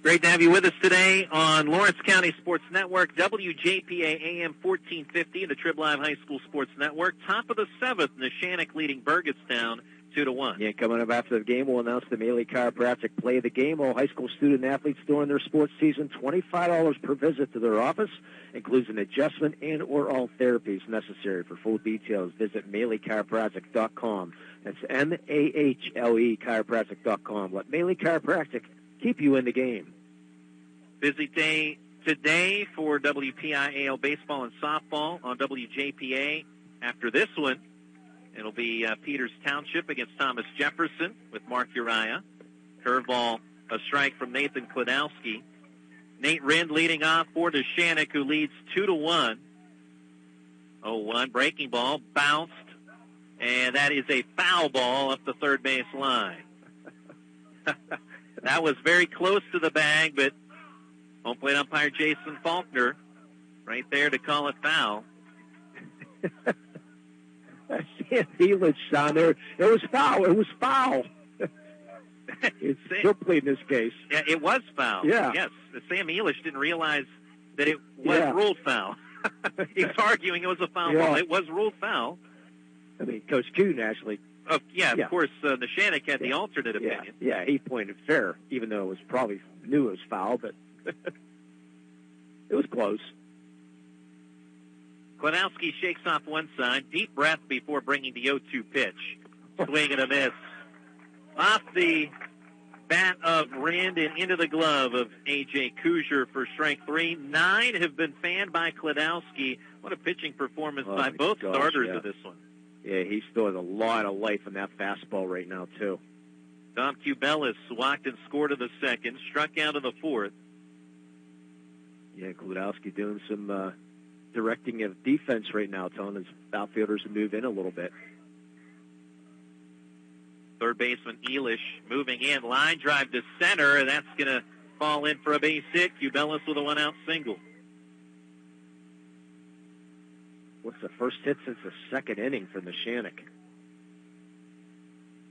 Great to have you with us today on Lawrence County Sports Network, WJPA AM 1450, and the TribLive High School Sports Network. Top of the 7th, Neshannock leading Burgettstown 2-1. Yeah, coming up after the game, we'll announce the Maley Chiropractic Play of the Game. All high school student athletes during their sports season, $25 per visit to their office. Includes an adjustment and or all therapies necessary. For full details, visit MaleyChiropractic.com. That's MAHLE Chiropractic.com. Let Maley Chiropractic keep you in the game. Busy day today for WPIAL baseball and softball on WJPA. After this one, it'll be Peters Township against Thomas Jefferson with Mark Uriah. Curveball, a strike from Nathan Kladowski. Nate Rind leading off for Neshannock, who leads 2-1. 0-1, breaking ball, bounced, and that is a foul ball up the third base line. That was very close to the bag, but home plate umpire Jason Faulkner right there to call it foul. Sam Elitch down there. It was foul. It was foul. It's simply in this case. Yeah, it was foul. Yeah. Yes. Sam Elitch didn't realize that it was ruled foul. He's arguing it was a foul ball. It was ruled foul. I mean, Coach Kuhn actually. Of course, Neshannock had the alternate opinion. Yeah, he pointed fair, even though it was probably knew it was foul, but it was close. Kwiatkowski shakes off one side. Deep breath before bringing the 0-2 pitch. Swing and a miss. Off the bat of Rand and into the glove of A.J. Kujar for strike 3. 9 have been fanned by Kwiatkowski. What a pitching performance by both starters of this one. Yeah, he still has a lot of life in that fastball right now, too. Tom Cubelis walked and scored in the second, struck out in the fourth. Yeah, Kwiatkowski doing some directing of defense right now, telling his outfielders to move in a little bit. Third baseman Elish moving in, line drive to center, and that's going to fall in for a base hit. Cubelis with a one-out single. What's the first hit since the second inning for Neshannock?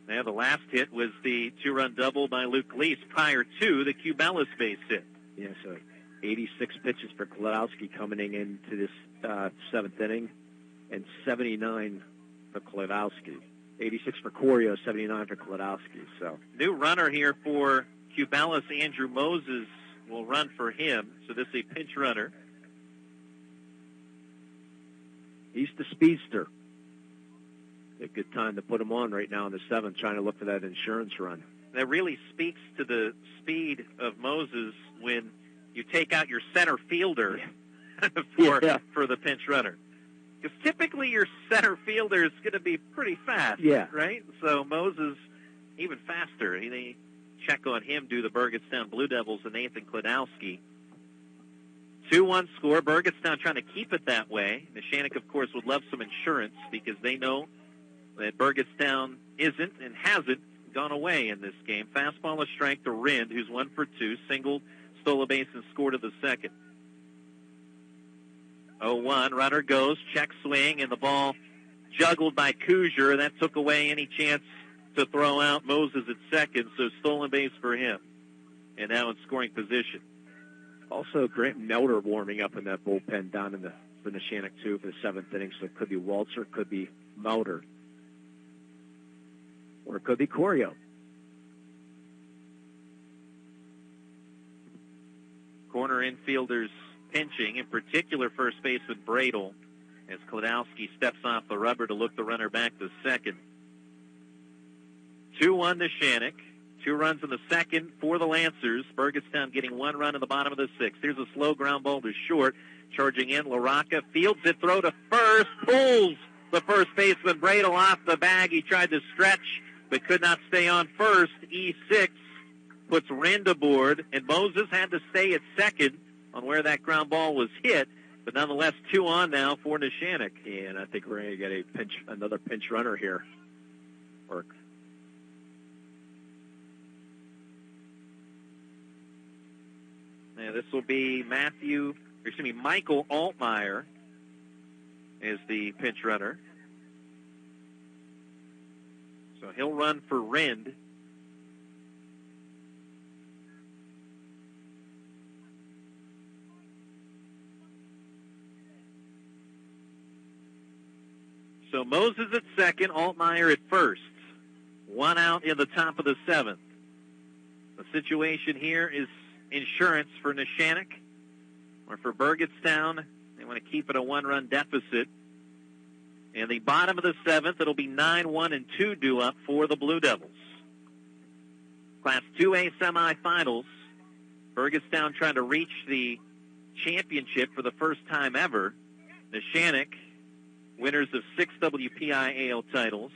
Now, the last hit was the 2-run double by Luke Leese prior to the Cubelis base hit. Yeah, so 86 pitches for Kwiatkowski coming into this seventh inning, and 79 for Kwiatkowski. 86 for Corio, 79 for Kwiatkowski. So new runner here for Cubelis. Andrew Moses will run for him. So this is a pinch runner. He's the speedster. A good time to put him on right now in the seventh, trying to look for that insurance run. That really speaks to the speed of Moses when you take out your center fielder for the pinch runner. Because typically your center fielder is going to be pretty fast, right? So Moses, even faster. They check on him, do the Burgettstown Blue Devils and Nathan Kwiatkowski. 2-1 score. Burgettstown trying to keep it that way. Neshannock, of course, would love some insurance because they know that Burgettstown isn't and hasn't gone away in this game. Fastball a strike to Rind, who's 1 for 2, singled, stole a base, and scored to the second. 0-1, runner goes, check swing, and the ball juggled by Kujar. That took away any chance to throw out Moses at second, so stolen base for him. And now in scoring position. Also, Grant Melder warming up in that bullpen down in for Neshannock, too, for the seventh inning. So it could be Walter, it could be Melder. Or it could be Corio. Corner infielders pinching, in particular first baseman Bradel, as Kwiatkowski steps off the rubber to look the runner back to second. 2-1 Neshannock. 2 runs in the second for the Lancers. Burgettstown getting 1 run in the bottom of the sixth. Here's a slow ground ball to short. Charging in, LaRocca fields it, throw to first, pulls the first baseman Bradel off the bag. He tried to stretch, but could not stay on first. E6 puts Rind aboard, and Moses had to stay at second on where that ground ball was hit. But nonetheless, 2 on now for Neshannock. Yeah, and I think we're going to get another pinch runner here. Yeah, this will be Michael Altmeyer is the pinch runner. So he'll run for Rind. So Moses at second, Altmeyer at first. 1 out in the top of the seventh. The situation here is insurance for Neshannock, or for Burgettstown. They want to keep it a 1-run deficit. In the bottom of the seventh, it'll be 9-1 and 2 due up for the Blue Devils. Class 2A semifinals. Burgettstown trying to reach the championship for the first time ever. Neshannock, winners of 6 WPIAL titles.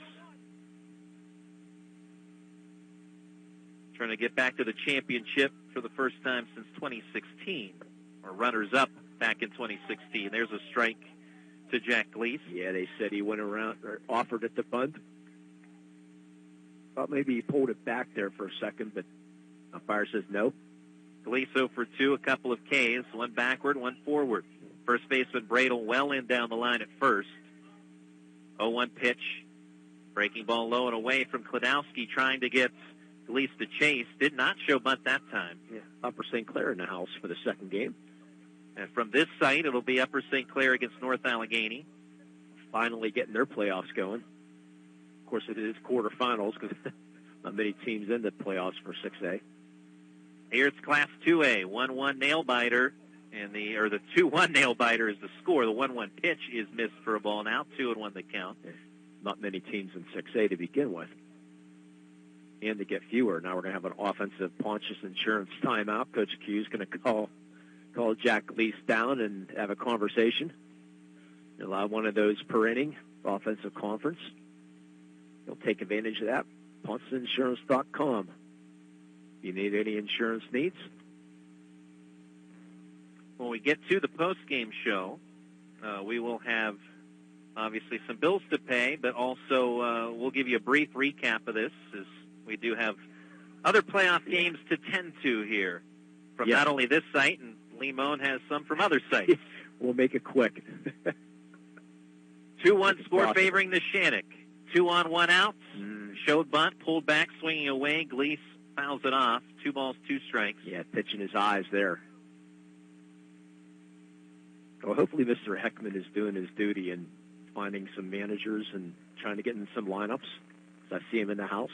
Trying to get back to the championship for the first time since 2016, or runners-up back in 2016. There's a strike to Jack Gleese. Yeah, they said he went around, or offered it to bunt. Thought maybe he pulled it back there for a second, but umpire says no. Gleese 0 for 2, a couple of Ks, 1 backward, 1 forward. First baseman Bradel well in down the line at first. 0-1 pitch. Breaking ball low and away from Klodowski, trying to get Gleese to chase. Did not show bunt that time. Yeah, Upper St. Clair in the house for the second game. And from this site, it'll be Upper St. Clair against North Allegheny. Finally getting their playoffs going. Of course, it is quarterfinals because not many teams in the playoffs for 6A. Here it's Class 2A, 1-1 nail-biter. And the 2-1 nail-biter is the score. The 1-1 pitch is missed for a ball now. 2-1 the count. Not many teams in 6A to begin with. And to get fewer. Now we're going to have an offensive Pontius Insurance timeout. Coach Q is going to call Jack Gleese down and have a conversation. Allow one of those per inning, offensive conference. He'll take advantage of that. PontiusInsurance.com. If you need any insurance needs. When we get to the post-game show, we will have, obviously, some bills to pay, but also we'll give you a brief recap of this, as we do have other playoff games to tend to here from not only this site, and Limon has some from other sites. We'll make it quick. 2-1 score favoring Neshannock. 2 on, 1 out. Showed bunt, pulled back, swinging away. Gleese fouls it off. 2 balls, 2 strikes. Yeah, pitching his eyes there. Well, hopefully Mr. Heckman is doing his duty and finding some managers and trying to get in some lineups. I see him in the house.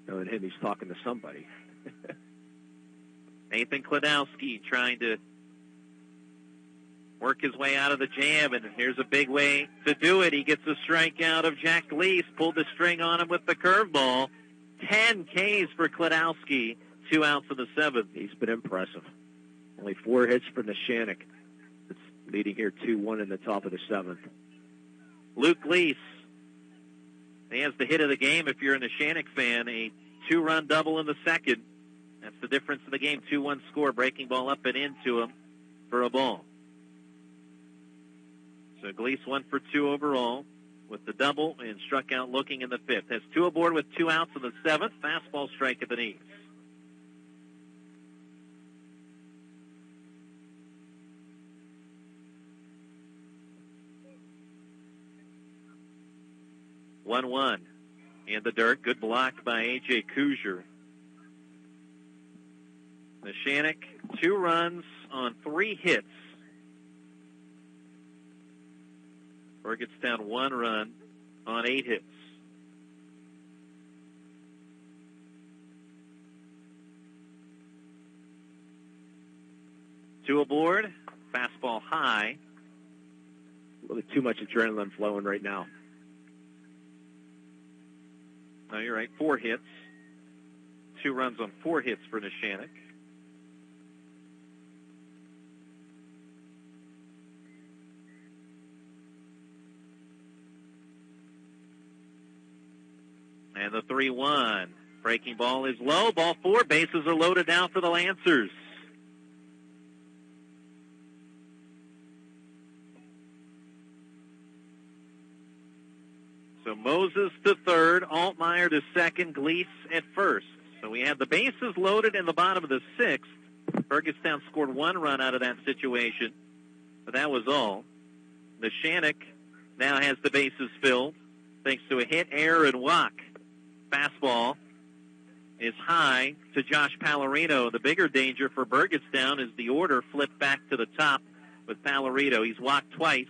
Knowing him, he's talking to somebody. Nathan Klodowski trying to work his way out of the jam, and here's a big way to do it. He gets a strikeout of Jack Gleese, pulled the string on him with the curveball. 10 Ks for Klodowski, 2 outs in the 7th. He's been impressive. Only 4 hits for Neshannock. It's leading here 2-1 in the top of the 7th. Luke Gleese, he has the hit of the game if you're a Neshannock fan, a 2-run double in the 2nd. That's the difference in the game, 2-1 score, breaking ball up and into him for a ball. So Gleese 1 for 2 overall with the double and struck out looking in the 5th. Has 2 aboard with 2 outs in the 7th. Fastball strike at the knees. One in the dirt. Good block by A.J. Kuzier. Neshannock, 2 runs on 3 hits. Burgettstown 1 run on 8 hits. Two aboard. Fastball high. A little too much adrenaline flowing right now. No, you're right. 4 hits. 2 runs on 4 hits for Neshannock. And the 3-1. Breaking ball is low. Ball 4. Bases are loaded now for the Lancers. So Moses to third, Altmaier to second, Gleese at first. So we had the bases loaded in the bottom of the 6th. Burgettstown scored 1 run out of that situation, but that was all. Neshannock now has the bases filled thanks to a hit, error, and walk. Fastball is high to Josh Pallarino. The bigger danger for Burgettstown is the order flipped back to the top with Pallarino. He's walked twice.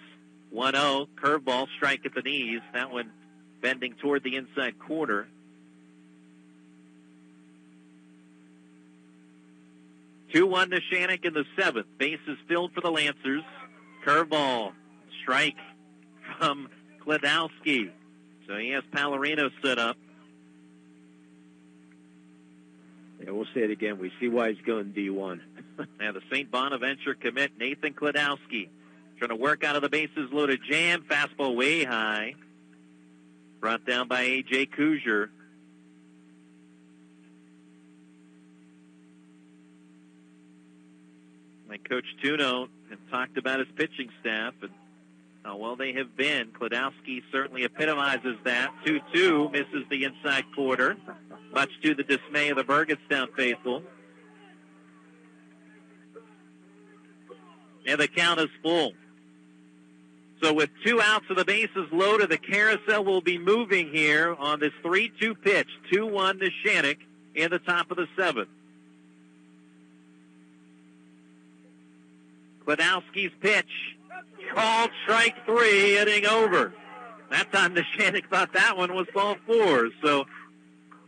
1-0, curveball, strike at the knees. That one bending toward the inside corner. 2-1 Neshannock in the 7th. Bases filled for the Lancers. Curveball, strike from Klodowski. So he has Pallarino set up. Yeah, we'll say it again. We see why he's going D1. Now the St. Bonaventure commit, Nathan Klodowski, trying to work out of the bases loaded jam. Fastball way high. Brought down by A.J. Kuzier. And Coach Tuno had talked about his pitching staff and how well they have been. Klodowski certainly epitomizes that. 2-2, misses the inside quarter, much to the dismay of the Burgettstown faithful. And the count is full. So with 2 outs of the bases loaded, the carousel will be moving here on this 3-2 pitch. 2-1 to Neshannock in the top of the 7th. Kladowski's pitch. Called strike 3, inning over. That time Neshannock thought that one was ball 4. So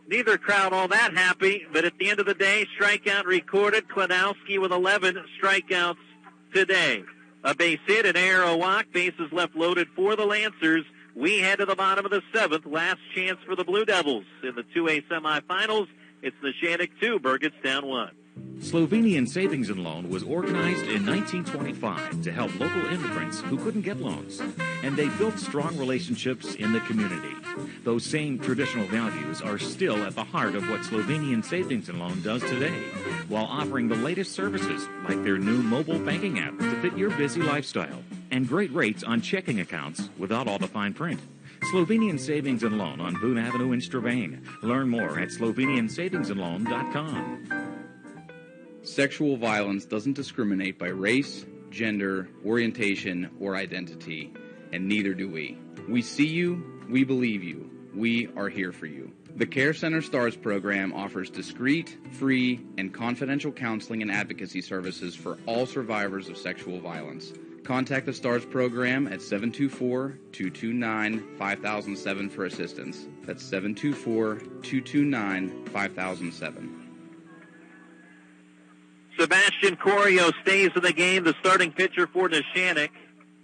neither crowd all that happy, but at the end of the day, strikeout recorded. Kladowski with 11 strikeouts today. A base hit, an error, a walk, bases left loaded for the Lancers. We head to the bottom of the 7th. Last chance for the Blue Devils in the 2A semifinals. It's Neshannock 2, Burgettstown 1. Slovenian Savings and Loan was organized in 1925 to help local immigrants who couldn't get loans, and they built strong relationships in the community. Those same traditional values are still at the heart of what Slovenian Savings and Loan does today, while offering the latest services like their new mobile banking app to fit your busy lifestyle, and great rates on checking accounts without all the fine print. Slovenian Savings and Loan on Boone Avenue in Strabane. Learn more at sloveniansavingandloan.com. Sexual violence doesn't discriminate by race, gender, orientation, or identity, and neither do we. We see you, we believe you, we are here for you. The Care Center STARS program offers discreet, free, and confidential counseling and advocacy services for all survivors of sexual violence. Contact the STARS program at 724-229-5007 for assistance. That's 724-229-5007. Sebastian Corio stays in the game, the starting pitcher for Neshannock.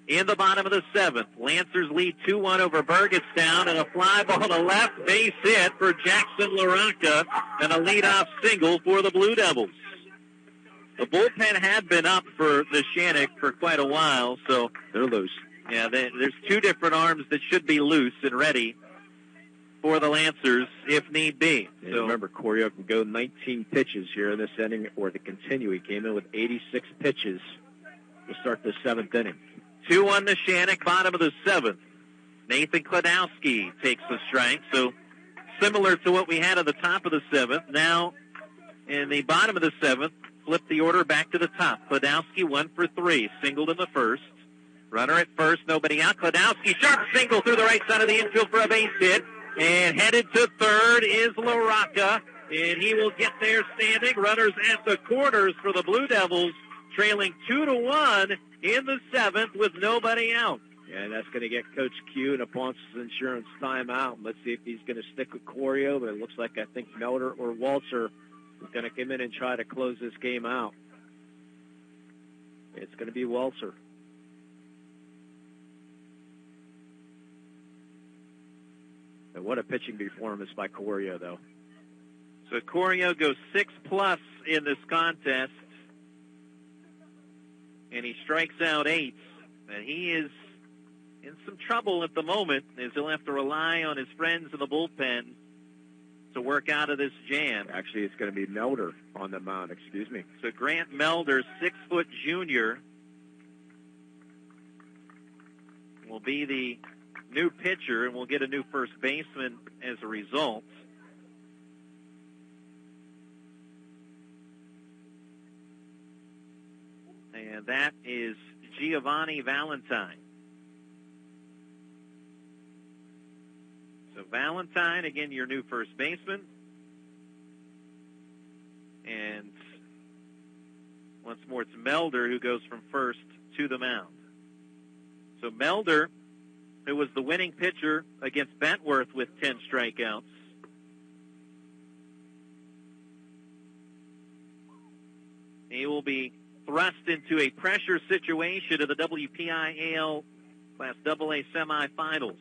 In the bottom of the 7th, Lancers lead 2-1 over Burgettstown, and a fly ball to left, base hit for Jackson LaRocca, and a leadoff single for the Blue Devils. The bullpen had been up for Neshannock for quite a while, so they're loose. Yeah, there's 2 different arms that should be loose and ready for the Lancers if need be. And so remember, Corio can go 19 pitches here in this inning, or to continue. He came in with 86 pitches to start the 7th inning. 2-1 Neshannock, bottom of the 7th. Nathan Kladowski takes the strike, so similar to what we had at the top of the 7th. Now, in the bottom of the 7th, flip the order back to the top. Kladowski 1 for 3, singled in the first. Runner at first, nobody out. Kladowski, sharp single through the right side of the infield for a base hit. And headed to third is LaRocca, and he will get there standing. Runners at the corners for the Blue Devils, trailing 2-1 in the 7th with nobody out. Yeah, and that's going to get Coach Q and a Ponce's Insurance timeout. Let's see if he's going to stick with Corio, but it looks like I think Melder or Walter is going to come in and try to close this game out. It's going to be Walter. And what a pitching performance by Corio, though. So Corio goes 6+ in this contest, and he strikes out 8. And he is in some trouble at the moment, as he'll have to rely on his friends in the bullpen to work out of this jam. Actually, it's going to be Melder on the mound, excuse me. So Grant Melder, 6-foot junior, will be the new pitcher, and we'll get a new first baseman as a result. And that is Giovanni Valentine. So Valentine, again, your new first baseman. And once more, it's Melder who goes from first to the mound. So Melder, who was the winning pitcher against Bentworth with 10 strikeouts. He will be thrust into a pressure situation of the WPIAL Class AA semifinals.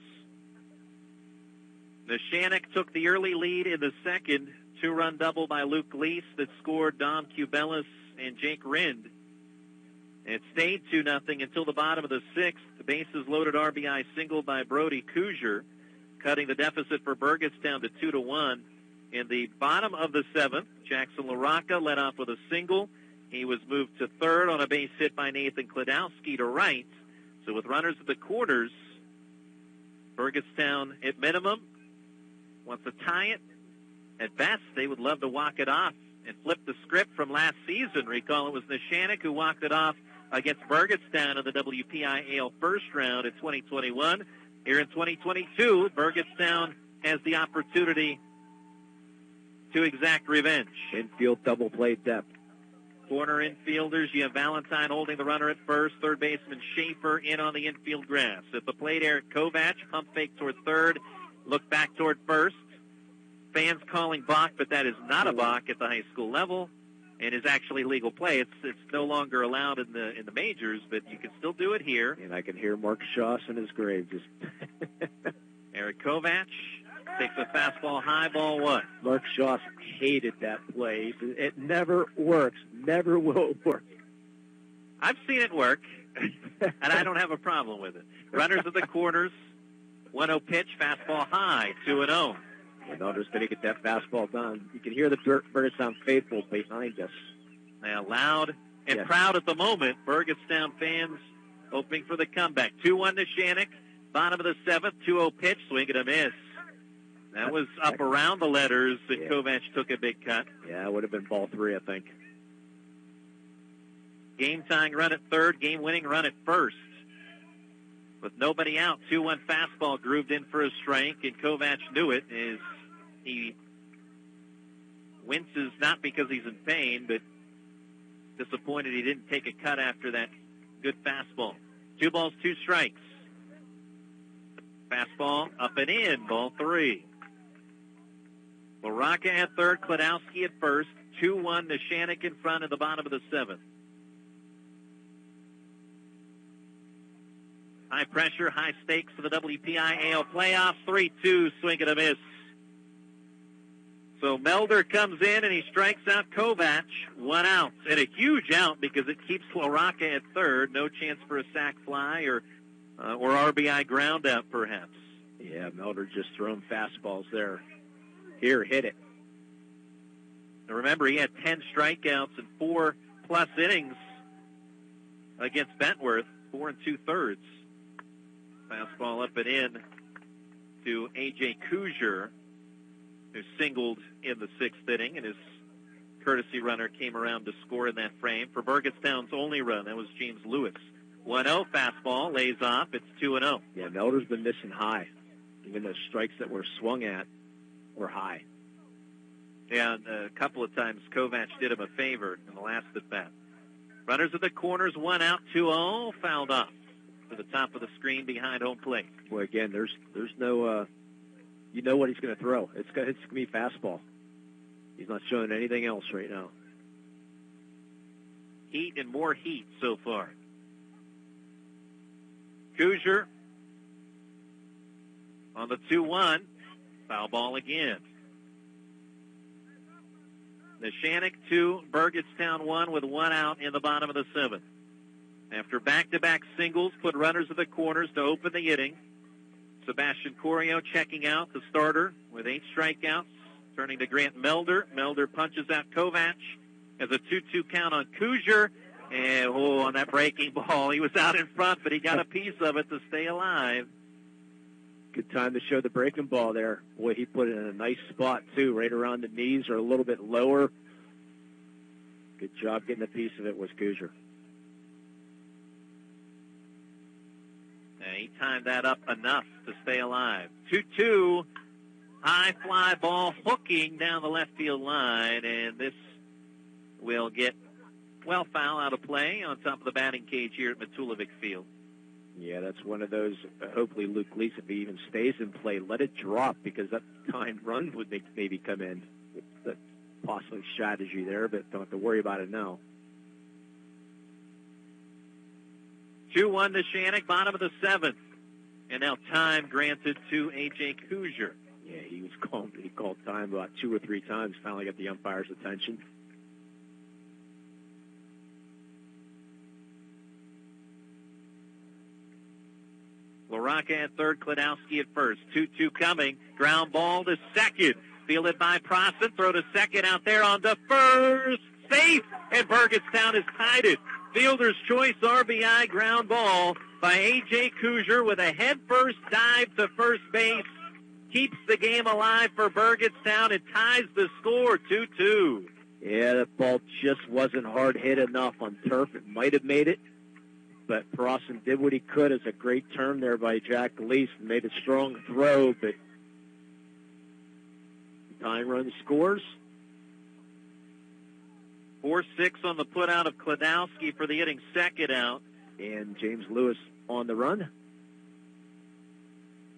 Neshannock took the early lead in the second, 2-run double by Luke Lease that scored Dom Cubelis and Jake Rind. It stayed 2-0 until the bottom of the 6th. The bases loaded RBI single by Brody Kuzier, cutting the deficit for Burgettstown to 2-1. In the bottom of the 7th, Jackson LaRocca led off with a single. He was moved to third on a base hit by Nathan Kladowski to right. So with runners at the quarters, Burgettstown at minimum wants to tie it. At best, they would love to walk it off and flip the script from last season. Recall it was Neshannock who walked it off against Burgettstown in the WPIAL first round in 2021. Here in 2022, Burgettstown has the opportunity to exact revenge. Infield double play depth. Corner infielders, you have Valentine holding the runner at first. Third baseman Schaefer in on the infield grass. At the plate, Eric Kovac, pump fake toward third, look back toward first. Fans calling balk, but that is not a balk at the high school level and is actually legal play. It's no longer allowed in the majors, but you can still do it here. And I can hear Mark Schoss in his grave. Just Eric Kovac takes a fastball, high, ball one. Mark Schoss hated that play. It never works. Never will work. I've seen it work, and I don't have a problem with it. Runners at the corners, 1-0 pitch, fastball high, 2-0. And Elder's going to get that fastball done. You can hear the Burgettstown faithful behind us. They are loud and proud at the moment. Burgettstown fans hoping for the comeback. 2-1 to Neshannock, bottom of the seventh, 2-0 pitch, swing and a miss. That was up around the letters, and Kovac took a big cut. Yeah, it would have been ball three, I think. Game-tying run at third, game-winning run at first. With nobody out, 2-1 fastball grooved in for a strike, and Kovac knew it as he winces not because he's in pain, but disappointed he didn't take a cut after that good fastball. 2 balls, 2 strikes. Fastball up and in, ball 3. LaRocca at third, Kladowski at first. 2-1 to Neshannock in front at the bottom of the seventh. High pressure, high stakes for the WPIAL playoffs. 3-2, swing and a miss. So Melder comes in and he strikes out Kovac. 1 out, and a huge out because it keeps LaRocca at third. No chance for a sac fly or RBI ground out, perhaps. Yeah, Melder just throwing fastballs there. Here, hit it. Now remember, he had 10 strikeouts and 4+ innings against Bentworth, 4 2/3. Fastball up and in to A.J. Kuzier, who singled in the 6th inning, and his courtesy runner came around to score in that frame for Burgettstown's only run. That was James Lewis. 1-0 fastball, lays off. It's 2-0. Yeah, Melder's been missing high. Even those strikes that were swung at were high. Yeah, a couple of times Kovac did him a favor in the last at bat. Runners at the corners, 1 out, 2-0, fouled off to the top of the screen behind home plate. Well, again, there's no, you know what he's going to throw. It's going to be fastball. He's not showing anything else right now. Heat and more heat so far. Kuzier on the 2-1. Foul ball again. Neshannock 2, Burgettstown 1 with 1 out in the bottom of the 7th. After back-to-back singles, put runners at the corners to open the inning. Sebastian Corio checking out, the starter, with 8 strikeouts. Turning to Grant Melder. Melder punches out Kovac as a 2-2 count on Kuzier. And, on that breaking ball, he was out in front, but he got a piece of it to stay alive. Good time to show the breaking ball there. Boy, he put it in a nice spot, too, right around the knees or a little bit lower. Good job getting a piece of it was Kuzier. He timed that up enough to stay alive. 2-2, high fly ball hooking down the left field line, and this will get, foul out of play on top of the batting cage here at Matulovic Field. Yeah, that's one of those, hopefully Luke Leese, if he even stays in play, let it drop because that timed run would maybe come in. That's possibly strategy there, but don't have to worry about it now. 2-1 to Neshannock, bottom of the 7th. And now time granted to A.J. Kuzier. Yeah, he called time about 2 or 3 times, finally got the umpire's attention. LaRocca at third, Kladowski at first. 2-2 coming. Ground ball to second. Fielded by Prosson. Throw to second out there on the first. Safe. And Burgettstown has tied it. Fielder's choice RBI ground ball by A.J. Kuzier with a head-first dive to first base. Keeps the game alive for Burgettstown. It ties the score 2-2. Yeah, that ball just wasn't hard hit enough on turf. It might have made it, but Rawson did what he could. It's a great turn there by Jack Lease and made a strong throw, but tying run scores. 4-6 on the put out of Kladowski for the Innings second out. And James Lewis on the run.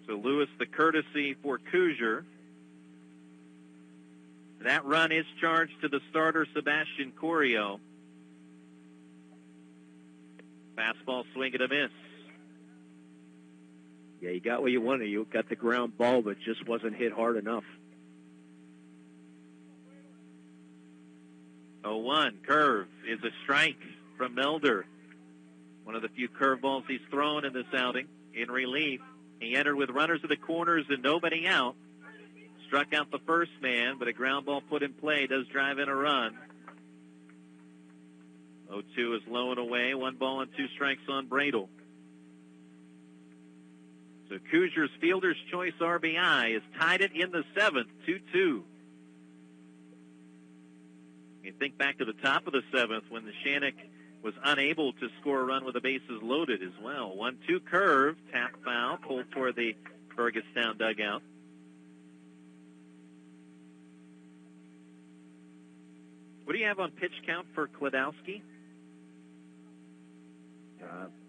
So Lewis the courtesy for Cougar. That run is charged to the starter, Sebastian Corio. Fastball swing and a miss. Yeah, you got what you wanted. You got the ground ball, but just wasn't hit hard enough. 0-1. Curve is a strike from Melder. One of the few curveballs he's thrown in this outing. In relief, he entered with runners at the corners and nobody out. Struck out the first man, but a ground ball put in play does drive in a run. 0-2 is low and away. 1-2 strikes on Bradle. So Cougars' Fielder's Choice RBI has tied it in the seventh, 2-2. You think back to the top of the seventh when Neshannock was unable to score a run with the bases loaded as well. 1-2 curve, tap foul, pulled toward the Burgettstown dugout. What do you have on pitch count for Kladowski?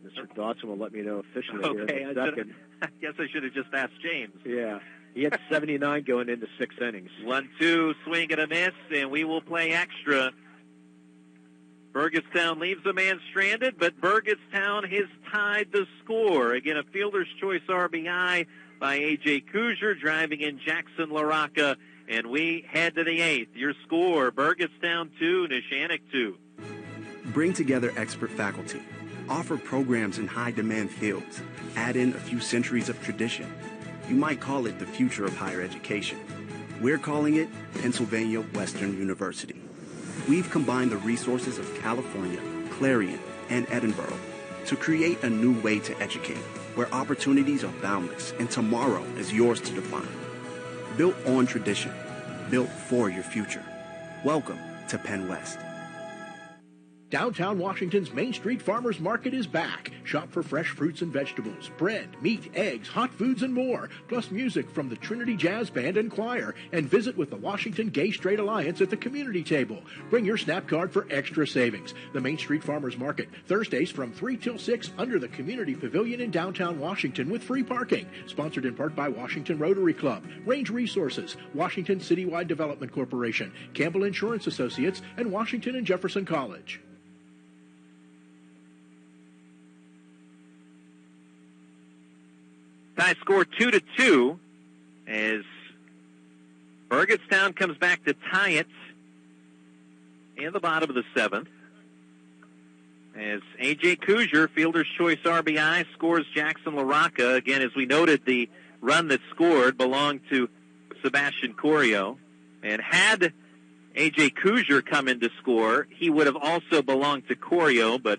Mr. Dodson will let me know officially Okay, here in a second. I guess I should have just asked James. Yeah, he had 79 going into 6 innings. 1-2, swing and a miss, and we will play extra. Burgettstown leaves a man stranded, but Burgettstown has tied the score. Again, a Fielder's Choice RBI by A.J. Cougar, driving in Jackson LaRocca, and we head to the eighth. Your score, Burgettstown 2, Neshannock 2. Bring together expert faculty. Offer programs in high-demand fields. Add in a few centuries of tradition. You might call it the future of higher education. We're calling it Pennsylvania Western University. We've combined the resources of California, Clarion, and Edinburgh to create a new way to educate, where opportunities are boundless and tomorrow is yours to define. Built on tradition, built for your future. Welcome to Penn West. Downtown Washington's Main Street Farmers Market is back. Shop for fresh fruits and vegetables, bread, meat, eggs, hot foods, and more. Plus music from the Trinity Jazz Band and Choir. And visit with the Washington Gay Straight Alliance at the community table. Bring your SNAP card for extra savings. The Main Street Farmers Market, Thursdays from 3 till 6 under the Community Pavilion in downtown Washington with free parking. Sponsored in part by Washington Rotary Club, Range Resources, Washington Citywide Development Corporation, Campbell Insurance Associates, and Washington and Jefferson College. Tie score 2-2 as Burgettstown comes back to tie it in the bottom of the seventh. As A.J. Cougar, Fielder's Choice RBI, scores Jackson LaRocca. Again, as we noted, the run that scored belonged to Sebastian Corio. And had A.J. Cougar come in to score, he would have also belonged to Corio, but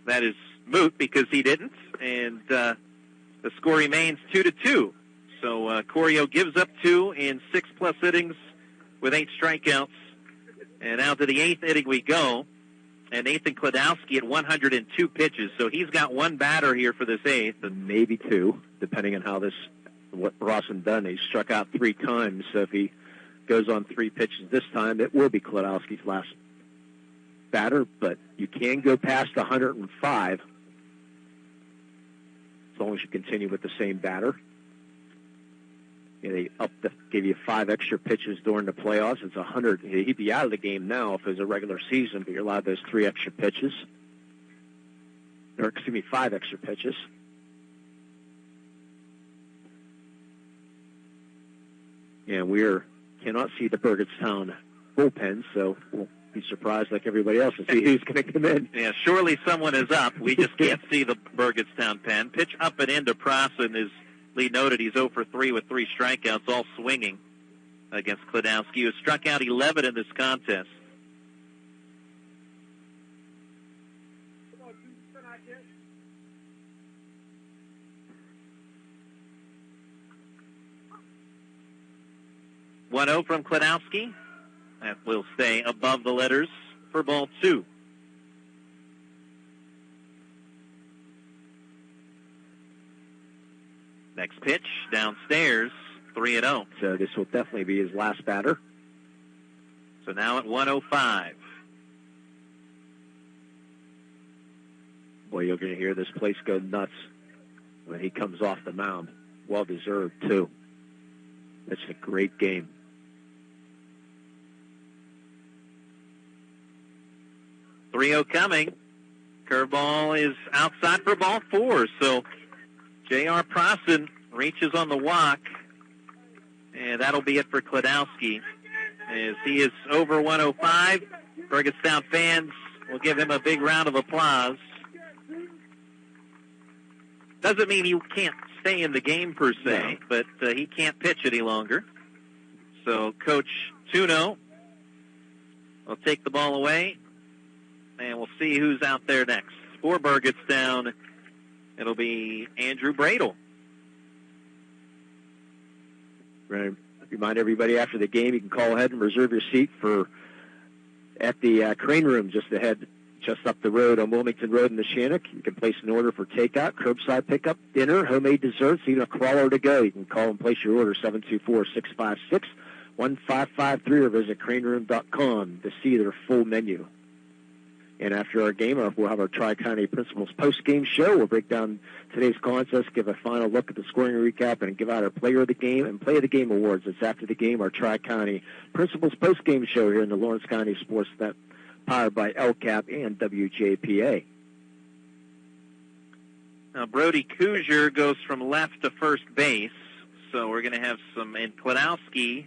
that is moot because he didn't. And the score remains 2-2. So Corio gives up 2 in 6+ innings with 8 strikeouts. And out to the 8th inning we go. And Nathan Kladowski at 102 pitches. So he's got 1 batter here for this 8th. And maybe 2, depending on how what Rawson done. He struck out 3 times. So if he goes on 3 pitches this time, it will be Kladowski's last batter. But you can go past 105. As long as you continue with the same batter. They give you 5 extra pitches during the playoffs. It's 100. He'd be out of the game now if it was a regular season, but you're allowed those 3 extra pitches. Or, 5 extra pitches. And we cannot see the Burgettstown bullpen, so we'll be surprised like everybody else to see who's going to come in. Yeah, surely someone is up. We just can't see the Burgettstown pen. Pitch up and into Prasen, as Lee noted, he's 0 for 3 with 3 strikeouts, all swinging against Kladowski, who struck out 11 in this contest. One-0 from Kladowski. That will stay above the letters for ball 2. Next pitch, downstairs, 3-0. So this will definitely be his last batter. So now at 105. Boy, you're going to hear this place go nuts when he comes off the mound. Well-deserved, too. That's a great game. .3-0 coming. Curveball is outside for ball 4. So J.R. Prosson reaches on the walk. And that'll be it for Kladowski. As he is over 105, Burgettstown fans will give him a big round of applause. Doesn't mean he can't stay in the game per se, but he can't pitch any longer. So Coach Tuno will take the ball away, and we'll see who's out there next. For Burgettstown, it'll be Andrew Bradle. Right. Remind everybody after the game, you can call ahead and reserve your seat at the Crane Room just up the road on Wilmington Road in Neshannock. You can place an order for takeout, curbside pickup, dinner, homemade desserts, even a crawler to go. You can call and place your order 724-656-1553 or visit craneroom.com to see their full menu. And after our game, we'll have our Tri-County Principals post-game show. We'll break down today's contest, give a final look at the scoring recap, and give out our Player of the Game and Play of the Game awards. It's after the game, our Tri-County Principals post-game show here in the Lawrence County SportsNet, powered by LCAP and WJPA. Now, Brody Kuzier goes from left to first base, so we're going to have and Kladowski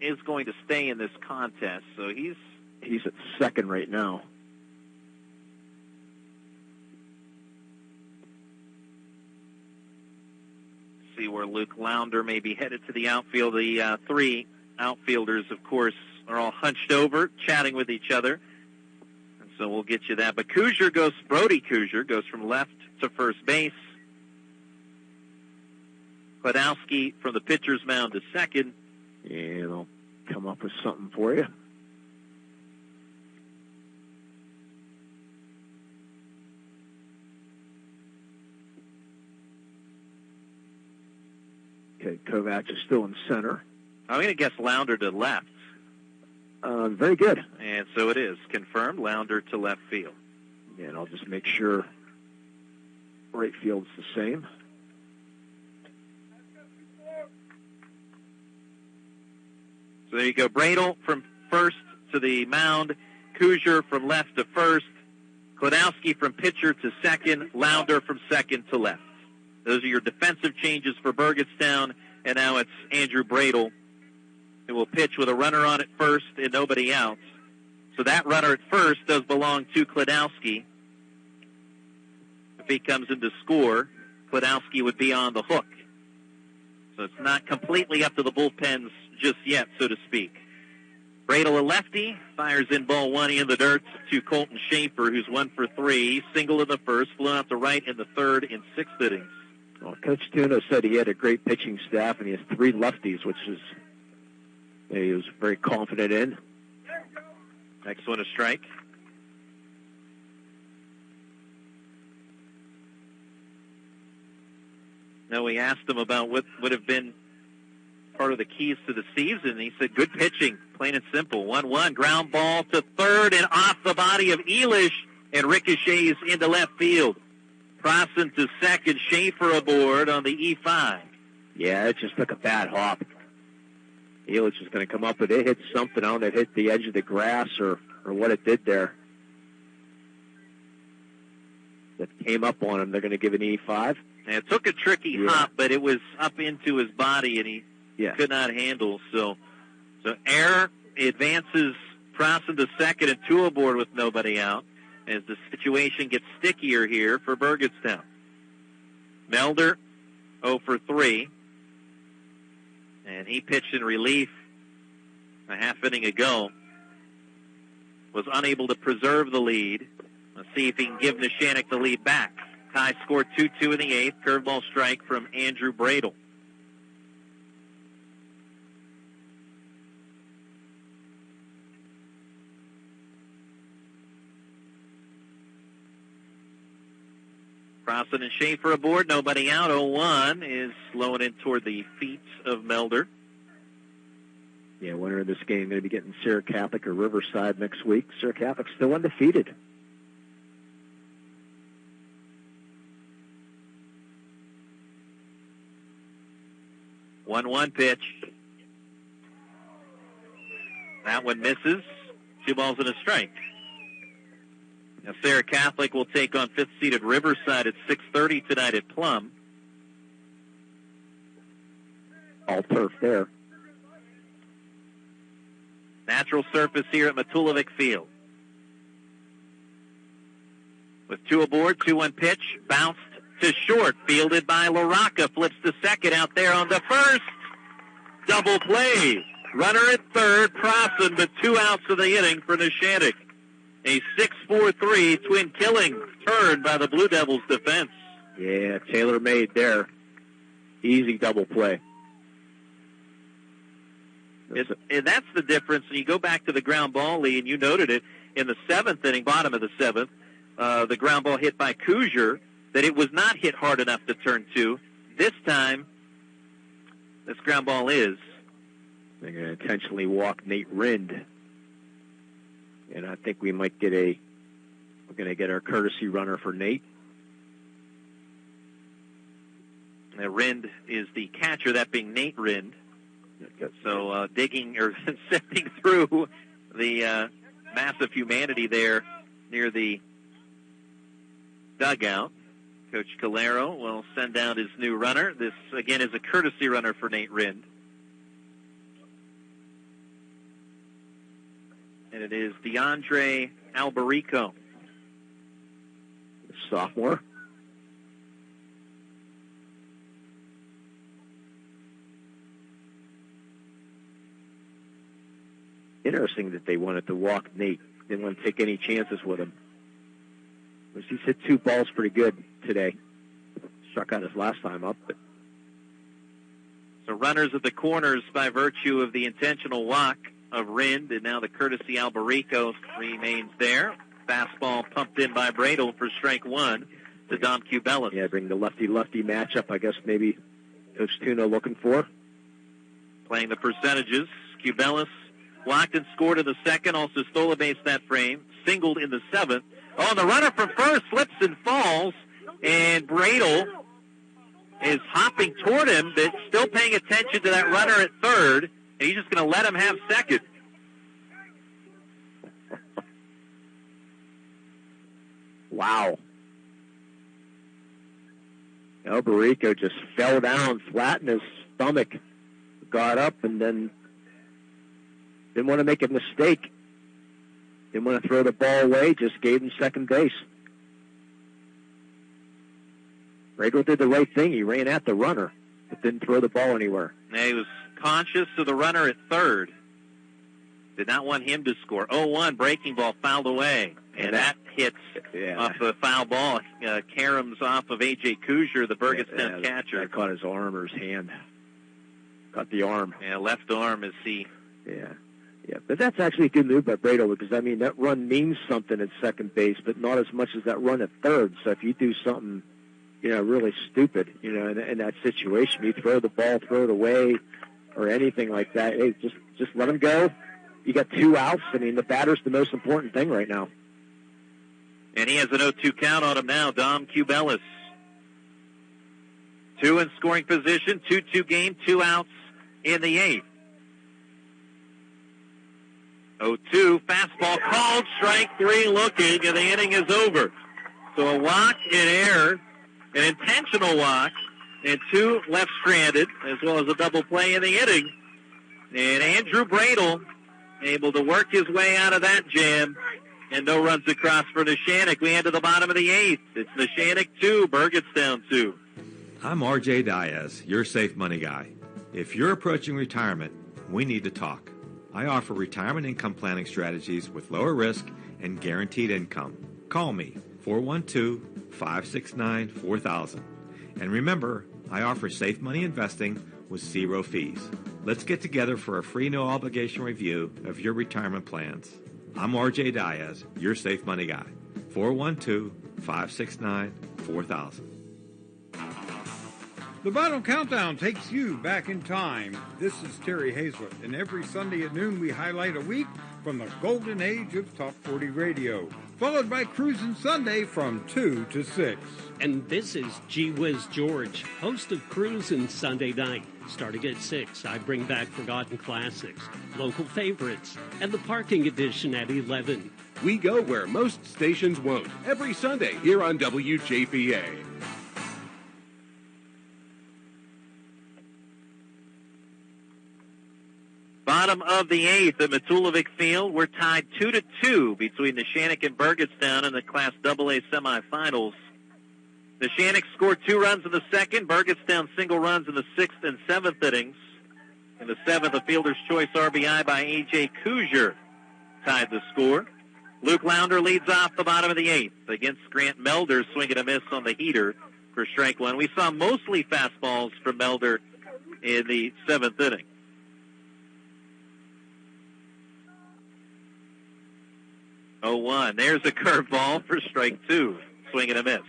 is going to stay in this contest, so he's at second right now. See where Luke Launder may be headed to the outfield. The three outfielders, of course, are all hunched over, chatting with each other, and so we'll get you that. But Brody Kuzier goes from left to first base. Kladowski from the pitcher's mound to second. And I'll come up with something for you. Okay, Kovacs is still in center. I'm going to guess Launder to left. Very good. And so it is. Confirmed, Launder to left field. And I'll just make sure right field's the same. So there you go. Bradle from first to the mound. Kuzier from left to first. Kladowski from pitcher to second. Launder from second to left. Those are your defensive changes for Burgettstown. And now it's Andrew Bradle, who will pitch with a runner on at first and nobody out. So that runner at first does belong to Kladowski. If he comes in to score, Kladowski would be on the hook. So it's not completely up to the bullpens just yet, so to speak. Bradle, a lefty, fires in ball one in the dirt to Colton Schaefer, who's 1 for 3. Single in the first, flown out to right in the third and sixth innings. Well, Coach Tuno said he had a great pitching staff, and he has 3 lefties, which is he was very confident in. Next one, a strike. Now, we asked him about what would have been part of the keys to the season. He said, good pitching, plain and simple. 1-1, ground ball to third and off the body of Elish and ricochets into left field. Prosson to second, Schaefer aboard on the E5. Yeah, it just took a bad hop. Elish is going to come up with it. Hit something on it, hit the edge of the grass or what it did there. That came up on him. They're going to give an E5. And it took a tricky hop, but it was up into his body, and he could not handle. So error advances Prosson to second and 2 aboard with nobody out as the situation gets stickier here for Burgettstown. Melder, 0 for 3. And he pitched in relief a half inning ago. Was unable to preserve the lead. Let's see if he can give Neshannock the lead back. Tie scored 2-2 in the 8th. Curveball strike from Andrew Bradle. Crossan and Schaefer aboard, nobody out. 0-1 is slowing in toward the feet of Melder. Yeah, winner of this game going to be getting Sierra Catholic or Riverside next week. Sierra Catholic still undefeated. One pitch. That one misses. 2 balls and a strike. Now Sierra Catholic will take on 5th-seeded Riverside at 6:30 tonight at Plum. All turf there. Natural surface here at Matulovic Field. With 2 aboard, 2-1 pitch, bounced to short, fielded by LaRocca, flips to second out there on the first. Double play. Runner at third, Crossan, but 2 outs of the inning for Neshannock. A 6-4-3 twin killing turn by the Blue Devils defense. Yeah, Taylor made there. Easy double play. And that's the difference. And you go back to the ground ball, Lee, and you noted it in the 7th inning, bottom of the 7th, the ground ball hit by Kuzier, that it was not hit hard enough to turn 2. This time, this ground ball is. They're going to intentionally walk Nate Rind. And I think we're going to get our courtesy runner for Nate. Now, Rind is the catcher, that being Nate Rind. So digging or sifting through the massive humanity there near the dugout. Coach Calero will send out his new runner. This, again, is a courtesy runner for Nate Rind. And it is DeAndre Alberico. Sophomore. Interesting that they wanted to walk Nate. Didn't want to take any chances with him. He's hit 2 balls pretty good today. Struck out his last time up. But So runners at the corners by virtue of the intentional walk of Rind, and now the courtesy Alberico remains there. Fastball pumped in by Bradle for strike 1 to Dom Cubelis. Yeah, bring the lefty-lefty matchup, I guess maybe Coach Tuno looking for. Playing the percentages, Cubelis walked and scored in the 2nd, also stole a base that frame, singled in the 7th. Oh, and the runner from first slips and falls, and Bradle is hopping toward him, but still paying attention to that runner at third, and he's just going to let him have second. Wow. Alberico just fell down flat in his stomach, got up, and then didn't want to make a mistake. Didn't want to throw the ball away, just gave him second base. Bradle did the right thing. He ran at the runner, but didn't throw the ball anywhere. Yeah, he was conscious of the runner at third. Did not want him to score. 0-1, breaking ball fouled away. And that hits off the foul ball. Caroms off of A.J. Kuzier, the Burgettstown catcher. That caught his arm or his hand. Caught the arm. Yeah, left arm as he... Yeah, but that's actually a good move by Bradle because, I mean, that run means something at second base, but not as much as that run at third. So if you do something, really stupid, in that situation, you throw the ball, throw it away, or anything like that, hey, just let him go. You got 2 outs. I mean, the batter's the most important thing right now. And he has an 0-2 count on him now, Dom Cubelis. 2 in scoring position, 2-2 game, 2 outs in the 8th. 0-2, fastball called, strike 3 looking, and the inning is over. So a walk, an error, an intentional walk, and 2 left stranded, as well as a double play in the inning. And Andrew Bradle able to work his way out of that jam, and no runs across for Neshannock. We head to the bottom of the 8th. It's Neshannock 2, Burgettstown 2. I'm RJ Diaz, your safe money guy. If you're approaching retirement, we need to talk. I offer retirement income planning strategies with lower risk and guaranteed income. Call me, 412-569-4000. And remember, I offer safe money investing with 0 fees. Let's get together for a free no-obligation review of your retirement plans. I'm RJ Diaz, your safe money guy. 412-569-4000. The Bottle Countdown takes you back in time. This is Terry Hazlett, and every Sunday at noon we highlight a week from the golden age of Top 40 radio, followed by Cruisin' Sunday from 2 to 6. And this is Gee Whiz George, host of Cruisin' Sunday night. Starting at 6, I bring back forgotten classics, local favorites, and the parking edition at 11. We go where most stations won't. Every Sunday here on WJPA. Bottom of the 8th at Matulovic Field. We're tied 2-2 between Neshannock and Burgettstown in the Class AA semifinals. Neshannock scored 2 runs in the second. Burgettstown single runs in the 6th and 7th innings. In the 7th, a fielder's choice RBI by A.J. Kuzier tied the score. Luke Lounder leads off the bottom of the 8th against Grant Melder, swinging a miss on the heater for strike 1. We saw mostly fastballs from Melder in the 7th inning. Oh, 1. There's a curveball for strike 2. Swing and a miss.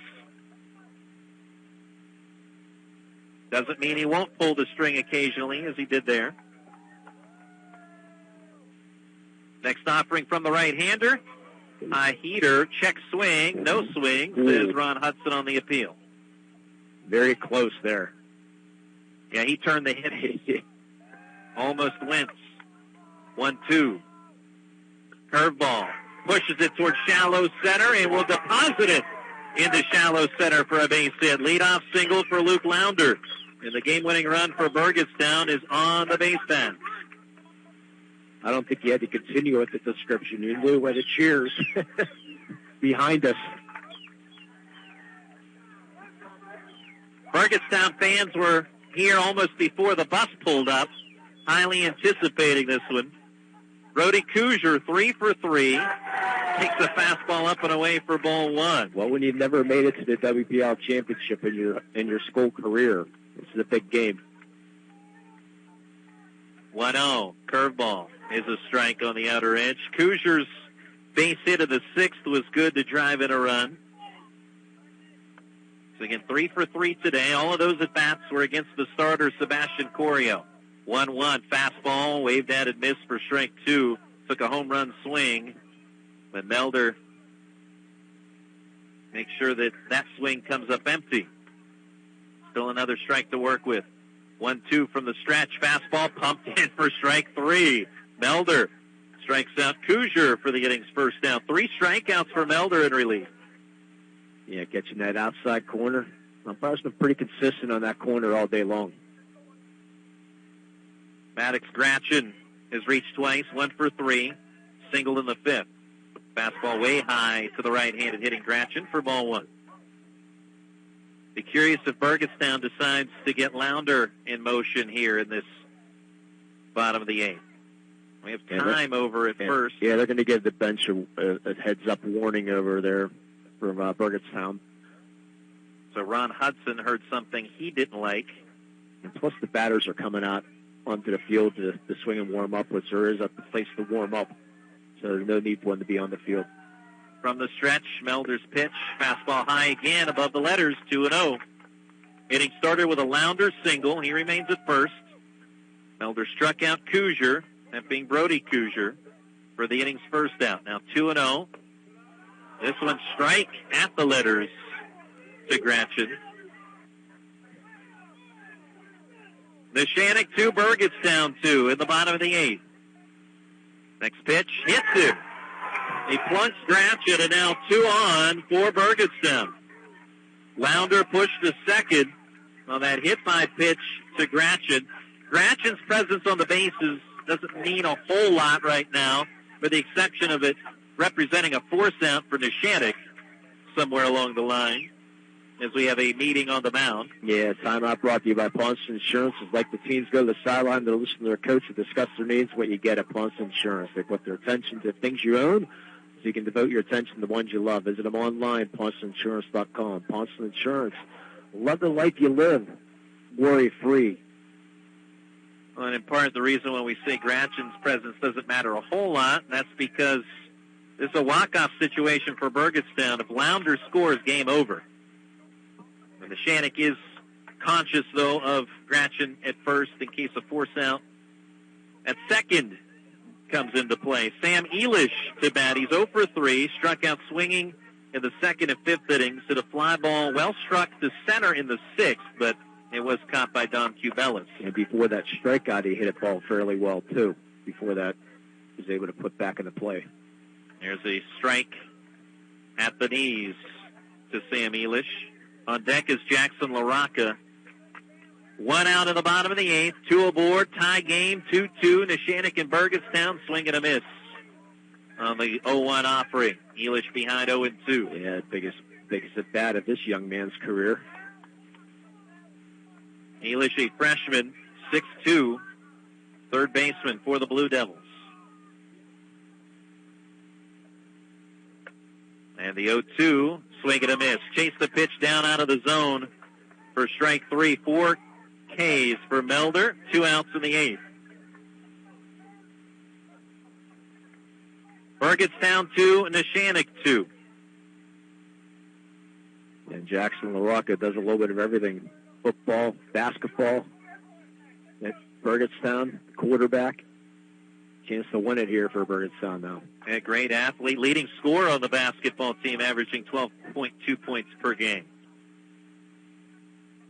Doesn't mean he won't pull the string occasionally, as he did there. Next offering from the right-hander. High heater, check swing, no swing, says Ron Hudson on the appeal. Very close there. Yeah, he turned the hit. Almost went. 1-2. Curveball. Pushes it towards shallow center and will deposit it into shallow center for a base hit. Leadoff single for Luke Lounder. And the game-winning run for Burgettstown is on the base path. I don't think you had to continue with the description. You knew where the cheers behind us. Burgettstown fans were here almost before the bus pulled up, highly anticipating this one. Brody Kuzier, 3 for 3, takes a fastball up and away for ball 1. Well, when you've never made it to the WPIAL championship in your school career, this is a big game. 1-0, curveball is a strike on the outer edge. Kuzier's base hit of the 6th was good to drive in a run. So again, 3 for 3 today. All of those at-bats were against the starter, Sebastian Corio. 1-1, fastball, waved at and missed for strike 2. Took a home run swing, but Melder makes sure that that swing comes up empty. Still another strike to work with. 1-2 from the stretch, fastball pumped in for strike 3. Melder strikes out Kuzier for the inning's first down. 3 strikeouts for Melder in relief. Yeah, catching that outside corner. Umpire's been pretty consistent on that corner all day long. Maddox Gratchen has reached twice, 1 for 3, singled in the 5th. Fastball way high to the right-handed hitting Gratchen for ball 1. Be curious if Burgettstown decides to get Lounder in motion here in this bottom of the 8th. We have time over at first. Yeah, they're going to give the bench a heads-up warning over there from Burgettstown. So Ron Hudson heard something he didn't like. And plus the batters are coming out onto the field to swing and warm up, which there is a place to warm up. So there's no need for one to be on the field. From the stretch, Melder's pitch, fastball high again above the letters, 2-0. Inning started with a Lounder single. He remains at first. Melder struck out Kuzier, that being Brody Kuzier, for the inning's first out. Now 2-0. This one strike at the letters to Gratchen. Neshannock 2, Burgettstown 2 in the bottom of the 8th. Next pitch, hits him. He plunged Gratchen, and now 2 on for Burgettstown. Lounder pushed to second on that hit by pitch to Gratchen. Gratchen's presence on the bases doesn't mean a whole lot right now, with the exception of it representing a force out for Neshannock somewhere along the line, as we have a meeting on the mound. Yeah, timeout brought to you by Pawnson Insurance. It's like the teams go to the sideline to listen to their coach and discuss their needs. What you get at Pawnson Insurance, they put their attention to things you own, so you can devote your attention to the ones you love. Visit them online, PawnsonInsurance.com. Pawnson Insurance. Love the life you live, worry-free. Well, and in part, the reason when we say Gratchen's presence doesn't matter a whole lot, that's because This is a walk-off situation for Burgettstown. If Lounder scores, game over. And Neshannock is conscious, though, of Gratchen at first in case of force out. At second comes into play. Sam Elish to bat. He's 0 for 3, struck out swinging in the second and fifth innings. Hit a fly ball, well struck to center in the sixth, but it was caught by Don Cubelis. And before that strikeout, he hit a ball fairly well, too. Before that, he was able to put back into play. There's a strike at the knees to Sam Elish. On deck is Jackson LaRocca. 1 out in the bottom of the 8th. 2 aboard. Tie game. 2-2. Neshannock and Burgettstown swing and a miss on the 0-1 offering. Elish behind 0-2. Yeah, biggest at bat of this young man's career. Elish, a freshman, 6'2", third baseman for the Blue Devils. And the 0-2, swing and a miss. Chase the pitch down out of the zone for strike 3. 4 Ks for Melder. 2 outs in the 8th. Burgettstown 2, Neshannock 2. And Jackson LaRocca does a little bit of everything. Football, basketball. At Burgettstown, quarterback. Chance to win it here for Burgettstown now. A great athlete, leading scorer on the basketball team, averaging 12.2 points per game.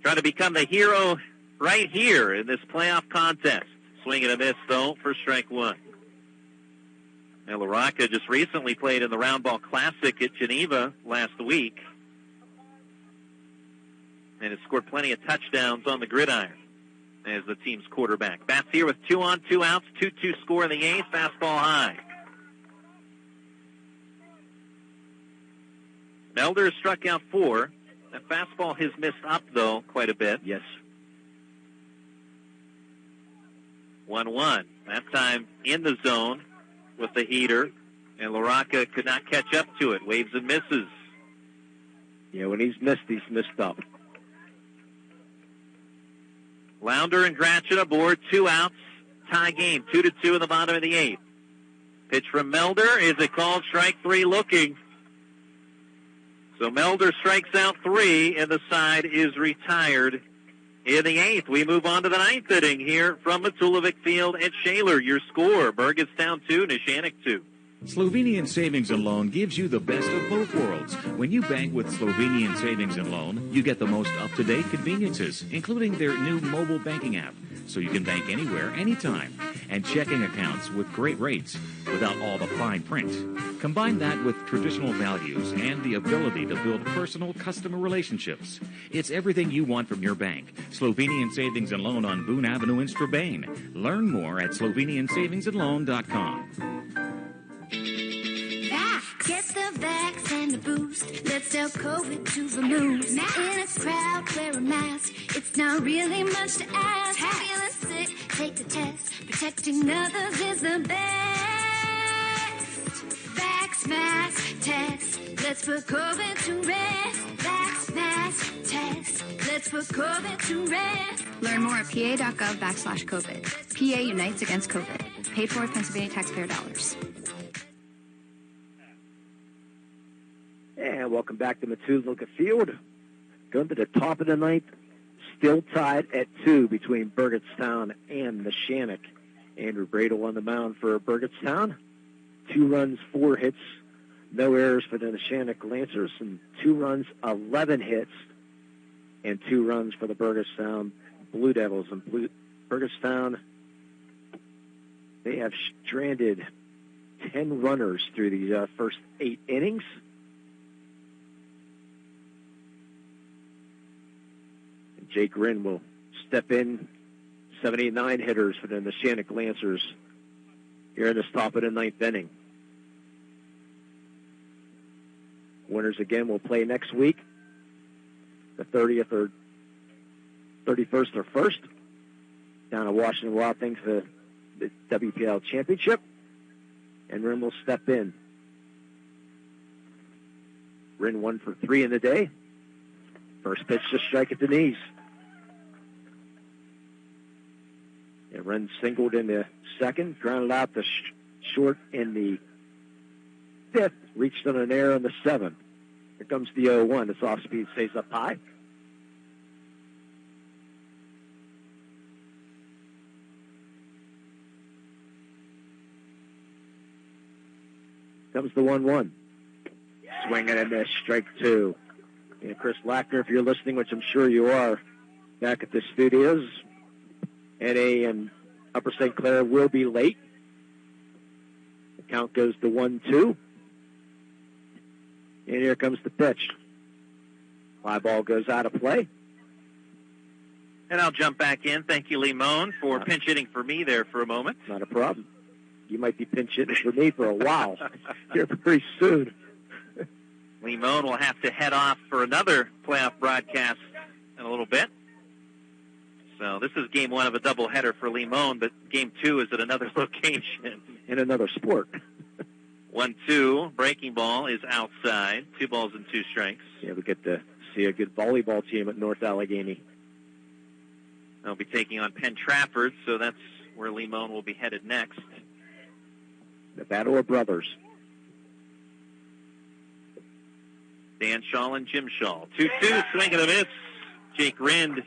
Trying to become the hero right here in this playoff contest. Swing and a miss, though, for strike 1. And LaRocca just recently played in the Roundball Classic at Geneva last week. And has scored plenty of touchdowns on the gridiron as the team's quarterback. Bats here with 2 on, 2 outs, 2-2 score in the 8th, fastball high. Melder has struck out 4. That fastball has missed up, though, quite a bit. Yes. 1-1. That time in the zone with the heater, and LaRocca could not catch up to it. Waves and misses. Yeah, when he's missed up. Lounder and Gratchen aboard, 2 outs, tie game, 2-2 in the bottom of the 8th. Pitch from Melder, is it called? Strike 3 looking. So Melder strikes out 3, and the side is retired in the 8th. We move on to the 9th inning here from Matulovic Field at Shaler. Your score, Burgettstown 2, Neshannock 2. Slovenian Savings and Loan gives you the best of both worlds. When you bank with Slovenian Savings and Loan, you get the most up-to-date conveniences, including their new mobile banking app, so you can bank anywhere, anytime, and checking accounts with great rates without all the fine print. Combine that with traditional values and the ability to build personal customer relationships. It's everything you want from your bank. Slovenian Savings and Loan on Boone Avenue in Strabane. Learn more at SlovenianSavingsandLoan.com. Get the vax and the boost. Let's tell COVID to the moose. Now in a crowd, wear a mask. It's not really much to ask. Feeling sick, take the test. Protecting others is the best. Vax, mask, test. Let's put COVID to rest. Vax, mask, test. Let's put COVID to rest. Learn more at pa.gov/COVID. PA unites against COVID. Paid for with Pennsylvania taxpayer dollars. And welcome back to Matulovic Field. Going to the top of the 9th. Still tied at 2 between Burgettstown and Neshannock. Andrew Bradle on the mound for Burgettstown. 2 runs, 4 hits. No errors for the Neshannock Lancers. And 2 runs, 11 hits. And 2 runs for the Burgettstown Blue Devils. And Burgettstown, they have stranded 10 runners through the first 8 innings. Jake Wren will step in. 79 hitters for the Neshannock Lancers here in this top of the 9th inning. Winners again will play next week, the 30th or 31st or 1st, down at Washington Wild Things for the WPIAL Championship. And Wren will step in. Wren 1 for 3 in the day. First pitch to strike at the knees. And Wren singled in the second, grounded out to short in the fifth, reached on an error on the seventh. Here comes the 0-1. This off-speed stays up high. Comes the 1-1. Swinging and miss, strike two. And Chris Lackner, if you're listening, which I'm sure you are, back at the studios, NA and Upper St. Clair will be late. The count goes to 1-2. And here comes the pitch. Fly ball goes out of play. And I'll jump back in. Thank you, Lee Moan, for pinch hitting for me there for a moment. Not a problem. You might be pinch hitting for me for a while. Here pretty soon. Lee Moan will have to head off for another playoff broadcast in a little bit. So this is game one of a doubleheader for Lee Moan, but game two is at another location. In another sport. 1-2. Breaking ball is outside. 2 balls and 2 strikes. Yeah, we get to see a good volleyball team at North Allegheny. They'll be taking on Penn Trafford, so that's where Lee Moan will be headed next. The Battle of Brothers. Dan Shaw and Jim Shaw. 2-2, swing and a miss. Jake Rind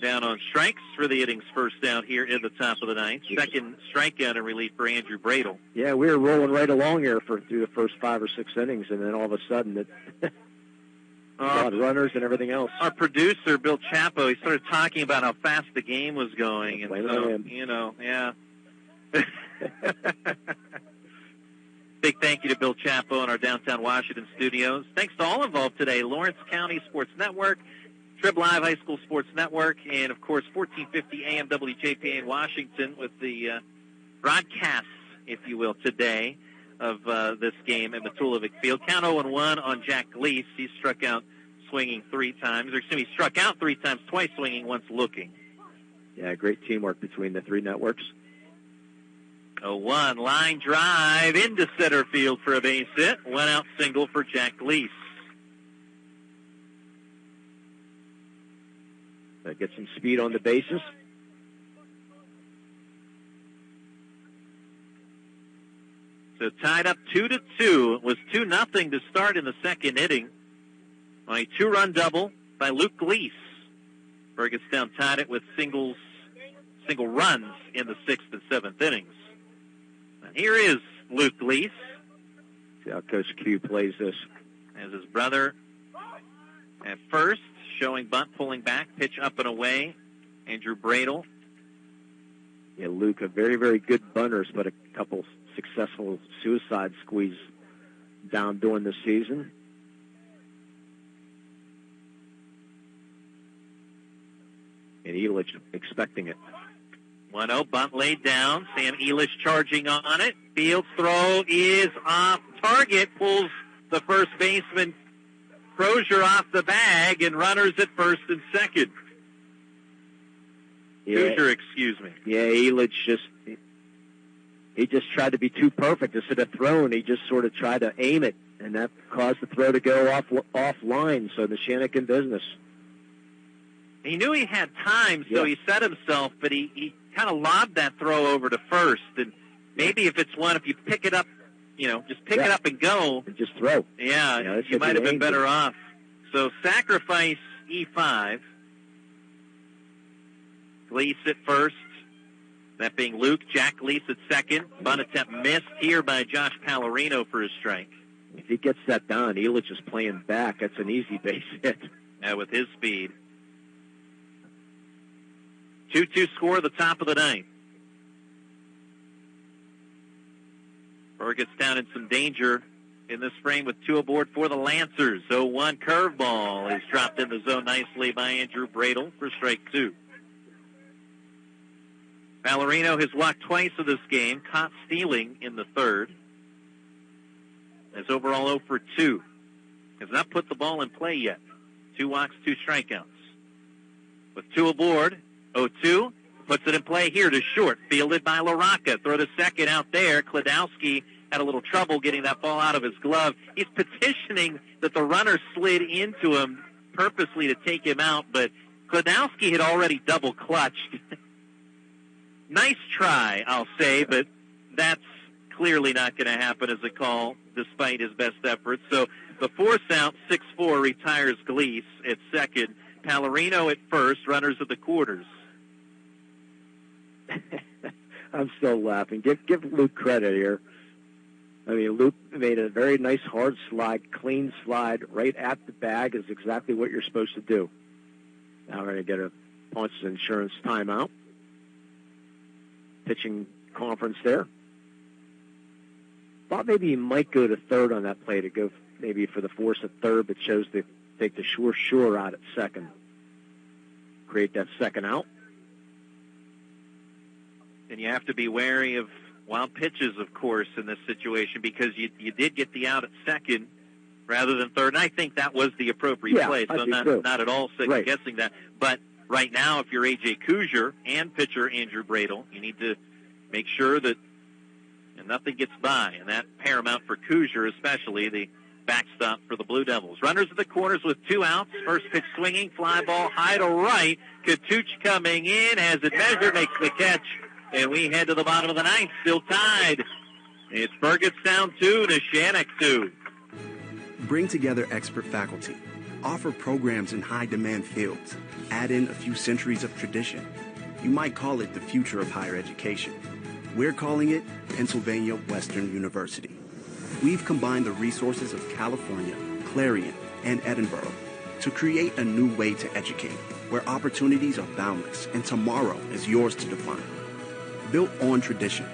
down on strikes for the Innings first down here in the top of the ninth. Second strikeout in relief for Andrew Bradle. Yeah, we were rolling right along here through the first 5 or 6 innings, and then all of a sudden it runners and everything else. Our producer, Bill Chapo, he started talking about how fast the game was going. And so, you know, yeah. Big thank you to Bill Chapo in our downtown Washington studios. Thanks to all involved today, Lawrence County Sports Network, TribLive High School Sports Network, and, of course, 1450 AM WJPA in Washington with the broadcasts, if you will, today of this game at Matulavic Field. Count 0-1 on Jack Gleese. He struck out swinging 3 times. Or, excuse me, struck out 3 times, twice swinging, once looking. Yeah, great teamwork between the 3 networks. 0-1, line drive into center field for a base hit. 1 out single for Jack Gleese. Get some speed on the bases. So tied up 2-2. It was 2-0 to start in the second inning on a 2-run double by Luke Gleese. Burgettstown tied it with single runs in the 6th and 7th innings. And here is Luke Gleese. See how Coach Q plays this. As his brother at first, showing bunt, pulling back, pitch up and away. Andrew Bradle. Yeah, Luke, a very, very good bunters, but a couple successful suicide squeeze down during the season. And Elish expecting it. 1-0, bunt laid down. Sam Elish charging on it. Field's throw is off target, pulls the first baseman Crozier off the bag, and runners at first and second. Crozier, excuse me. Yeah, Elish he just tried to be too perfect instead of throwing. He just sort of tried to aim it, and that caused the throw to go offline. So Neshannock in business. He knew he had time, so he set himself, but he kind of lobbed that throw over to first. And maybe if it's one, if you pick it up, just pick it up and go. And just throw. Yeah, you might have been better off. So sacrifice E5. Gleese at first. That being Luke. Jack Gleese at second. Bunt attempt missed here by Josh Pallarino for his strike. If he gets that down, Elish is playing back. That's an easy base hit. Yeah, with his speed. 2-2 score at the top of the ninth. Burgettstown in some danger in this frame with 2 aboard for the Lancers. 0-1 curveball is dropped in the zone nicely by Andrew Bradle for strike 2. Pallarino has walked twice in this game, caught stealing in the third. Is overall 0 for 2. Has not put the ball in play yet. 2 walks, 2 strikeouts. With 2 aboard, 0-2, puts it in play here to short, fielded by LaRocca. Throw to second out there. Kladowski had a little trouble getting that ball out of his glove. He's petitioning that the runner slid into him purposely to take him out, but Kladowski had already double clutched. Nice try, I'll say, but that's clearly not going to happen as a call, despite his best efforts. So the force out, 6-4, retires Gleese at second. Pallarino at first, runners at the quarters. I'm still laughing. Give Luke credit here. I mean, Luke made a very nice hard slide, clean slide, right at the bag is exactly what you're supposed to do. Now we're going to get a Ponce's Insurance timeout. Pitching conference there. Thought maybe he might go to third on that play to go maybe for the force at third, but chose to take the sure out at second. Create that second out. And you have to be wary of wild pitches, of course, in this situation, because you did get the out at second rather than third. And I think that was the appropriate play, so I'm not at all second-guessing that. But right now, if you're A.J. Kuzier and pitcher Andrew Bradle, you need to make sure that nothing gets by, and that paramount for Kuzier, especially the backstop for the Blue Devils. Runners at the corners with 2 outs. First pitch swinging, fly ball high to right. Katuch coming in, has it measured, makes the catch. And we head to the bottom of the ninth, still tied. It's Burgettstown 2, Neshannock 2. Bring together expert faculty. Offer programs in high-demand fields. Add in a few centuries of tradition. You might call it the future of higher education. We're calling it Pennsylvania Western University. We've combined the resources of California, Clarion, and Edinburgh to create a new way to educate, where opportunities are boundless and tomorrow is yours to define. Built on tradition,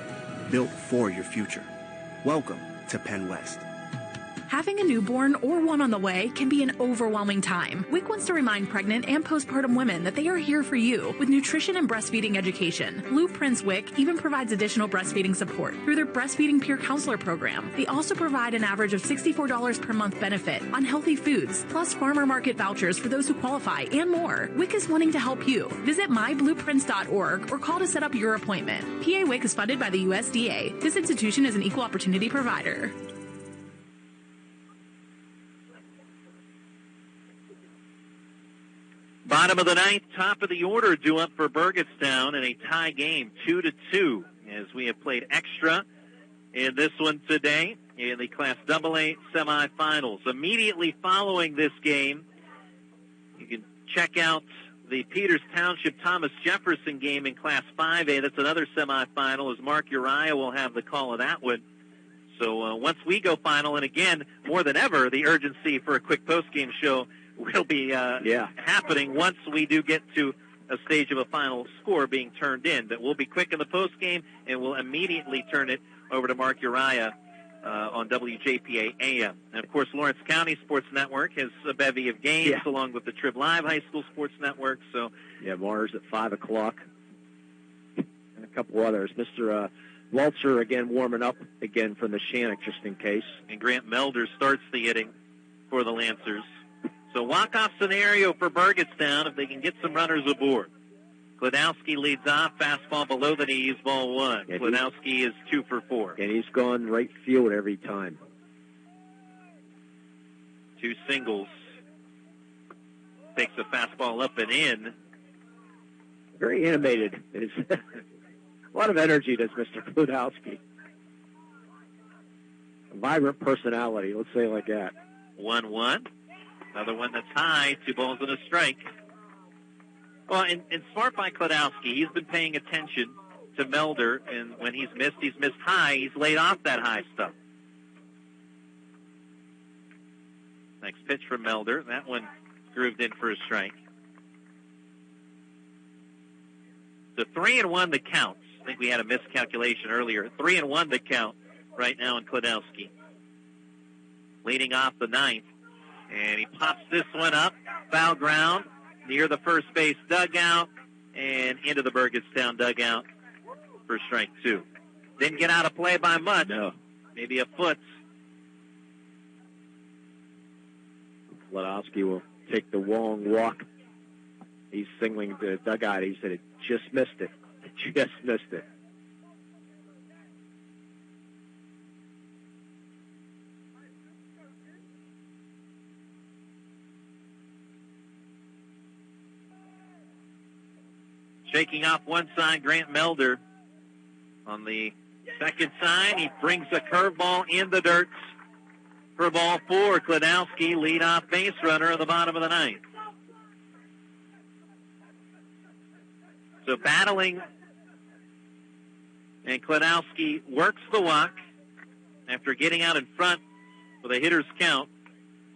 built for your future. Welcome to Penn West. Having a newborn or one on the way can be an overwhelming time. WIC wants to remind pregnant and postpartum women that they are here for you with nutrition and breastfeeding education. Blueprints WIC even provides additional breastfeeding support through their Breastfeeding Peer Counselor program. They also provide an average of $64 per month benefit on healthy foods, plus farmer market vouchers for those who qualify, and more. WIC is wanting to help you. Visit myblueprints.org or call to set up your appointment. PA WIC is funded by the USDA. This institution is an equal opportunity provider. Bottom of the ninth, top of the order due up for Burgettstown in a tie game, 2-2, as we have played extra in this one today in the Class AA semifinals. Immediately following this game, you can check out the Peters Township Thomas Jefferson game in Class 5A. That's another semifinal, as Mark Uriah will have the call of that one. So once we go final, and again, more than ever, the urgency for a quick postgame show will be happening once we do get to a stage of a final score being turned in. But we'll be quick in the postgame, and we'll immediately turn it over to Mark Uriah on WJPA AM. And, of course, Lawrence County Sports Network has a bevy of games along with the TribLive High School Sports Network. So Mars at 5 o'clock and a couple others. Mr. Waltzer, again, warming up again for Neshannock, just in case. And Grant Melder starts the inning for the Lancers. So walk-off scenario for Burgettstown if they can get some runners aboard. Kladowski leads off, fastball below the knees, ball 1. Yeah, Kladowski is 2 for 4. And he's gone right field every time. 2 singles. Takes the fastball up and in. Very animated. A lot of energy does Mr. Kladowski. A vibrant personality, let's say it like that. 1-1. Another one that's high, 2 balls and a strike. Well, and smart by Kladowski. He's been paying attention to Melder, and when he's missed high. He's laid off that high stuff. Next pitch from Melder. That one grooved in for a strike. So 3-1 the counts. I think we had a miscalculation earlier. 3-1 the count right now in Kladowski. Leading off the ninth. And he pops this one up, foul ground, near the first base dugout, and into the Burgettstown dugout for strike 2. Didn't get out of play by much. No. Maybe a foot. Kladowski will take the long walk. He's signaling the dugout. He said, it just missed it. It just missed it. Shaking off one side, Grant Melder on the Second time, he brings a curveball in the dirt. For ball 4, Kladowski, leadoff base runner at the bottom of the ninth. So battling, and Kladowski works the walk after getting out in front with a hitter's count.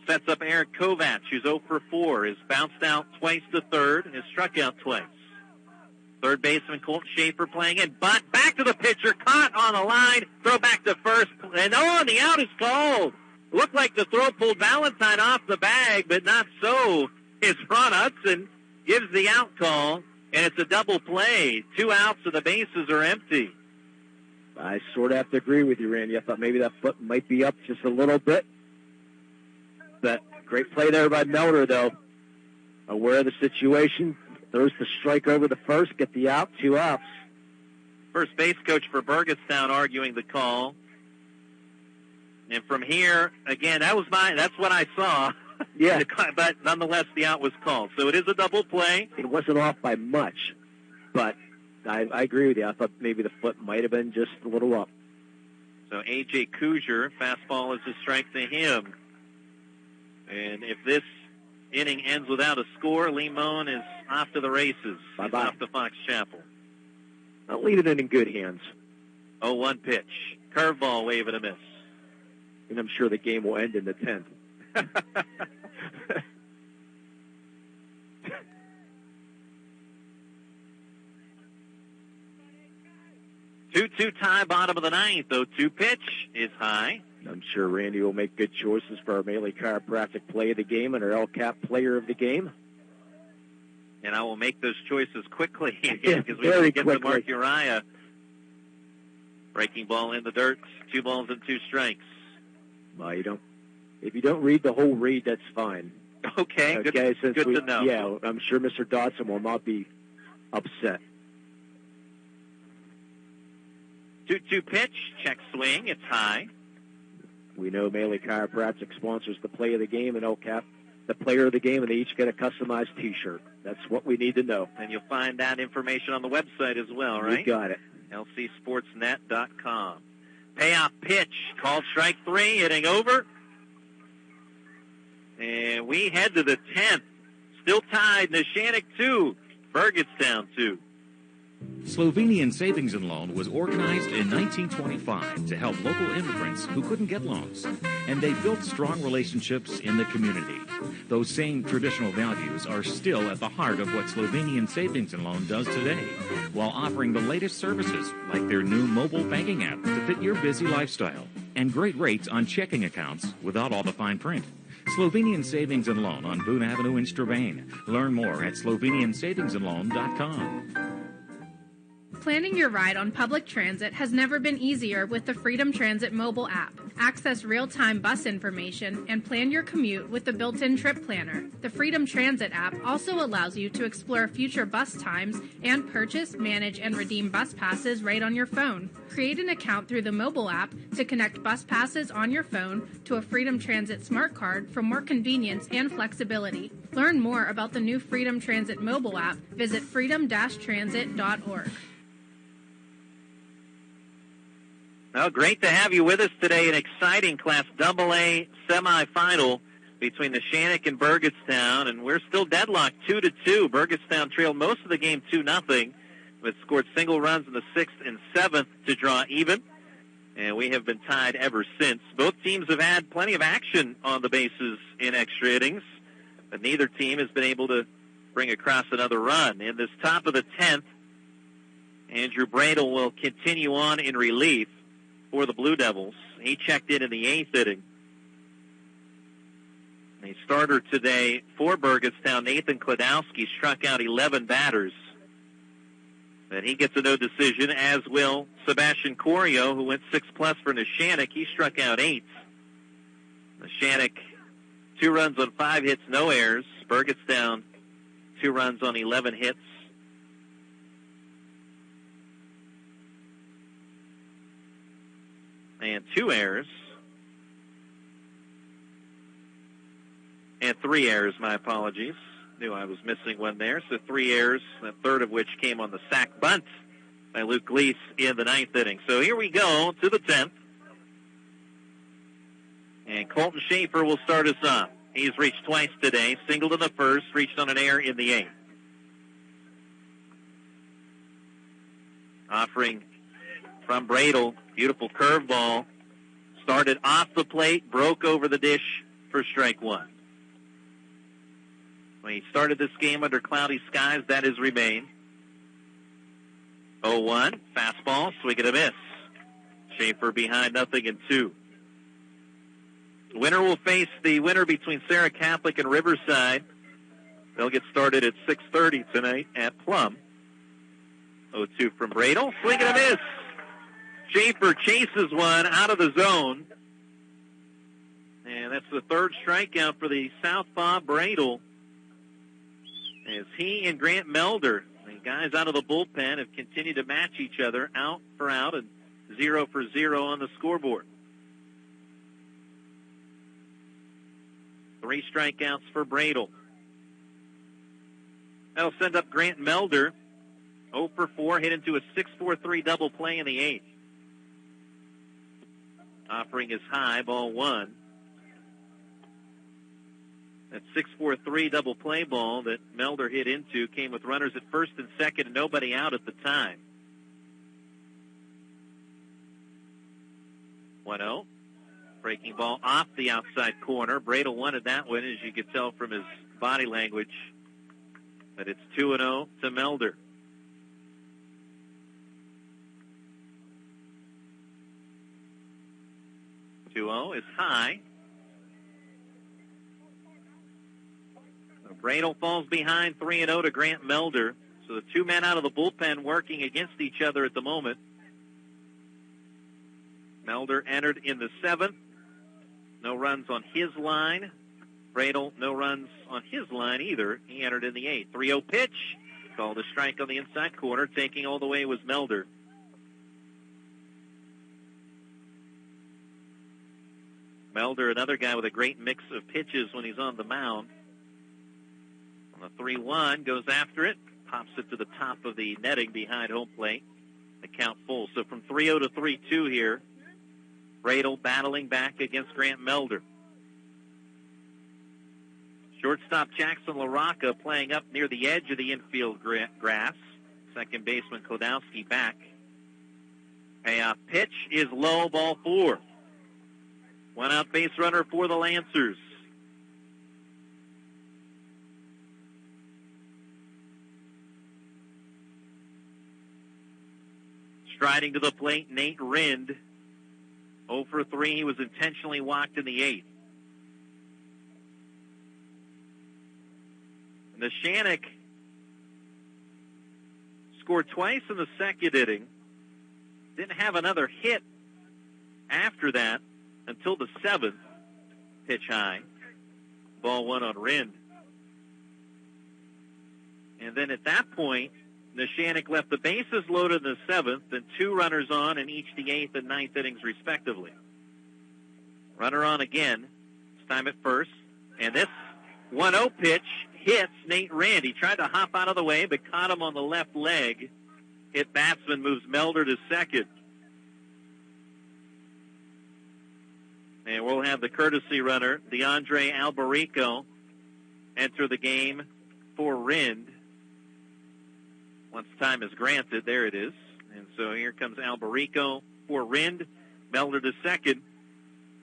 Sets up Eric Kovacs, who's 0 for 4, has bounced out twice to third, has struck out twice. Third baseman Colt Schaefer playing in, but back to the pitcher, caught on the line, throw back to first, and the out is called. Looked like the throw pulled Valentine off the bag, but not so. It's Ron Hudson gives the out call, and it's a double play. 2 outs, and the bases are empty. I sort of have to agree with you, Randy. I thought maybe that foot might be up just a little bit. But great play there by Melder, though. Aware of the situation. Throws the strike over the first, get the out, 2 outs. First base coach for Burgettstown arguing the call. And from here, again, that's what I saw. Yeah. But nonetheless, the out was called. So it is a double play. It wasn't off by much, but I agree with you. I thought maybe the foot might have been just a little up. So A.J. Kuzier, fastball is a strike to him. And if this inning ends without a score, Lee Moen is off to the races. Bye-bye. He's off to Fox Chapel. I'll leave it in good hands. 0-1 pitch. Curveball, wave and a miss. And I'm sure the game will end in the 10th. 2-2 tie, bottom of the ninth. 0-2 pitch is high. I'm sure Randy will make good choices for our Maley Chiropractic play of the game and our LCAP player of the game. And I will make those choices quickly Very because we can get quickly. to Mark Uriah. Breaking ball in the dirt. 2 balls and 2 strikes. Well, if you don't read the whole read, that's fine. Okay, good to know. Yeah, I'm sure Mr. Dodson will not be upset. 2-2 pitch, check swing, it's high. We know Maley Chiropractic sponsors the play of the game and LCAP, the player of the game, and they each get a customized T-shirt. That's what we need to know. And you'll find that information on the website as well, right? You got it. lcsportsnet.com. Payoff pitch, called strike 3, hitting over. And we head to the 10th. Still tied, Neshannock 2, Burgettstown 2. Slovenian Savings and Loan was organized in 1925 to help local immigrants who couldn't get loans, and they built strong relationships in the community. Those same traditional values are still at the heart of what Slovenian Savings and Loan does today, while offering the latest services like their new mobile banking app to fit your busy lifestyle, and great rates on checking accounts without all the fine print. Slovenian Savings and Loan on Boone Avenue in Strabane. Learn more at SlovenianSavingsandLoan.com. Planning your ride on public transit has never been easier with the Freedom Transit mobile app. Access real-time bus information and plan your commute with the built-in trip planner. The Freedom Transit app also allows you to explore future bus times and purchase, manage, and redeem bus passes right on your phone. Create an account through the mobile app to connect bus passes on your phone to a Freedom Transit smart card for more convenience and flexibility. Learn more about the new Freedom Transit mobile app. Visit freedom-transit.org. Well, great to have you with us today. An exciting Class AA semifinal between Neshannock and Burgettstown, and we're still deadlocked 2-2. Burgettstown trailed most of the game 2-0, but scored single runs in the 6th and 7th to draw even, and we have been tied ever since. Both teams have had plenty of action on the bases in extra innings, but neither team has been able to bring across another run. In this top of the 10th, Andrew Bradle will continue on in relief for the Blue Devils. He checked in the 8th inning. A starter today for Burgettstown, Nathan Kladowski, struck out 11 batters. And he gets a no decision, as will Sebastian Corio, who went 6+ for Neshannock. He struck out 8. Neshannock, 2 runs on 5 hits, no errors. Burgettstown, 2 runs on 11 hits. And 2 errors. And 3 errors, my apologies. Knew I was missing one there. So 3 errors, a third of which came on the sac bunt by Luke Gleese in the 9th inning. So here we go to the 10th. And Colton Schaefer will start us off. He's reached twice today, singled in the 1st, reached on an error in the 8th. Offering from Bradle, beautiful curveball. Started off the plate, broke over the dish for strike 1. When he started this game under cloudy skies, that has remained. 0-1, fastball, swing and a miss. Schaefer behind 0-2. The winner will face the winner between Sarah Catholic and Riverside. They'll get started at 6:30 tonight at Plum. 0-2 from Bradle, swing and a miss. Schaefer chases one out of the zone. And that's the 3rd strikeout for the southpaw Bradle. As he and Grant Melder, the guys out of the bullpen, have continued to match each other out for out and 0 for 0 on the scoreboard. 3 strikeouts for Bradle. That'll send up Grant Melder 0 for 4, hit into a 6-4-3 double play in the 8th. Offering is high, ball 1. That 6-4-3 double play ball that Melder hit into came with runners at 1st and 2nd and nobody out at the time. 1-0. Breaking ball off the outside corner. Bradle wanted that one, as you could tell from his body language. But it's 2-0 to Melder. Is high. So Bradle falls behind 3-0 to Grant Melder. So the 2 men out of the bullpen working against each other at the moment. Melder entered in the 7th. No runs on his line. Bradle, no runs on his line either. He entered in the 8th. 3-0 pitch. Called a strike on the inside corner. Taking all the way was Melder. Melder, another guy with a great mix of pitches when he's on the mound. On the 3-1, goes after it. Pops it to the top of the netting behind home plate. The count full. So from 3-0 to 3-2 here. Bradle battling back against Grant Melder. Shortstop Jackson LaRocca playing up near the edge of the infield grass. Second baseman Klodowski back. Payoff pitch is low, ball 4. One out base runner for the Lancers. Striding to the plate, Nate Rind. 0 for 3. He was intentionally walked in the 8th. Neshannock scored twice in the 2nd inning. Didn't have another hit after that until the 7th. Pitch high. Ball 1 on Rind. And then at that point, Neshannock left the bases loaded in the 7th, and 2 runners on in each the 8th and 9th innings, respectively. Runner on again, this time at first. And this 1-0 pitch hits Nate Rind. He tried to hop out of the way, but caught him on the left leg. Hit batsman, moves Melder to second. And we'll have the courtesy runner, DeAndre Albarico, enter the game for Rind. Once time is granted, there it is. And so here comes Albarico for Rind. Melder to second.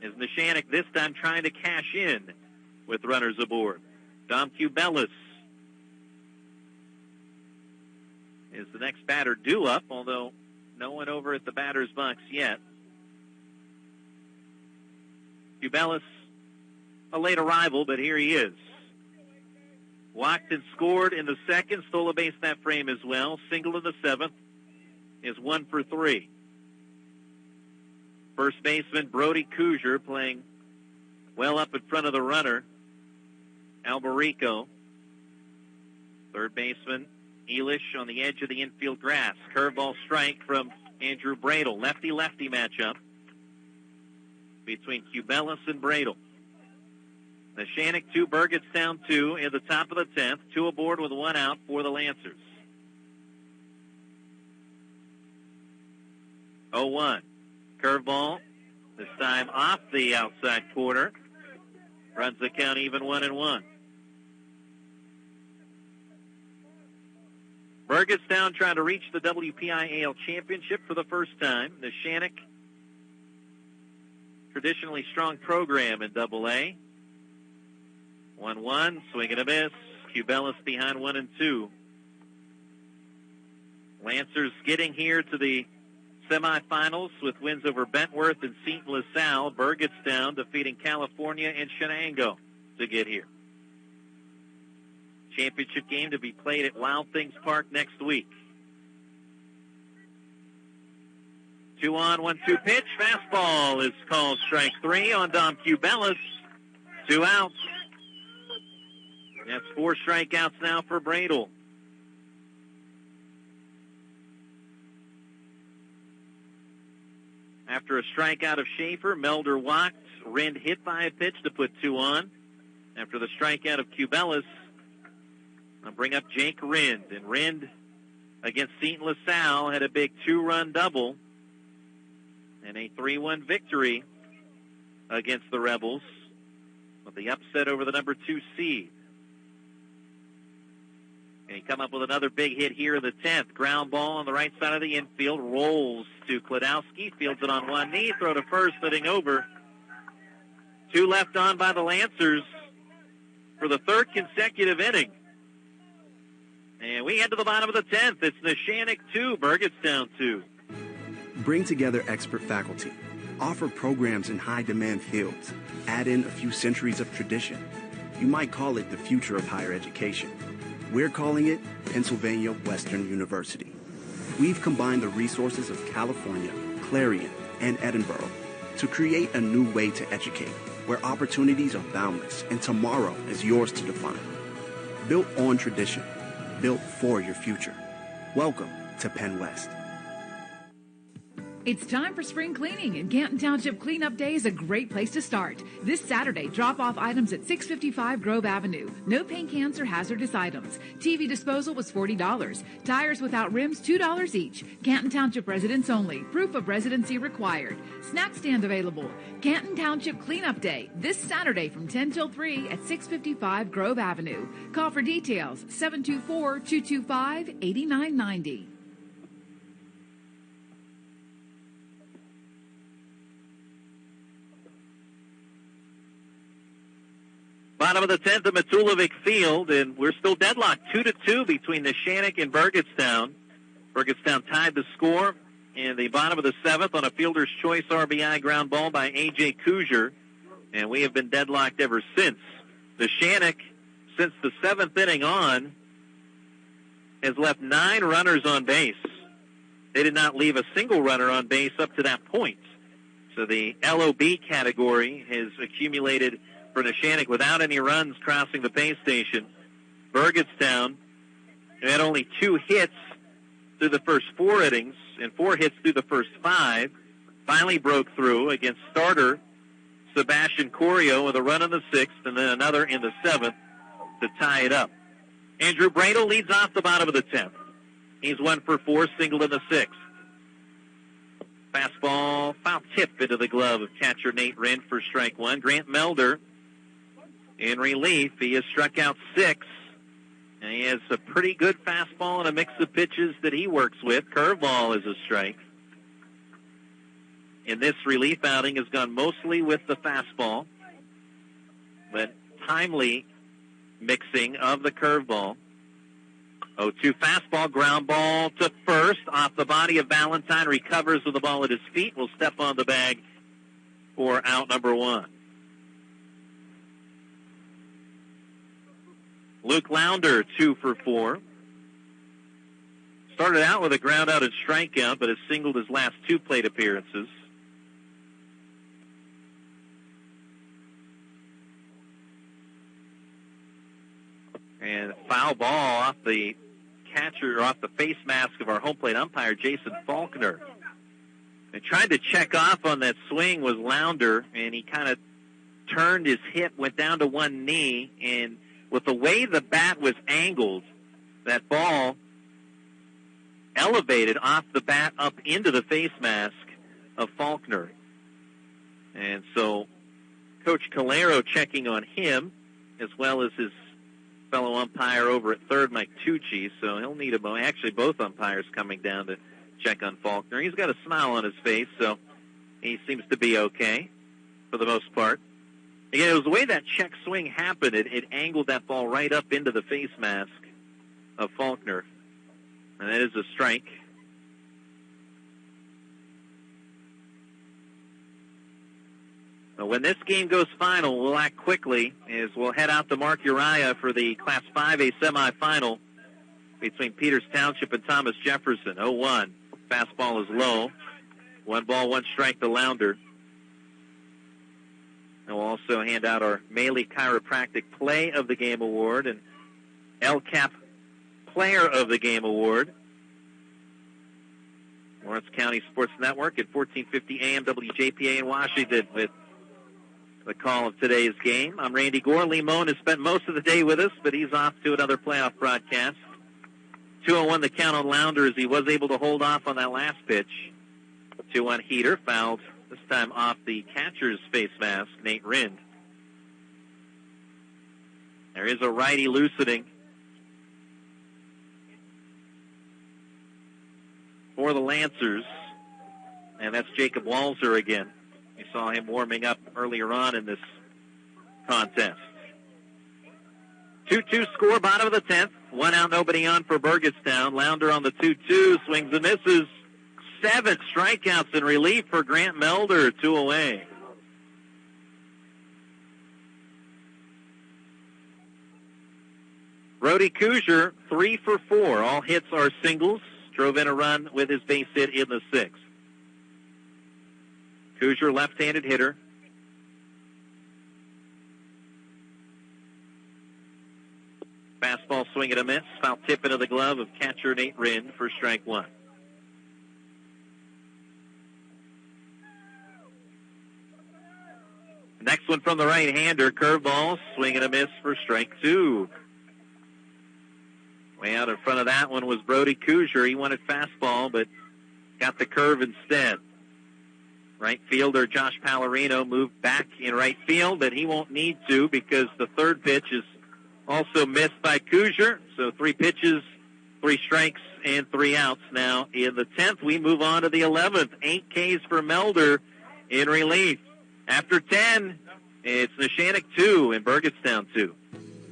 As Neshannock this time trying to cash in with runners aboard. Dom Cubelis is the next batter due up, although no one over at the batter's box yet. Cubelis, a late arrival, but here he is. Walked and scored in the 2nd, stole a base that frame as well. Single in the 7th is 1 for 3. First baseman Brody Kuzier playing well up in front of the runner, Albarico. Third baseman Elish on the edge of the infield grass. Curveball strike from Andrew Bradle. Lefty-lefty matchup between Cubelis and Bradle. Neshannock 2, Burgettstown 2 in the top of the 10th. 2 aboard with 1 out for the Lancers. 0-1. Curveball, this time off the outside corner. Runs the count even 1-1. Burgettstown trying to reach the WPIAL championship for the first time. Neshannock, traditionally strong program in AA. 1-1, swing and a miss. Cubellis behind 1-2. Lancers getting here to the semifinals with wins over Bentworth and St. LaSalle. Burgettstown defeating California and Shenango to get here. Championship game to be played at Wild Things Park next week. 2-on, 1-2 pitch. Fastball is called strike 3 on Dom Cubellis. 2 outs. That's 4 strikeouts now for Bradle. After a strikeout of Schaefer, Melder walked. Rind hit by a pitch to put 2 on. After the strikeout of Cubellis, I'll bring up Jake Rind. And Rind against St. LaSalle had a big 2-run double and a 3-1 victory against the Rebels with the upset over the number 2 seed. And he come up with another big hit here in the 10th. Ground ball on the right side of the infield. Rolls to Kladowski. Fields it on one knee. Throw to first, hitting over. 2 left on by the Lancers for the 3rd consecutive inning. And we head to the bottom of the 10th. It's Neshannock 2, Burgettstown 2. Bring together expert faculty. Offer programs in high-demand fields. Add in a few centuries of tradition. You might call it the future of higher education. We're calling it Pennsylvania Western University. We've combined the resources of California, Clarion, and Edinburgh to create a new way to educate, where opportunities are boundless and tomorrow is yours to define. Built on tradition, built for your future. Welcome to Penn West. It's time for spring cleaning, and Canton Township Cleanup Day is a great place to start. This Saturday, drop off items at 655 Grove Avenue. No paint cans or hazardous items. TV disposal was $40. Tires without rims, $2 each. Canton Township residents only. Proof of residency required. Snack stand available. Canton Township Cleanup Day, this Saturday from 10 till 3 at 655 Grove Avenue. Call for details, 724-225-8990. Bottom of the 10th at Matulovic Field, and we're still deadlocked 2-2 between Neshannock and Burgettstown. Burgettstown tied the score in the bottom of the 7th on a fielder's choice RBI ground ball by A.J. Kuzier, and we have been deadlocked ever since. Neshannock, since the 7th inning on, has left 9 runners on base. They did not leave a single runner on base up to that point. So the LOB category has accumulated for Neshannock without any runs crossing the base station. Burgettstown had only 2 hits through the first 4 innings and 4 hits through the first 5. Finally broke through against starter Sebastian Corio with a run in the 6th and then another in the 7th to tie it up. Andrew Bradle leads off the bottom of the 10th. He's 1 for 4, single in the 6th. Fastball, foul tip into the glove of catcher Nate Rind for strike 1. Grant Melder in relief. He has struck out 6, and he has a pretty good fastball and a mix of pitches that he works with. Curveball is a strike. In this relief outing has gone mostly with the fastball, but timely mixing of the curveball. 0-2 fastball, ground ball to first, off the body of Valentine, recovers with the ball at his feet, will step on the bag for out number 1. Luke Lounder, 2 for 4. Started out with a ground out and strikeout, but has singled his last 2 plate appearances. And foul ball off the catcher, or off the face mask of our home plate umpire, Jason Faulkner. They tried to check off on that swing was Lounder, and he kind of turned his hip, went down to one knee, and with the way the bat was angled, that ball elevated off the bat up into the face mask of Faulkner. And so Coach Calero checking on him, as well as his fellow umpire over at third, Mike Tucci. So he'll need actually both umpires coming down to check on Faulkner. He's got a smile on his face, so he seems to be okay for the most part. Again, it was the way that check swing happened. It angled that ball right up into the face mask of Faulkner. And that is a strike. When this game goes final, we'll act quickly as we'll head out to Mark Uriah for the Class 5A semifinal between Peters Township and Thomas Jefferson. 0-1. Fastball is low. 1 ball, 1 strike to Lounder. And we'll also hand out our Maley Chiropractic Play of the Game Award and LCAP Player of the Game Award. Lawrence County Sports Network at 1450 AM WJPA in Washington with the call of today's game. I'm Randy Gore. Lee Moan has spent most of the day with us, but he's off to another playoff broadcast. 2-1 the count on Lounder as he was able to hold off on that last pitch. 2-1 heater, fouled this time off the catcher's face mask, Nate Rind. There is a righty loosening for the Lancers, and that's Jacob Walzer again. You saw him warming up earlier on in this contest. 2-2 score, bottom of the 10th. 1 out, nobody on for Burgettstown. Lounder on the 2-2, swings and misses. 7 strikeouts in relief for Grant Melder, 2 away. Brody Kuzier, 3 for 4. All hits are singles. Drove in a run with his base hit in the 6th. Kuzier, left-handed hitter. Fastball swing and a miss. Foul tip into the glove of catcher Nate Rind for strike 1. Next one from the right-hander, curveball, swing and a miss for strike 2. Way out in front of that one was Brody Kuzier. He wanted fastball, but got the curve instead. Right fielder Josh Pallarino moved back in right field, but he won't need to because the third pitch is also missed by Kuzier. So 3 pitches, 3 strikes, and 3 outs. Now in the 10th, we move on to the 11th. 8 Ks for Melder in relief. After 10, it's Neshannock 2 and Burgettstown 2.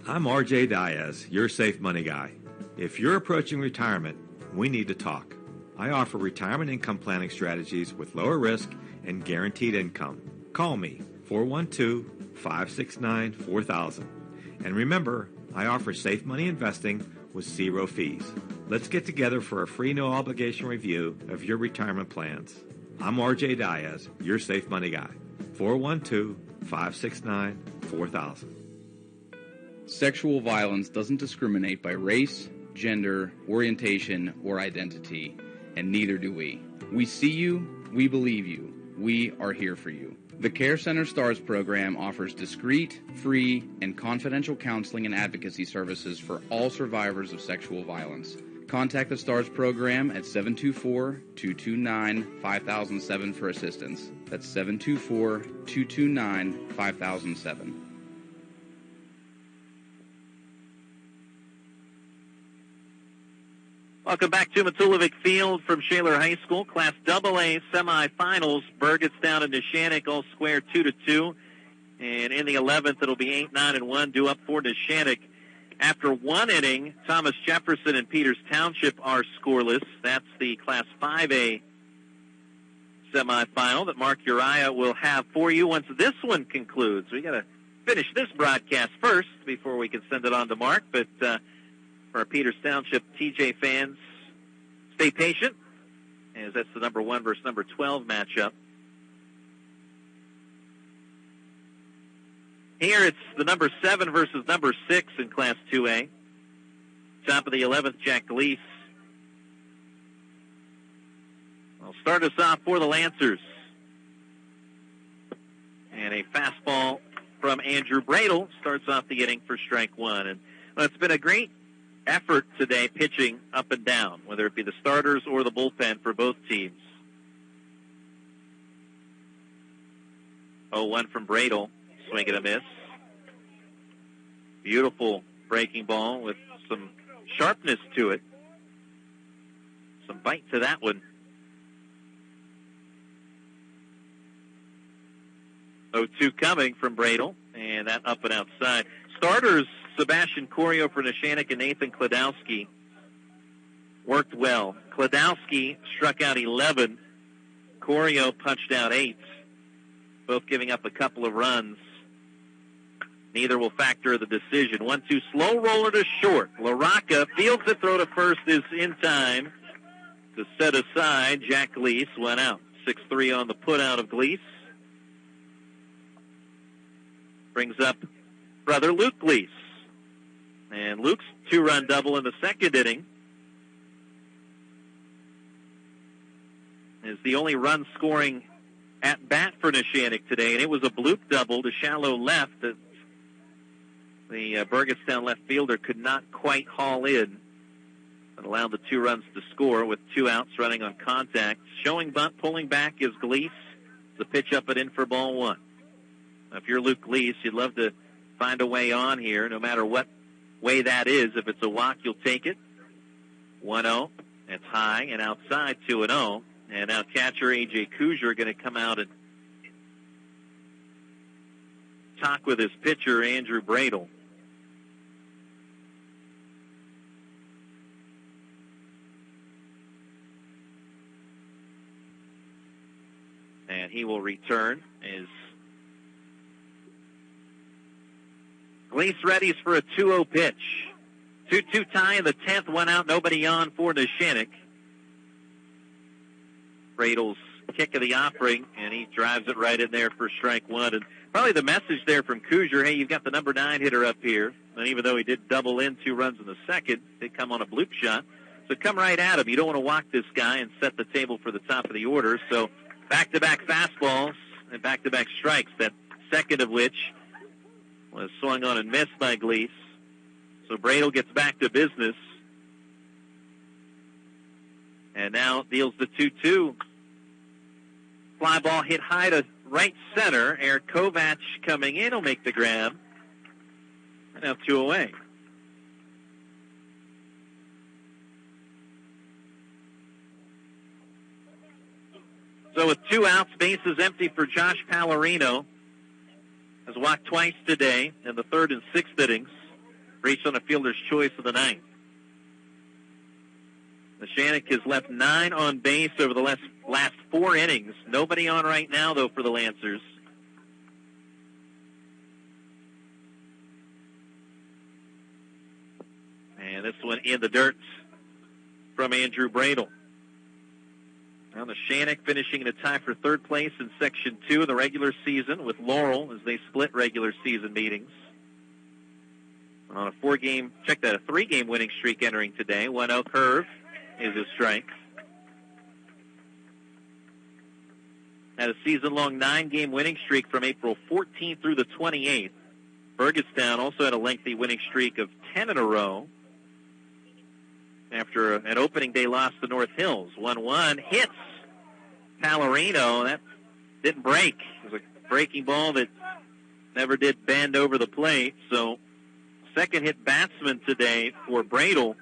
I'm RJ Diaz, your safe money guy. If you're approaching retirement, we need to talk. I offer retirement income planning strategies with lower risk and guaranteed income. Call me, 412-569-4000. And remember, I offer safe money investing with 0 fees. Let's get together for a free no-obligation review of your retirement plans. I'm RJ Diaz, your safe money guy. 412-569-4000. Sexual violence doesn't discriminate by race, gender, orientation, or identity, and neither do we. We see you, we believe you, we are here for you. The Care Center STARS program offers discreet, free, and confidential counseling and advocacy services for all survivors of sexual violence. Contact the STARS program at 724-229-5007 for assistance. That's 724-229-5007. Welcome back to Matulovic Field from Shaler High School. Class AA semifinals. Burgettstown and Neshannock all square 2-2. And in the 11th, it'll be 8-9-1 due up for Neshannock. After 1 inning, Thomas Jefferson and Peters Township are scoreless. That's the Class 5A semifinal that Mark Uriah will have for you once this one concludes. We got to finish this broadcast first before we can send it on to Mark. But for our Peters Township TJ fans, stay patient, as that's the number 1 versus number 12 matchup. Here it's the number 7 versus number 6 in Class 2A. Top of the 11th, Jack Gleese. I'll start us off for the Lancers. And a fastball from Andrew Bradle starts off the inning for strike 1. And well, it's been a great effort today pitching up and down, whether it be the starters or the bullpen for both teams. 0-1 from Bradle. Swing and a miss. Beautiful breaking ball with some sharpness to it. Some bite to that one. 0-2 coming from Bradle, and that up and outside. Starters, Sebastian Corio for Neshannock and Nathan Kladowski worked well. Kladowski struck out 11. Corio punched out 8. Both giving up a couple of runs. Neither will factor the decision. 1-2 slow roller to short. LaRocca fields the throw to first is in time to set aside. Jack Gleese went out. 6-3 on the put out of Gleese. Brings up brother Luke Gleese. And Luke's 2-run double in the second inning is the only run scoring at bat for Neshannock today, and it was a bloop double to shallow left that the Burgettstown left fielder could not quite haul in. That allowed the 2 runs to score with 2 outs running on contact. Showing bunt, pulling back is Gleese. The pitch up and in for ball 1. Now, if you're Luke Gleese, you'd love to find a way on here, no matter what way that is. If it's a walk, you'll take it. 1-0. It's high and outside, 2-0. And now catcher A.J. Kuzier going to come out and talk with his pitcher, Andrew Bradle. And he will return as Gleese readies for a 2-0 pitch. 2-2 tie in the 10th, 1 out, nobody on for Neshannock. Bradle's kick of the offering, and he drives it right in there for strike 1. And probably the message there from Kuzier, hey, you've got the number 9 hitter up here. And even though he did double in 2 runs in the second, they come on a bloop shot. So come right at him. You don't want to walk this guy and set the table for the top of the order. So back-to-back fastballs and back-to-back strikes, that second of which was swung on and missed by Gleese. So Bradle gets back to business. And now deals the 2-2. Fly ball hit high to right center. Eric Kovac coming in will make the grab. And now 2 away. So with 2 outs, bases empty for Josh Pallarino. Has walked twice today in the 3rd and 6th innings. Reached on a fielder's choice of the 9th. Neshannock has left 9 on base over the last 4 innings. Nobody on right now, though, for the Lancers. And this one in the dirt from Andrew Bradle. Now Neshannock finishing in a tie for 3rd place in Section 2 of the regular season with Laurel as they split regular season meetings. On a 3-game winning streak entering today. 1-0 curve is a strike. Had a season-long 9-game winning streak from April 14th through the 28th. Burgettstown also had a lengthy winning streak of 10 in a row after an opening day loss to North Hills. 1-1 hits Pallarino. That didn't break. It was a breaking ball that never did bend over the plate. So second hit batsman today for Bradle,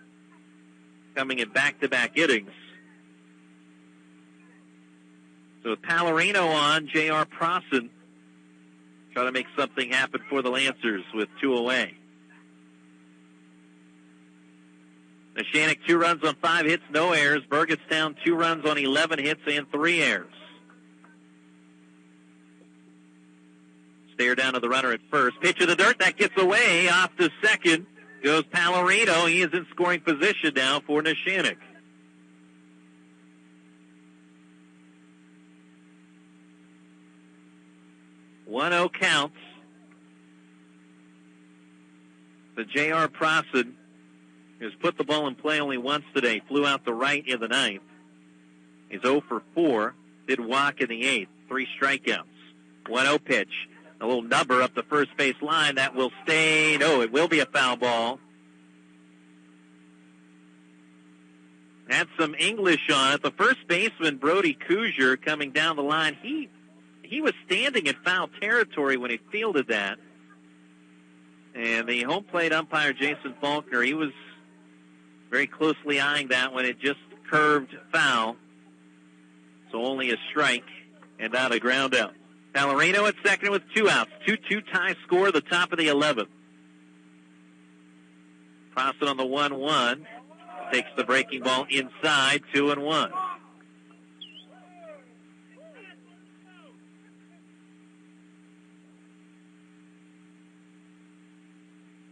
coming in back-to-back innings. So with Pallarino on, J.R. Prosson trying to make something happen for the Lancers with 2 away. Neshannock 2 runs on 5 hits, no errors. Burgettstown 2 runs on 11 hits and 3 errors. Stare down to the runner at first. Pitch in the dirt, that gets away. Off to second goes Pallarino. He is in scoring position now for Neshannock. One-0 counts. The J.R. Prosson has put the ball in play only once today. Flew out the right in the 9th. He's 0 for 4. Did walk in the 8th. 3 strikeouts. 1-0 pitch. A little nubber up the first base line. That will stay. No, it will be a foul ball. had some English on it. The first baseman, Brody Kuzier, coming down the line, he was standing in foul territory when he fielded that. And the home plate umpire, Jason Faulkner, he was very closely eyeing that when it just curved foul. So only a strike and not a ground out. Pallarino at second with 2 outs. 2-2 tie score, the top of the 11th. Prosson on the 1-1. Takes the breaking ball inside, 2-1.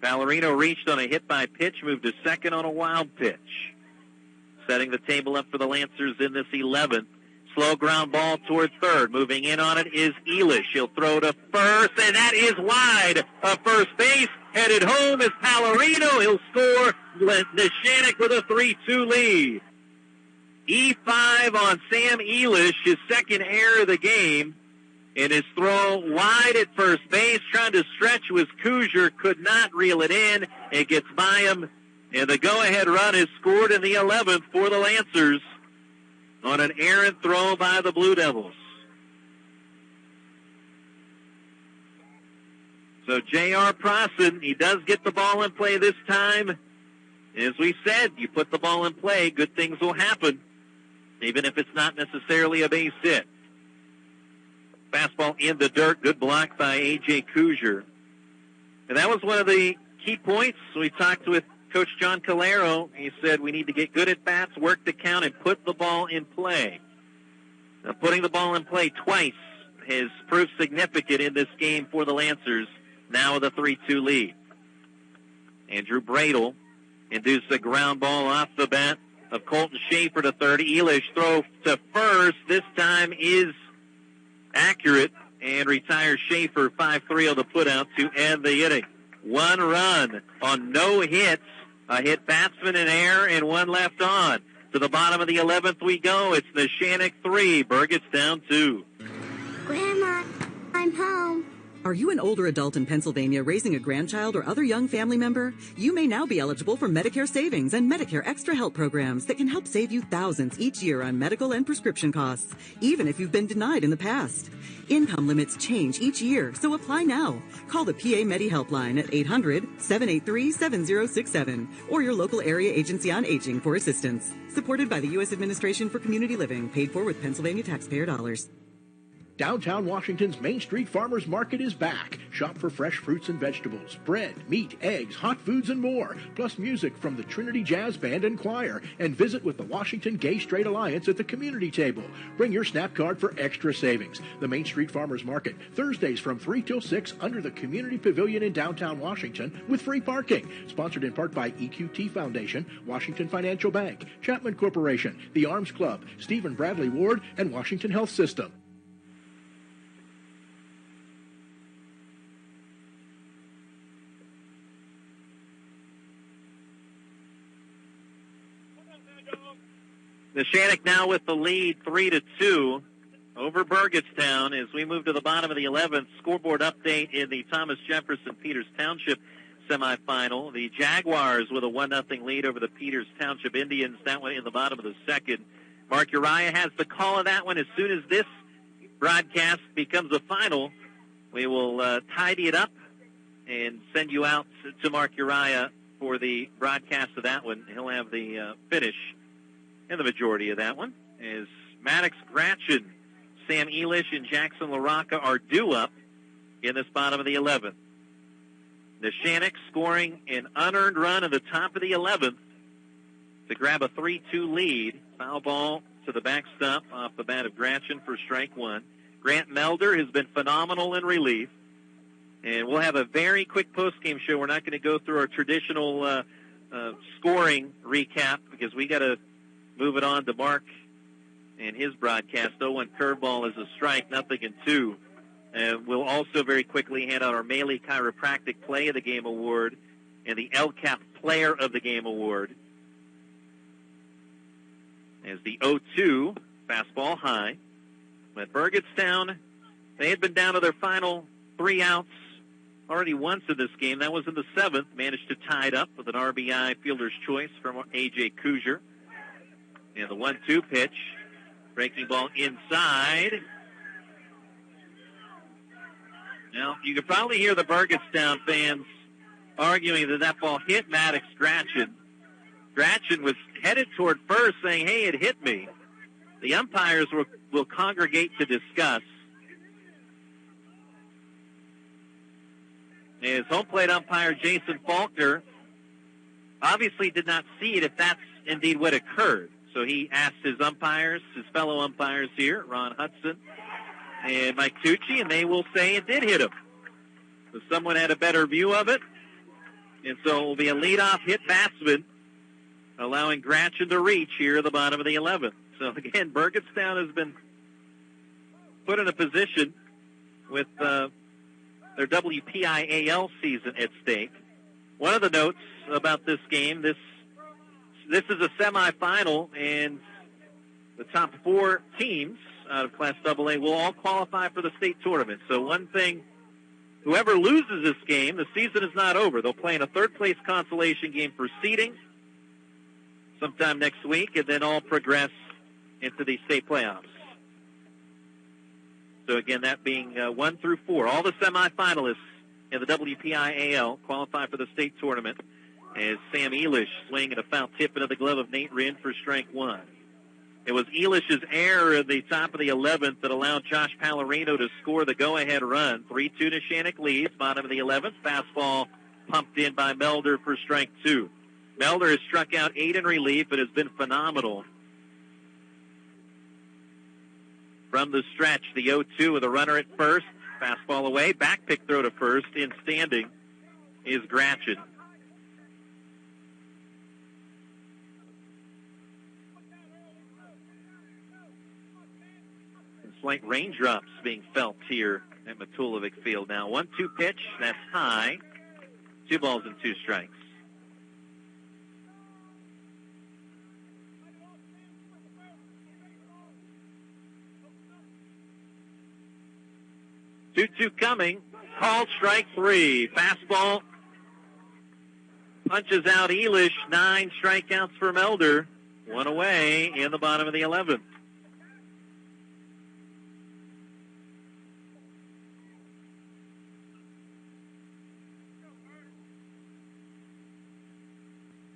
Pallarino reached on a hit by pitch, moved to second on a wild pitch. Setting the table up for the Lancers in this 11th. Slow ground ball toward third. Moving in on it is Elish. He'll throw to first, and that is wide of first base. Headed home is Pallarino. He'll score. Neshannock with a 3-2 lead. E5 on Sam Elish, his second error of the game. And his throw wide at first base, trying to stretch was Kuzier, could not reel it in. It gets by him, and the go-ahead run is scored in the 11th for the Lancers on an errant throw by the Blue Devils. So J.R. Prosson, he does get the ball in play this time. As we said, you put the ball in play, good things will happen, even if it's not necessarily a base hit. Fastball in the dirt. Good block by A.J. Kuzier. And that was one of the key points. We talked with Coach John Calero. He said we need to get good at bats, work the count, and put the ball in play. Now, putting the ball in play twice has proved significant in this game for the Lancers, now with a 3-2 lead. Andrew Bradle induced a ground ball off the bat of Colton Schaefer to third. Elish throw to first. This time is accurate and retires Schaefer. 5-3 on the putout to end the inning. 1 run on no hits, a hit batsman in air, and 1 left on. To the bottom of the 11th we go. It's Neshannock 3, Burgettstown 2. Grandma, I'm home. Are you an older adult in Pennsylvania raising a grandchild or other young family member? You may now be eligible for Medicare Savings and Medicare Extra Help programs that can help save you thousands each year on medical and prescription costs, even if you've been denied in the past. Income limits change each year, so apply now. Call the PA Medi Helpline at 800-783-7067 or your local area agency on aging for assistance. Supported by the U.S. Administration for Community Living, paid for with Pennsylvania taxpayer dollars. Downtown Washington's Main Street Farmers Market is back. Shop for fresh fruits and vegetables, bread, meat, eggs, hot foods, and more. Plus music from the Trinity Jazz Band and Choir. And visit with the Washington Gay Straight Alliance at the community table. Bring your SNAP card for extra savings. The Main Street Farmers Market, Thursdays from 3 till 6 under the Community Pavilion in downtown Washington with free parking. Sponsored in part by EQT Foundation, Washington Financial Bank, Chapman Corporation, the Arms Club, Stephen Bradley Ward, and Washington Health System. Neshannock now with the lead 3-2 over Burgettstown as we move to the bottom of the 11th. Scoreboard update in the Thomas Jefferson Peters Township semifinal. The Jaguars with a 1-0 lead over the Peters Township Indians. That one in the bottom of the second. Mark Uriah has the call of that one. As soon as this broadcast becomes a final, we will tidy it up and send you out to Mark Uriah for the broadcast of that one. He'll have the finish and the majority of that one is Maddox Gratchen, Sam Elish, and Jackson LaRocca are due up in this bottom of the 11th. Neshannock scoring an unearned run at the top of the 11th to grab a 3-2 lead. Foul ball to the backstop off the bat of Gratchen for strike 1. Grant Melder has been phenomenal in relief. And we'll have a very quick postgame show. We're not going to go through our traditional scoring recap because we got to move it on to Mark and his broadcast. 0-1 curveball is a strike, 0-2. And we'll also very quickly hand out our Maley Chiropractic Play of the Game Award and the LCAP Player of the Game Award. As the 0-2 fastball high. But Burgettstown, they had been down to their final 3 outs already once in this game. That was in the 7th. Managed to tie it up with an RBI fielder's choice from A.J. Kuzier. And the 1-2 pitch. Breaking ball inside. Now, you could probably hear the Burgettstown fans arguing that that ball hit Maddox Gratchen. Gratchen was headed toward first saying, hey, it hit me. The umpires will congregate to discuss. His home plate umpire, Jason Faulkner, obviously did not see it if that's indeed what occurred. So he asked his umpires, his fellow umpires here, Ron Hudson and Mike Tucci, and they will say it did hit him. So someone had a better view of it. And so it will be a leadoff hit batsman, allowing Gratchen to reach here at the bottom of the 11th. So again, Burgettstown has been put in a position with their WPIAL season at stake. One of the notes about this game, this is a semifinal, and the top 4 teams out of Class AA will all qualify for the state tournament. So one thing, whoever loses this game, the season is not over. They'll play in a third-place consolation game for seeding sometime next week, and then all progress into the state playoffs. So again, that being 1 through 4. All the semifinalists in the WPIAL qualify for the state tournament, as Sam Elish swinging a foul tip into the glove of Nate Wren for strike 1. It was Elish's error at the top of the 11th that allowed Josh Pallarino to score the go-ahead run. 3-2 Neshannock leads, bottom of the 11th. Fastball pumped in by Melder for strike 2. Melder has struck out 8 in relief and has been phenomenal. From the stretch, the 0-2 with a runner at first. Fastball away, back pick throw to first. In standing is Gratchen. Slight raindrops being felt here at Matulovic Field now. 1-2 pitch, that's high. 2 balls and 2 strikes. Two coming. Called strike 3. Fastball punches out Elish. 9 strikeouts for Melder. 1 away in the bottom of the 11th.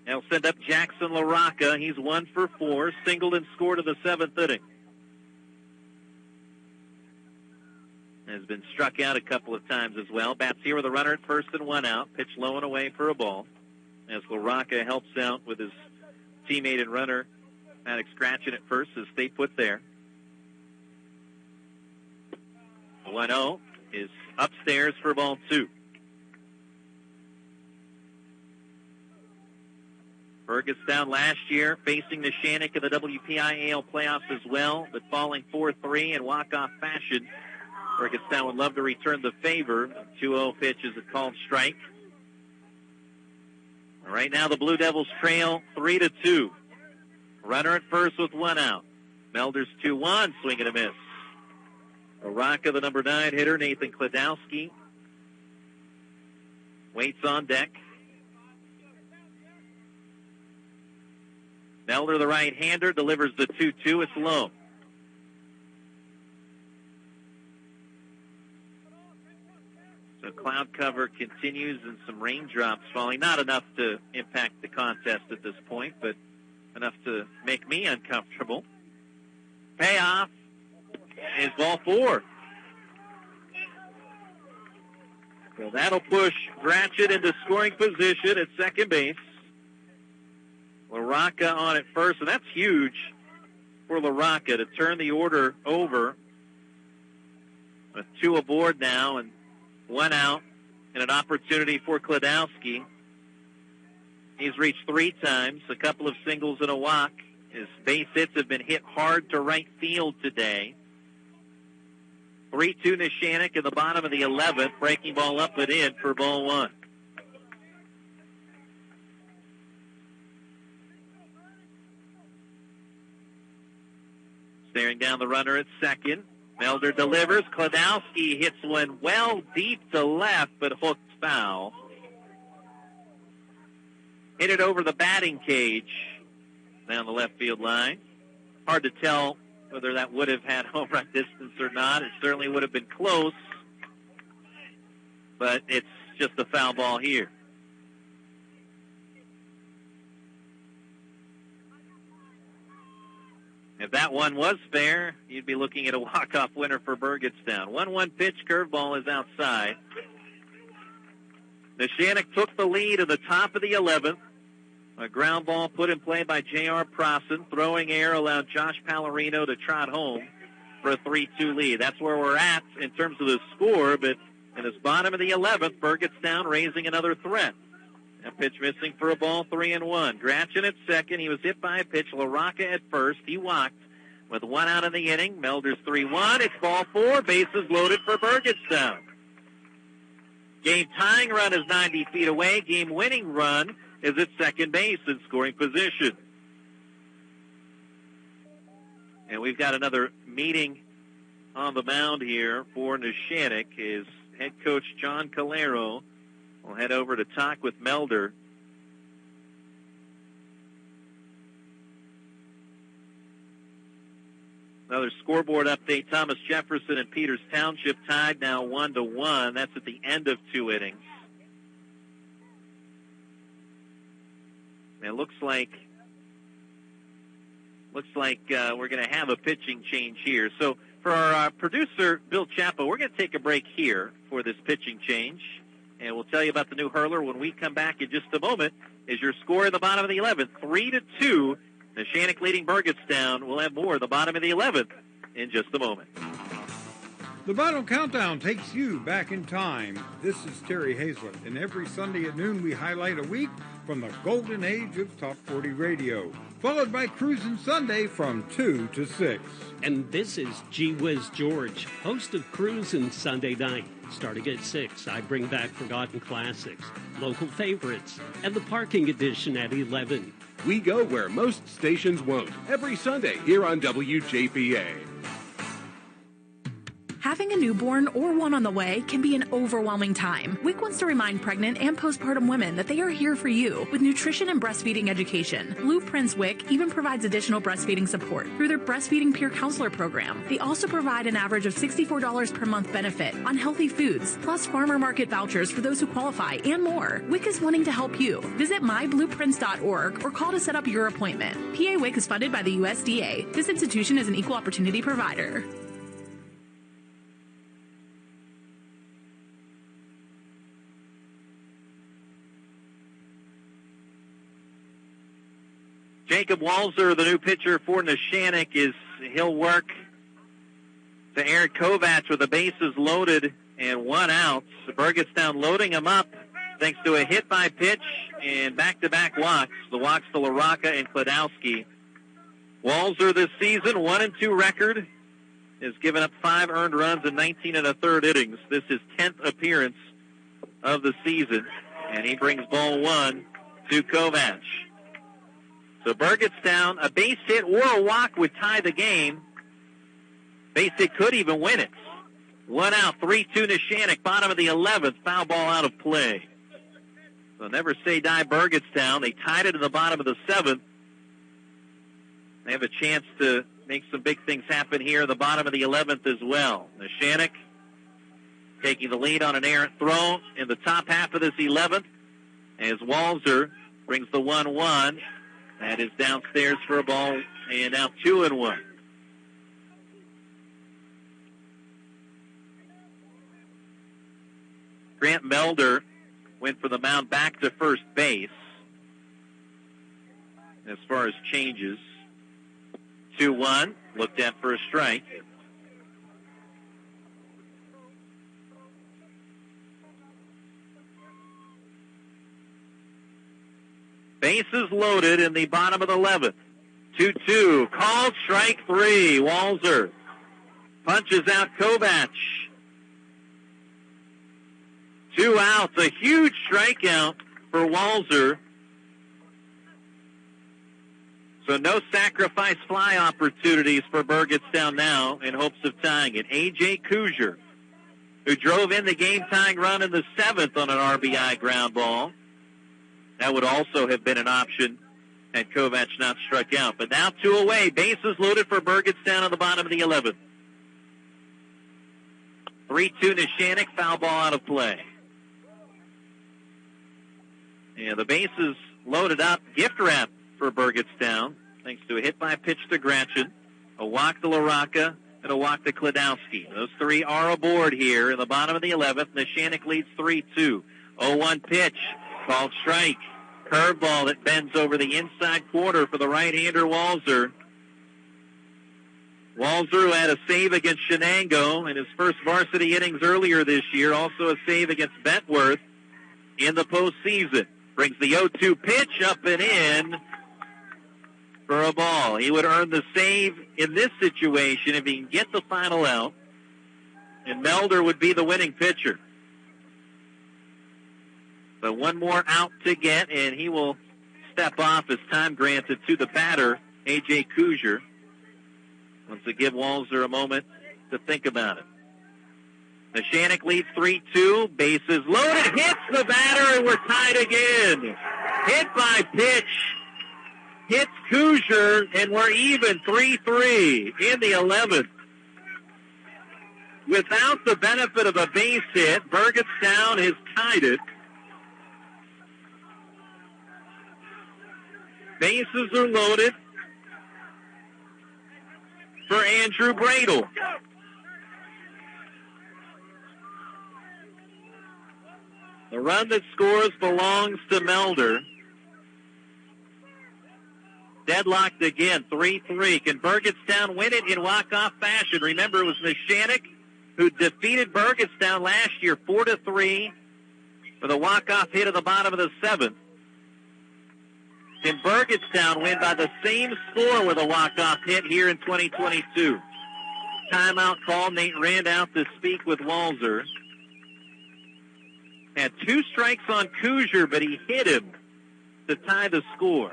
They'll send up Jackson LaRocca. He's 1 for 4. Singled and scored in the 7th inning. Has been struck out a couple of times as well. Bats here with a runner at first and 1 out. Pitch low and away for a ball. As LaRocca helps out with his teammate and runner, Maddox Gratchen at first as they put there. 1-0 is upstairs for ball 2. Burgettstown last year facing Neshannock in the WPIAL playoffs as well, but falling 4-3 in walk-off fashion. Burgettstown would love to return the favor. 2-0 pitch is a called strike. Right now the Blue Devils trail 3-2. Runner at first with 1 out. Melder's 2-1, swing and a miss. LaRocca, the number 9 hitter, Nathan Kladowski, waits on deck. Melder, the right-hander, delivers the 2-2. It's low. So cloud cover continues and some raindrops falling. Not enough to impact the contest at this point, but enough to make me uncomfortable. Payoff is ball 4. So that'll push Gratchen into scoring position at second base. LaRocca on at first, and that's huge for LaRocca to turn the order over. With 2 aboard now and 1 out and an opportunity for Kladowski. He's reached 3 times, a couple of singles and a walk. His base hits have been hit hard to right field today. 3-2 Neshannock in the bottom of the 11th. Breaking ball up and in for ball 1. Staring down the runner at second. Melder delivers. Kladowski hits one well deep to left, but hooked foul. Hit it over the batting cage down the left field line. hard to tell whether that would have had home run distance or not. It certainly would have been close, but it's just a foul ball here. If that one was fair, you'd be looking at a walk-off winner for Burgettstown. 1-1 pitch, curveball is outside. Neshannock took the lead at the top of the 11th. A ground ball put in play by J.R. Prosson. Throwing air allowed Josh Pallarino to trot home for a 3-2 lead. That's where we're at in terms of the score, but in this bottom of the 11th, Burgettstown raising another threat. A pitch missing for a ball, 3-1. Gratchen at second. He was hit by a pitch. LaRocca at first. He walked with one out in the inning. Melder's 3-1. It's ball 4. Bases loaded for Burgettstown. Game-tying run is 90 feet away. Game-winning run is at second base in scoring position. And we've got another meeting on the mound here for Neshannock. His head coach, John Calero, will head over to talk with Melder. Another scoreboard update. Thomas Jefferson and Peters Township tied now 1-1. That's at the end of 2 innings. And it looks like we're going to have a pitching change here. So for our producer, Bill Chapo, we're going to take a break here for this pitching change. And we'll tell you about the new hurler when we come back in just a moment. Is your score at the bottom of the 11th, 3-2. Neshannock leading Burgettstown. We'll have more at the bottom of the 11th in just a moment. The Bottle Countdown takes you back in time. This is Terry Hazlett, and every Sunday at noon we highlight a week from the golden age of Top 40 radio, followed by Cruisin' Sunday from 2 to 6. And this is Gee Whiz George, host of Cruisin' Sunday night. Starting at 6, I bring back forgotten classics, local favorites, and the parking edition at 11. We go where most stations won't. Every Sunday here on WJPA. Having a newborn or one on the way can be an overwhelming time. WIC wants to remind pregnant and postpartum women that they are here for you with nutrition and breastfeeding education. Blueprints WIC even provides additional breastfeeding support through their Breastfeeding Peer Counselor program. They also provide an average of $64 per month benefit on healthy foods, plus farmer market vouchers for those who qualify, and more. WIC is wanting to help you. Visit myblueprints.org or call to set up your appointment. PA WIC is funded by the USDA. This institution is an equal opportunity provider. Jacob Walzer, the new pitcher for Neshannock, he'll work to Eric Kovacs with the bases loaded and 1 out. Burgettstown loading him up thanks to a hit by pitch and back-to-back walks. The walks to LaRocca and Kladowski. Walzer this season, 1-2 record, has given up 5 earned runs in 19 1/3 innings. This is 10th appearance of the season, and he brings ball 1 to Kovacs. So Burgettstown, a base hit or a walk would tie the game. Base hit could even win it. 1 out, 3-2 Neshannock, bottom of the 11th, foul ball out of play. So never say die Burgettstown. They tied it in the bottom of the 7th. They have a chance to make some big things happen here in the bottom of the 11th as well. Neshannock taking the lead on an errant throw in the top half of this 11th as Walzer brings the 1-1. That is downstairs for a ball, and now 2-1. Grant Melder went for the mound back to first base. As far as changes, 2-1, looked at for a strike. Bases loaded in the bottom of the 11th. 2-2. Called strike 3. Walzer punches out Kovacs. 2 outs. A huge strikeout for Walzer. So no sacrifice fly opportunities for Burgettstown now in hopes of tying it. A.J. Kuzier, who drove in the game-tying run in the 7th on an RBI ground ball. That would also have been an option had Kovac not struck out. But now 2 away. Bases loaded for Burgettstown on the bottom of the 11th. 3-2 Neshannock, foul ball out of play. Yeah, the bases loaded up. Gift wrap for Burgettstown, thanks to a hit by pitch to Gratchen, a walk to LaRocca, and a walk to Kladowski. Those 3 are aboard here in the bottom of the 11th. Neshannock leads 3-2. 0-1 pitch, called strike. Curveball that bends over the inside quarter for the right-hander Walzer. Walzer, who had a save against Shenango in his first varsity innings earlier this year, also a save against Bentworth in the postseason. Brings the 0-2 pitch up and in for a ball. He would earn the save in this situation if he can get the final out, and Melder would be the winning pitcher. So one more out to get, and he will step off as time granted to the batter, A.J. Kuzier. Wants to give Walzer a moment to think about it. Neshannock leads 3-2. Bases loaded. Hits the batter, and we're tied again. Hit by pitch. Hits Kuzier, and we're even 3-3 in the 11th. Without the benefit of a base hit, Burgettstown has tied it. Bases are loaded for Andrew Bradle. The run that scores belongs to Melder. Deadlocked again, 3-3. Can Burgettstown win it in walk-off fashion? Remember, it was Neshannock who defeated Burgettstown last year 4-3 with a walk-off hit at the bottom of the 7th. Can Burgettstown win by the same score with a walk-off hit here in 2022? Timeout call. Nate Rand out to speak with Walzer. Had 2 strikes on Kuzier, but he hit him to tie the score.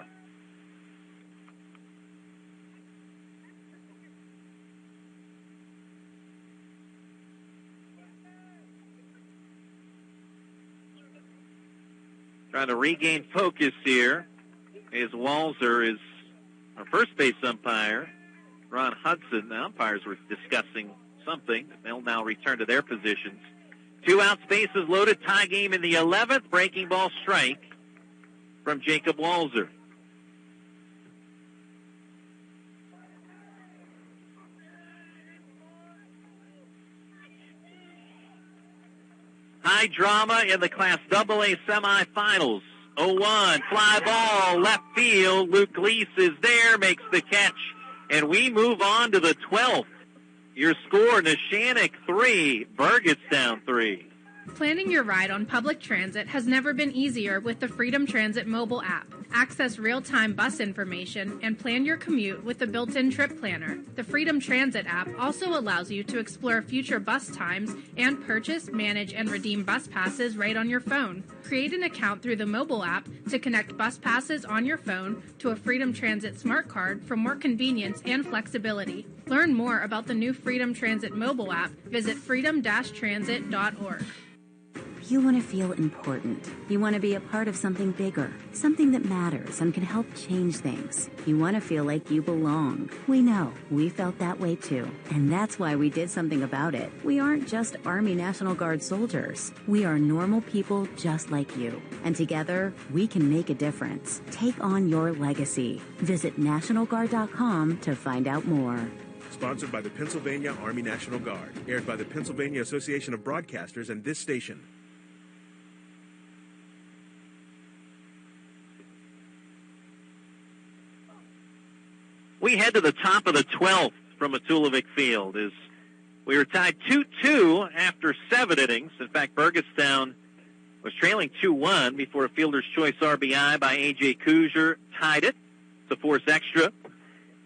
Trying to regain focus here is Walzer, is our first base umpire. Ron Hudson, the umpires were discussing something. They'll now return to their positions. 2 outs, bases loaded, tie game in the 11th. Breaking ball strike from Jacob Walzer. High drama in the Class AA semifinals. 0-1, fly ball, left field. Luke Gleese is there, makes the catch, and we move on to the 12th. Your score, Neshannock 3, Burgettstown 3. Planning your ride on public transit has never been easier with the Freedom Transit mobile app. Access real-time bus information and plan your commute with the built-in trip planner. The Freedom Transit app also allows you to explore future bus times and purchase, manage, and redeem bus passes right on your phone. Create an account through the mobile app to connect bus passes on your phone to a Freedom Transit smart card for more convenience and flexibility. Learn more about the new Freedom Transit mobile app. Visit freedom-transit.org. You want to feel important. You want to be a part of something bigger, something that matters and can help change things. You want to feel like you belong. We know. We felt that way too. And that's why we did something about it. We aren't just Army National Guard soldiers. We are normal people just like you. And together, we can make a difference. Take on your legacy. Visit NationalGuard.com to find out more. Sponsored by the Pennsylvania Army National Guard. Aired by the Pennsylvania Association of Broadcasters and this station. We head to the top of the 12th from Matulovic Field as we were tied 2-2 after 7 innings. In fact, Burgettstown was trailing 2-1 before a fielder's choice RBI by A.J. Kuzier tied it to force extra.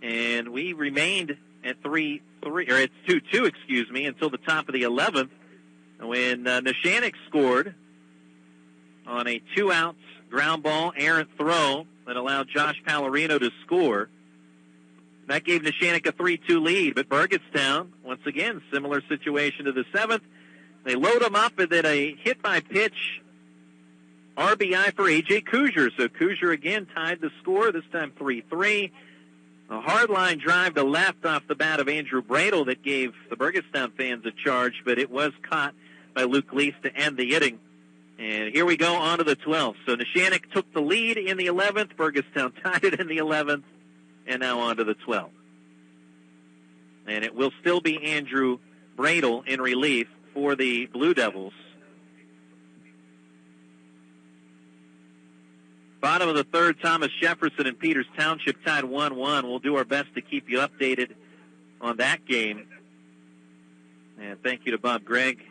And we remained at 2-2, until the top of the 11th when Neshannock scored on a 2-out ground ball errant throw that allowed Josh Pallarino to score. That gave Neshannock a 3-2 lead, but Burgettstown, once again, similar situation to the 7th. They load them up, and then a hit by pitch RBI for A.J. Kuzier. So Kuzier again tied the score, this time 3-3. A hard-line drive to left off the bat of Andrew Bradle that gave the Burgettstown fans a charge, but it was caught by Luke Lease to end the inning. And here we go on to the 12th. So Neshannock took the lead in the 11th. Burgettstown tied it in the 11th. And now on to the 12th. And it will still be Andrew Bradle in relief for the Blue Devils. Bottom of the third, Thomas Jefferson and Peters Township tied 1-1. We'll do our best to keep you updated on that game. And thank you to Bob Gregg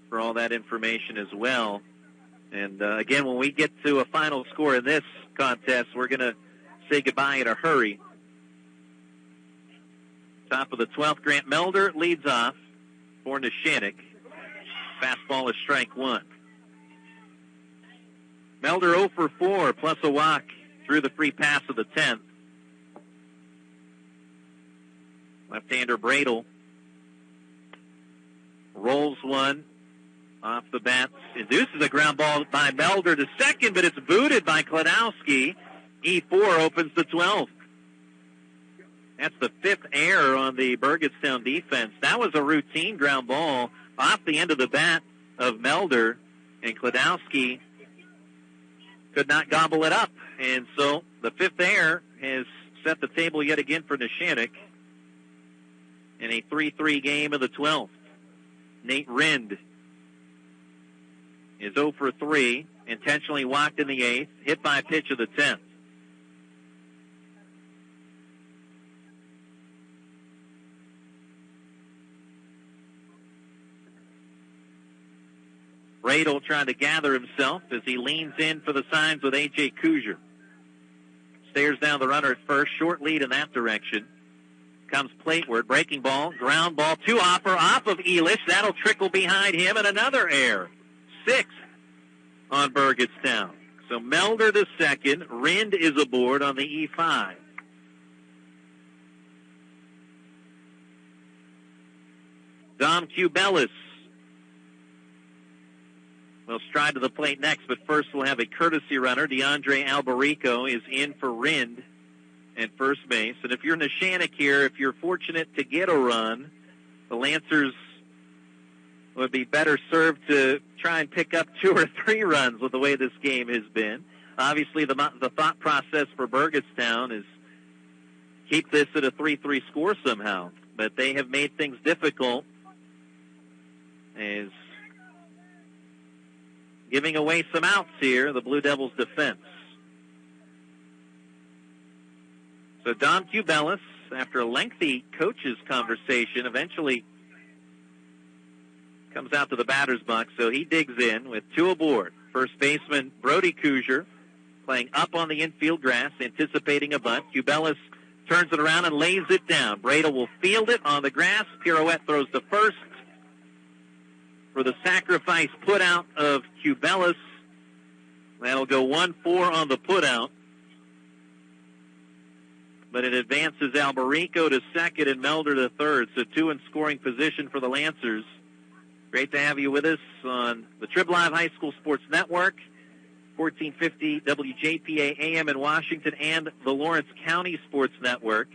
for all that information as well. And again, when we get to a final score in this contest, we're going to say goodbye in a hurry. Top of the 12th, Grant Melder leads off for Neshannock. Fastball is strike one. Melder 0 for 4, plus a walk through the free pass of the 10th. Left-hander Bradle rolls one off the bat. Induces a ground ball by Melder to second, but it's booted by Kladowski. E4 opens the 12th. That's the 5th error on the Burgettstown defense. That was a routine ground ball off the end of the bat of Melder, and Kladowski could not gobble it up. And so the 5th error has set the table yet again for Neshannock in a 3-3 game of the 12th. Nate Rind is 0 for 3, intentionally walked in the 8th, hit by a pitch of the 10th. Bradle trying to gather himself as he leans in for the signs with A.J. Kuzier. Stares down the runner at first. Short lead in that direction. Comes plateward. Breaking ball. Ground ball to Offer. Off of Elish. That'll trickle behind him. And another error. 6th on Burgettstown. So Melder to second. Rind is aboard on the E5. Dom Cubelis will stride to the plate next, but first we'll have a courtesy runner. DeAndre Albarico is in for Rind at first base. And if you're Neshannock here, if you're fortunate to get a run, the Lancers would be better served to try and pick up 2 or 3 runs with the way this game has been. Obviously, the thought process for Burgettstown is keep this at a 3-3 score somehow. But they have made things difficult as giving away some outs here, the Blue Devils' defense. So Dom Cubelis, after a lengthy coach's conversation, eventually comes out to the batter's box, so he digs in with 2 aboard. First baseman Brody Kuzier playing up on the infield grass, anticipating a bunt. Cubelis turns it around and lays it down. Bradle will field it on the grass. Pirouette throws to first for the sacrifice putout of Cubelis. That'll go 1-4 on the putout. But it advances Albarico to second and Melder to third. So 2 in scoring position for the Lancers. Great to have you with us on the TribLive High School Sports Network, 1450 WJPA AM in Washington, and the Lawrence County Sports Network.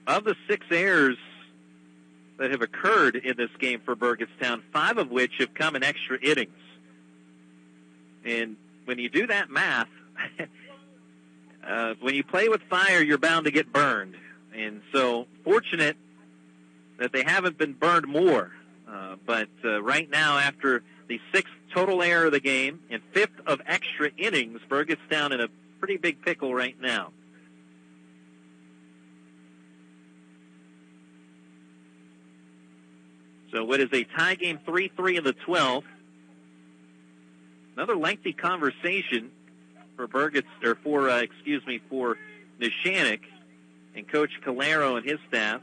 Of the 6 errors that have occurred in this game for Burgettstown, 5 of which have come in extra innings. And when you do that math, when you play with fire, you're bound to get burned. And so fortunate that they haven't been burned more. But right now, after the 6th total error of the game and 5th of extra innings, Burgettstown in a pretty big pickle right now. So what is a tie game, 3-3 in the 12th. Another lengthy conversation for for Neshannock and Coach Calero and his staff,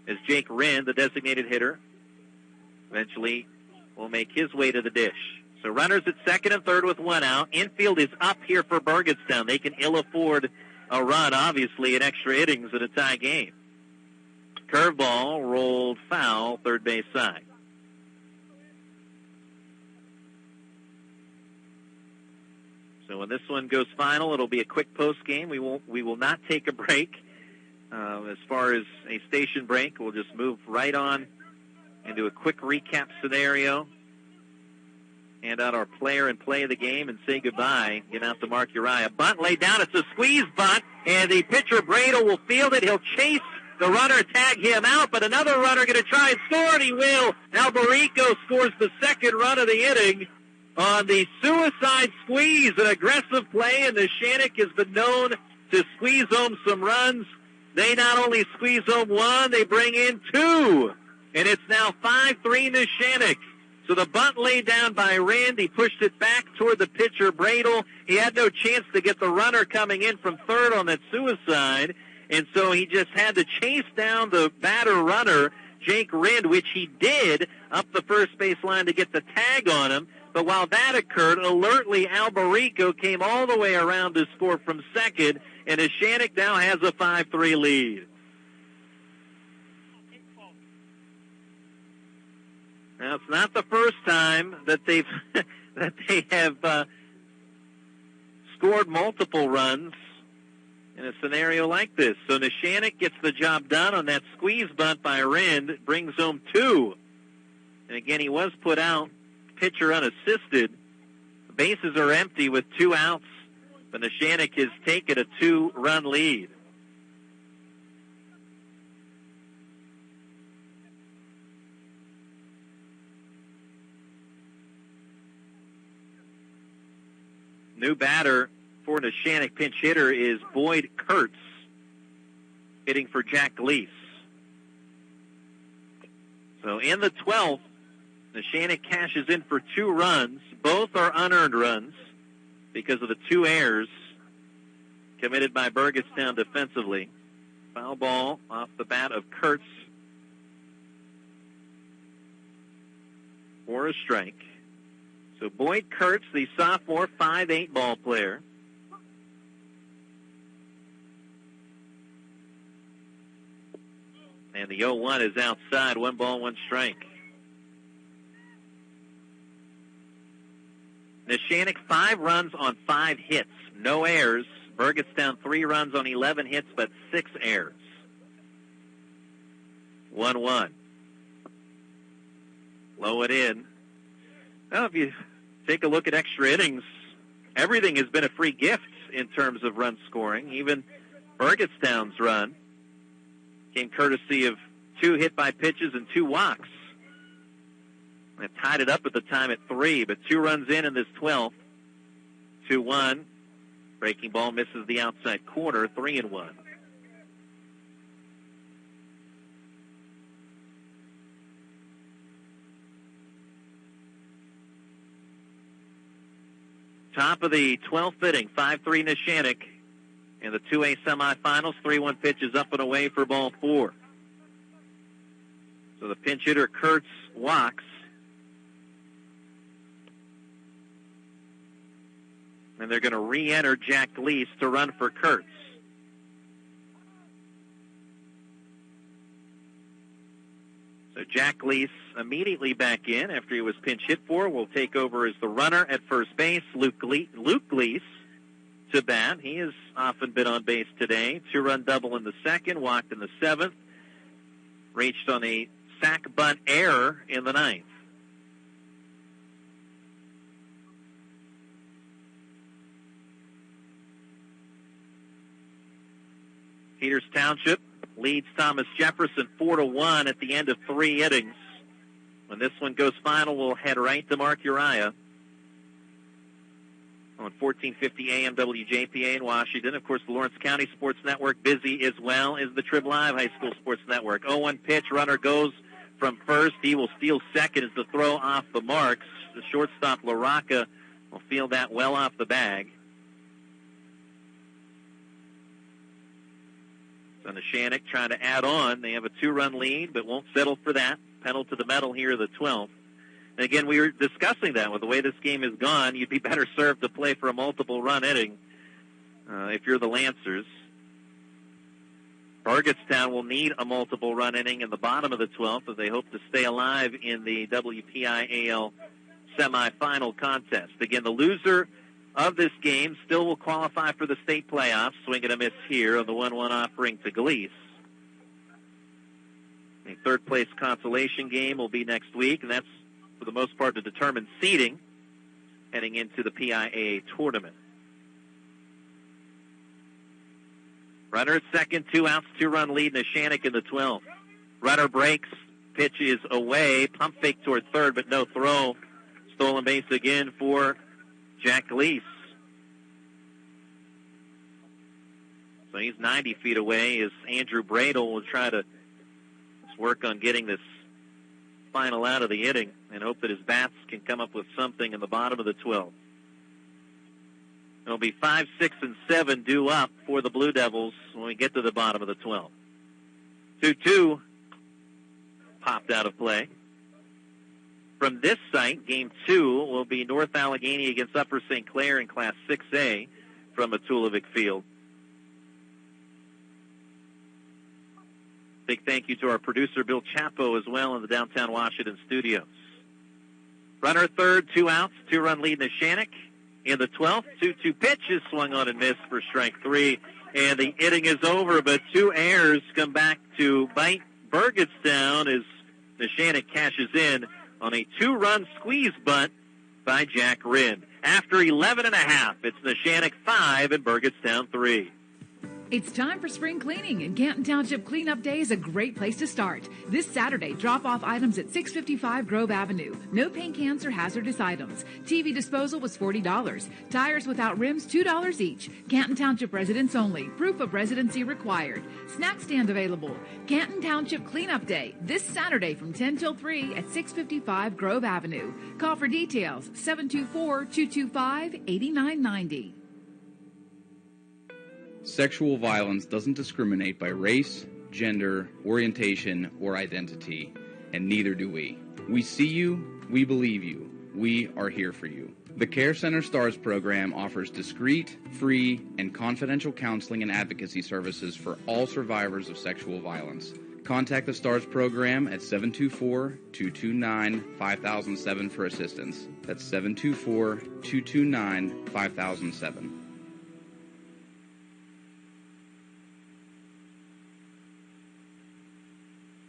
as Jake Rind, the designated hitter, eventually will make his way to the dish. So runners at second and third with 1 out. Infield is up here for Burgettstown. They can ill afford a run, obviously, in extra innings in a tie game. Curveball rolled foul, third base side. So when this one goes final, it'll be a quick post game. We will not take a break. As far as a station break, we'll just move right on into a quick recap scenario. Hand out our player and play of the game and say goodbye. Get out to Mark Uriah. Bunt laid down. It's a squeeze bunt, and the pitcher, Bradle, will field it. He'll chase the runner, tag him out, but another runner going to try and score, and he will. Alberico scores the second run of the inning on the suicide squeeze, an aggressive play, and Neshannock has been known to squeeze home some runs. They not only squeeze home one, they bring in two, and it's now 5-3 Neshannock. So the bunt laid down by Rind. He pushed it back toward the pitcher, Bradle. He had no chance to get the runner coming in from third on that suicide, and so he just had to chase down the batter runner, Jake Rind, which he did up the first base line to get the tag on him. But while that occurred, alertly Alberico came all the way around to score from second, and Neshannock now has a 5-3 lead. Now, it's not the first time that they have scored multiple runs in a scenario like this. So Neshannock gets the job done on that squeeze bunt by Rind, brings home two. And again, he was put out, pitcher unassisted. The bases are empty with 2 outs, but Neshannock has taken a 2-run lead. New batter for Neshannock, pinch hitter, is Boyd Kurtz, hitting for Jack Gleese. So in the 12th, Neshannock cashes in for 2 runs. Both are unearned runs because of the 2 errors committed by Burgettstown defensively. Foul ball off the bat of Kurtz for a strike. So Boyd Kurtz, the sophomore 5'8" ball player. And the 0-1 is outside. 1 ball, 1 strike. Neshannock 5 runs on 5 hits. No errors. Burgettstown 3 runs on 11 hits, but 6 errors. 1-1. Low it in. Well, if you take a look at extra innings, everything has been a free gift in terms of run scoring. Even Burgettstown's run came courtesy of 2 hit-by pitches and 2 walks. They tied it up at the time at 3, but 2 runs in this 12th. 2-1. Breaking ball misses the outside corner, 3-1. Top of the 12th inning, 5-3 Neshannock in the 2A semifinals. 3-1 pitches up and away for ball 4. So the pinch hitter, Kurtz, walks. And they're going to re-enter Jack Gleese to run for Kurtz. So Jack Gleese immediately back in after he was pinch hit for. Will take over as the runner at first base. Luke Gleese to bat. He has often been on base today. 2-run double in the 2nd, walked in the 7th. Reached on a sac bunt error in the 9th. Peters Township leads Thomas Jefferson 4-1 at the end of 3 innings. When this one goes final, we'll head right to Mark Uriah on 1450 AM WJPA in Washington. Of course, the Lawrence County Sports Network busy as well as the TribLive High School Sports Network. 0-1 pitch, runner goes from first. He will steal second as the throw off the marks. The shortstop, LaRocca, will field that well off the bag. So Neshannock trying to add on. They have a 2-run lead, but won't settle for that. Pedal to the metal here, the 12th. And again, we were discussing that with the way this game has gone. You'd be better served to play for a multiple-run inning if you're the Lancers. Burgettstown will need a multiple run inning in the bottom of the 12th if they hope to stay alive in the WPIAL semifinal contest. Again, the loser of this game still will qualify for the state playoffs. Swing and a miss here on the 1-1 offering to Gleese. The third-place consolation game will be next week, and that's, for the most part, to determine seeding heading into the PIAA tournament. Runner at second, 2 outs, 2-run lead, Neshannock in the 12th. Runner breaks, pitch is away, pump fake toward third, but no throw. Stolen base again for Jack Gleese. So he's 90 feet away as Andrew Bradle will try to work on getting this final out of the inning and hope that his bats can come up with something in the bottom of the 12th. It'll be 5, 6, and 7 due up for the Blue Devils when we get to the bottom of the 12th. 2-2 popped out of play. From this site, Game 2 will be North Allegheny against Upper St. Clair in Class 6A from Matulovic Field. Big thank you to our producer, Bill Chapo, as well in the downtown Washington studios. Runner at third, 2 outs, 2-run lead, Neshannock. In the 12th, 2-2 pitch is swung on and missed for strike 3. And the inning is over, but 2 errors come back to bite Burgettstown as Neshannock cashes in on a 2-run squeeze bunt by Jack Rinn. After 11 and a half, it's Neshannock 5 and Burgettstown 3. It's time for spring cleaning, and Canton Township Cleanup Day is a great place to start. This Saturday, drop off items at 655 Grove Avenue. No paint cans or hazardous items. TV disposal was $40. Tires without rims, $2 each. Canton Township residents only. Proof of residency required. Snack stand available. Canton Township Cleanup Day, this Saturday from 10 till 3 at 655 Grove Avenue. Call for details, 724-225-8990. Sexual violence doesn't discriminate by race, gender, orientation, or identity, and neither do we. We see you, we believe you, we are here for you. The Care Center STARS program offers discreet, free, and confidential counseling and advocacy services for all survivors of sexual violence. Contact the STARS program at 724-229-5007 for assistance. That's 724-229-5007.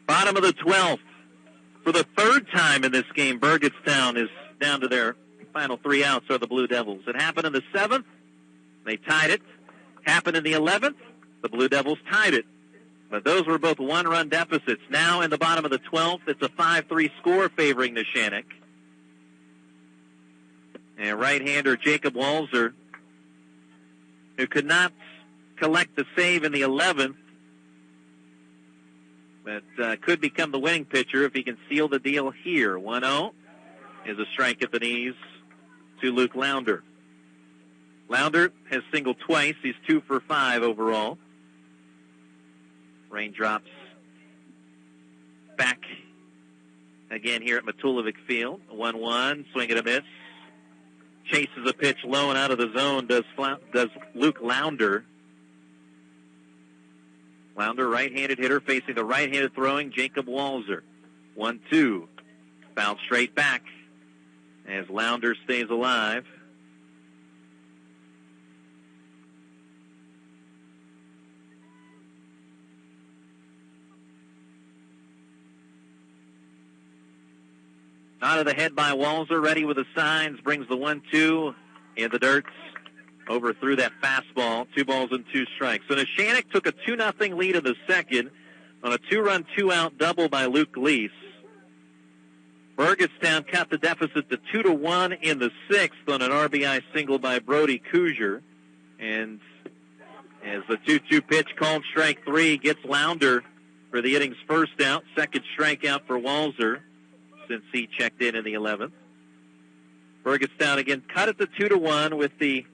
Bottom of the 12th. For the third time in this game, Burgettstown is down to their final 3 outs are the Blue Devils. It happened in the 7th. They tied it. Happened in the 11th. The Blue Devils tied it. But those were both 1-run deficits. Now in the bottom of the 12th, it's a 5-3 score favoring Neshannock. And right-hander Jacob Walzer, who could not collect the save in the 11th, but could become the winning pitcher if he can seal the deal here. 1-0 is a strike at the knees to Luke Lounder. Lounder has singled twice. He's 2 for 5 overall. Raindrops back again here at Matulovic Field. 1-1, swing and a miss. Chases a pitch low and out of the zone does Luke Lounder. Lounder, right-handed hitter, facing the right-handed throwing Jacob Walzer. 1-2. Fouled straight back as Lounder stays alive. Out of the head by Walzer, ready with the signs, brings the 1-2 in the dirt. Overthrew that fastball, 2 balls and 2 strikes. So Neshannock took a 2-0 lead in the second on a 2-run, 2-out double by Luke Gleese. Burgettstown cut the deficit to 2-1 in the 6th on an RBI single by Brody Kuzier. And as the 2-2 pitch called strike 3 gets Lounder for the inning's first out, second strikeout for Walzer since he checked in the 11th. Burgettstown again cut it to 2-1 with the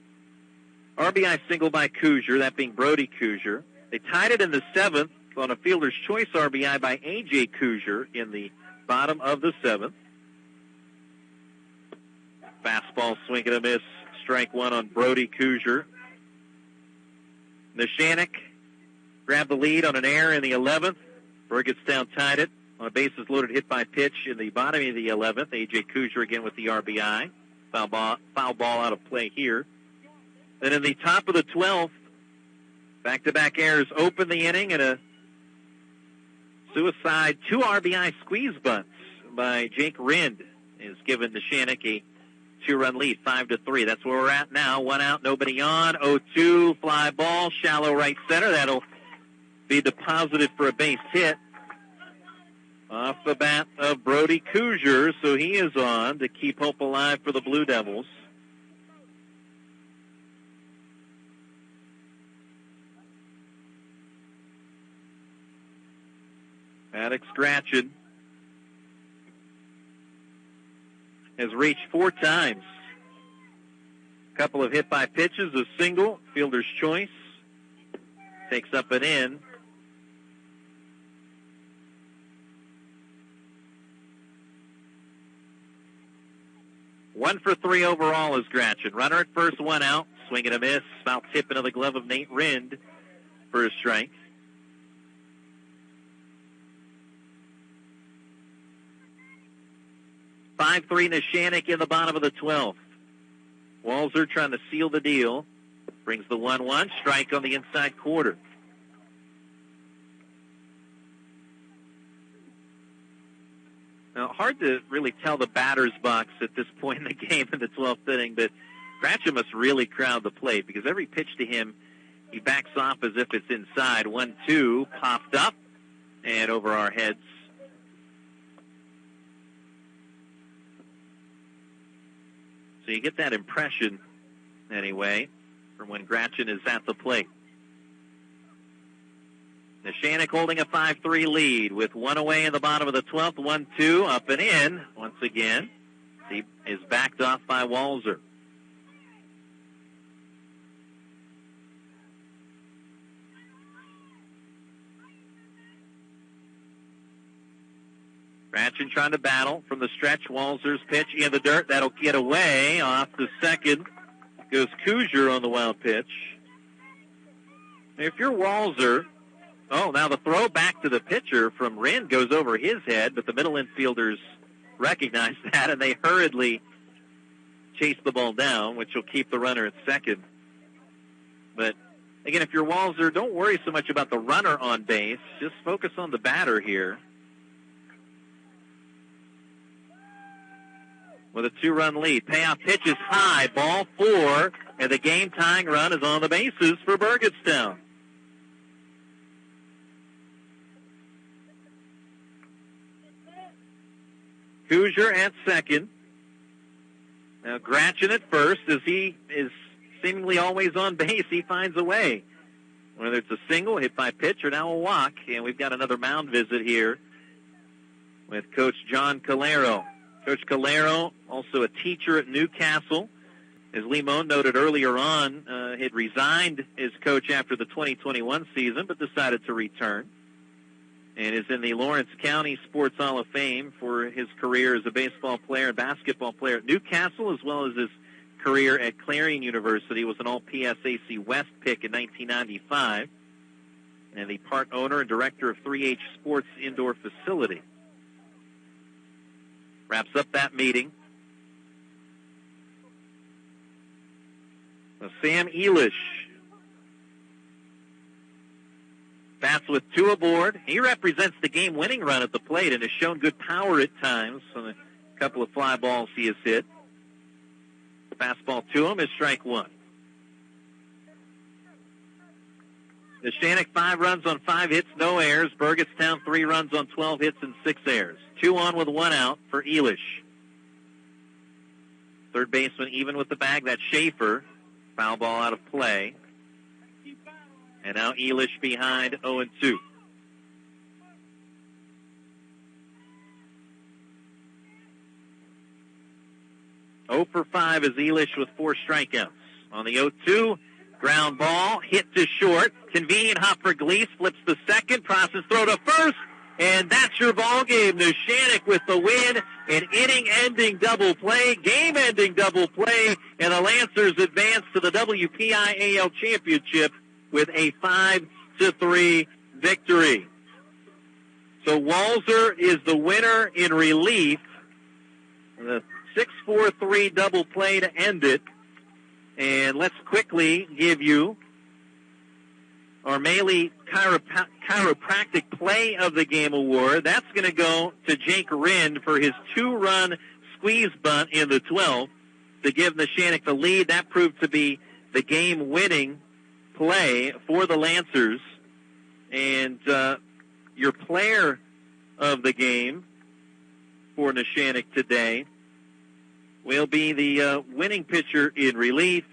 RBI single by Kuzier, that being Brody Kuzier. They tied it in the 7th on a fielder's choice RBI by A.J. Kuzier in the bottom of the 7th. Fastball swing and a miss, strike 1 on Brody Kuzier. Neshannock grabbed the lead on an error in the 11th. Burgettstown tied it on a bases-loaded hit by pitch in the bottom of the 11th. A.J. Kuzier again with the RBI. Foul ball out of play here. Then in the top of the 12th, back-to-back errors open the inning, and a suicide 2 RBI squeeze bunts by Jake Rind is given Neshannock a 2-run lead, 5-3. That's where we're at now. 1 out, nobody on. 0-2, fly ball, shallow right center. That'll be deposited for a base hit off the bat of Brody Kuzier, so he is on to keep hope alive for the Blue Devils. Alex Gratian has reached 4 times. A couple of hit by pitches, a single, fielder's choice. Takes up and in. One for 3 overall is Gratian. Runner at first, 1 out. Swing and a miss. Foul tip into the glove of Nate Rind for a strike. Five-3 Neshannock in the bottom of the 12th. Walzer trying to seal the deal. Brings the 1-1. Strike on the inside quarter. Now, hard to really tell the batter's box at this point in the game in the 12th inning, but Gratian must really crowd the plate because every pitch to him, he backs off as if it's inside. 1-2, popped up, and over our heads. So you get that impression, anyway, from when Gratian is at the plate. Neshannock holding a 5-3 lead with 1 away in the bottom of the 12th. 1-2, up and in once again. He is backed off by Walzer. Gratian trying to battle from the stretch. Walzer's pitch in the dirt. That'll get away. Off the second goes Kuzier on the wild pitch. If you're Walzer, now the throw back to the pitcher from Rind goes over his head, but the middle infielders recognize that, and they hurriedly chase the ball down, which will keep the runner at second. But, again, if you're Walzer, don't worry so much about the runner on base. Just focus on the batter here. With a 2-run lead. Payoff pitch is high. Ball 4. And the game-tying run is on the bases for Burgettstown. Kuzier at second. Now Gratian at first. As he is seemingly always on base, he finds a way. Whether it's a single, hit by pitch, or now a walk. And we've got another mound visit here with Coach John Calero. Coach Calero, also a teacher at Newcastle. As Limon noted earlier on, had resigned as coach after the 2021 season, but decided to return. And is in the Lawrence County Sports Hall of Fame for his career as a baseball player and basketball player at Newcastle, as well as his career at Clarion University. Was an All-PSAC West pick in 1995, and the part owner and director of 3H Sports Indoor Facility. Wraps up that meeting. Now Sam Elish bats with 2 aboard. He represents the game-winning run at the plate and has shown good power at times on a couple of fly balls he has hit. Fastball to him is strike 1. Neshannock 5 runs on 5 hits, no errors. Burgettstown 3 runs on 12 hits and 6 errors. 2 on with 1 out for Elish. Third baseman even with the bag. That's Schaefer. Foul ball out of play. And now Elish behind 0-2. Oh for 5 is Elish with 4 strikeouts. On the 0-2, ground ball, hit to short. Convenient hop for Gleese, flips the second, process throw to first, and that's your ball game. Neshannock with the win, an inning-ending double play, game-ending double play, and the Lancers advance to the WPIAL championship with a 5-2 6-3 victory. So Walzer is the winner in relief. The 6-4-3 double play to end it. And let's quickly give you our Maley Chiropractic Play of the Game Award. That's going to go to Jake Rind for his 2-run squeeze bunt in the 12th to give Neshannock the lead. That proved to be the game-winning play for the Lancers. And your player of the game for Neshannock today will be the winning pitcher in relief.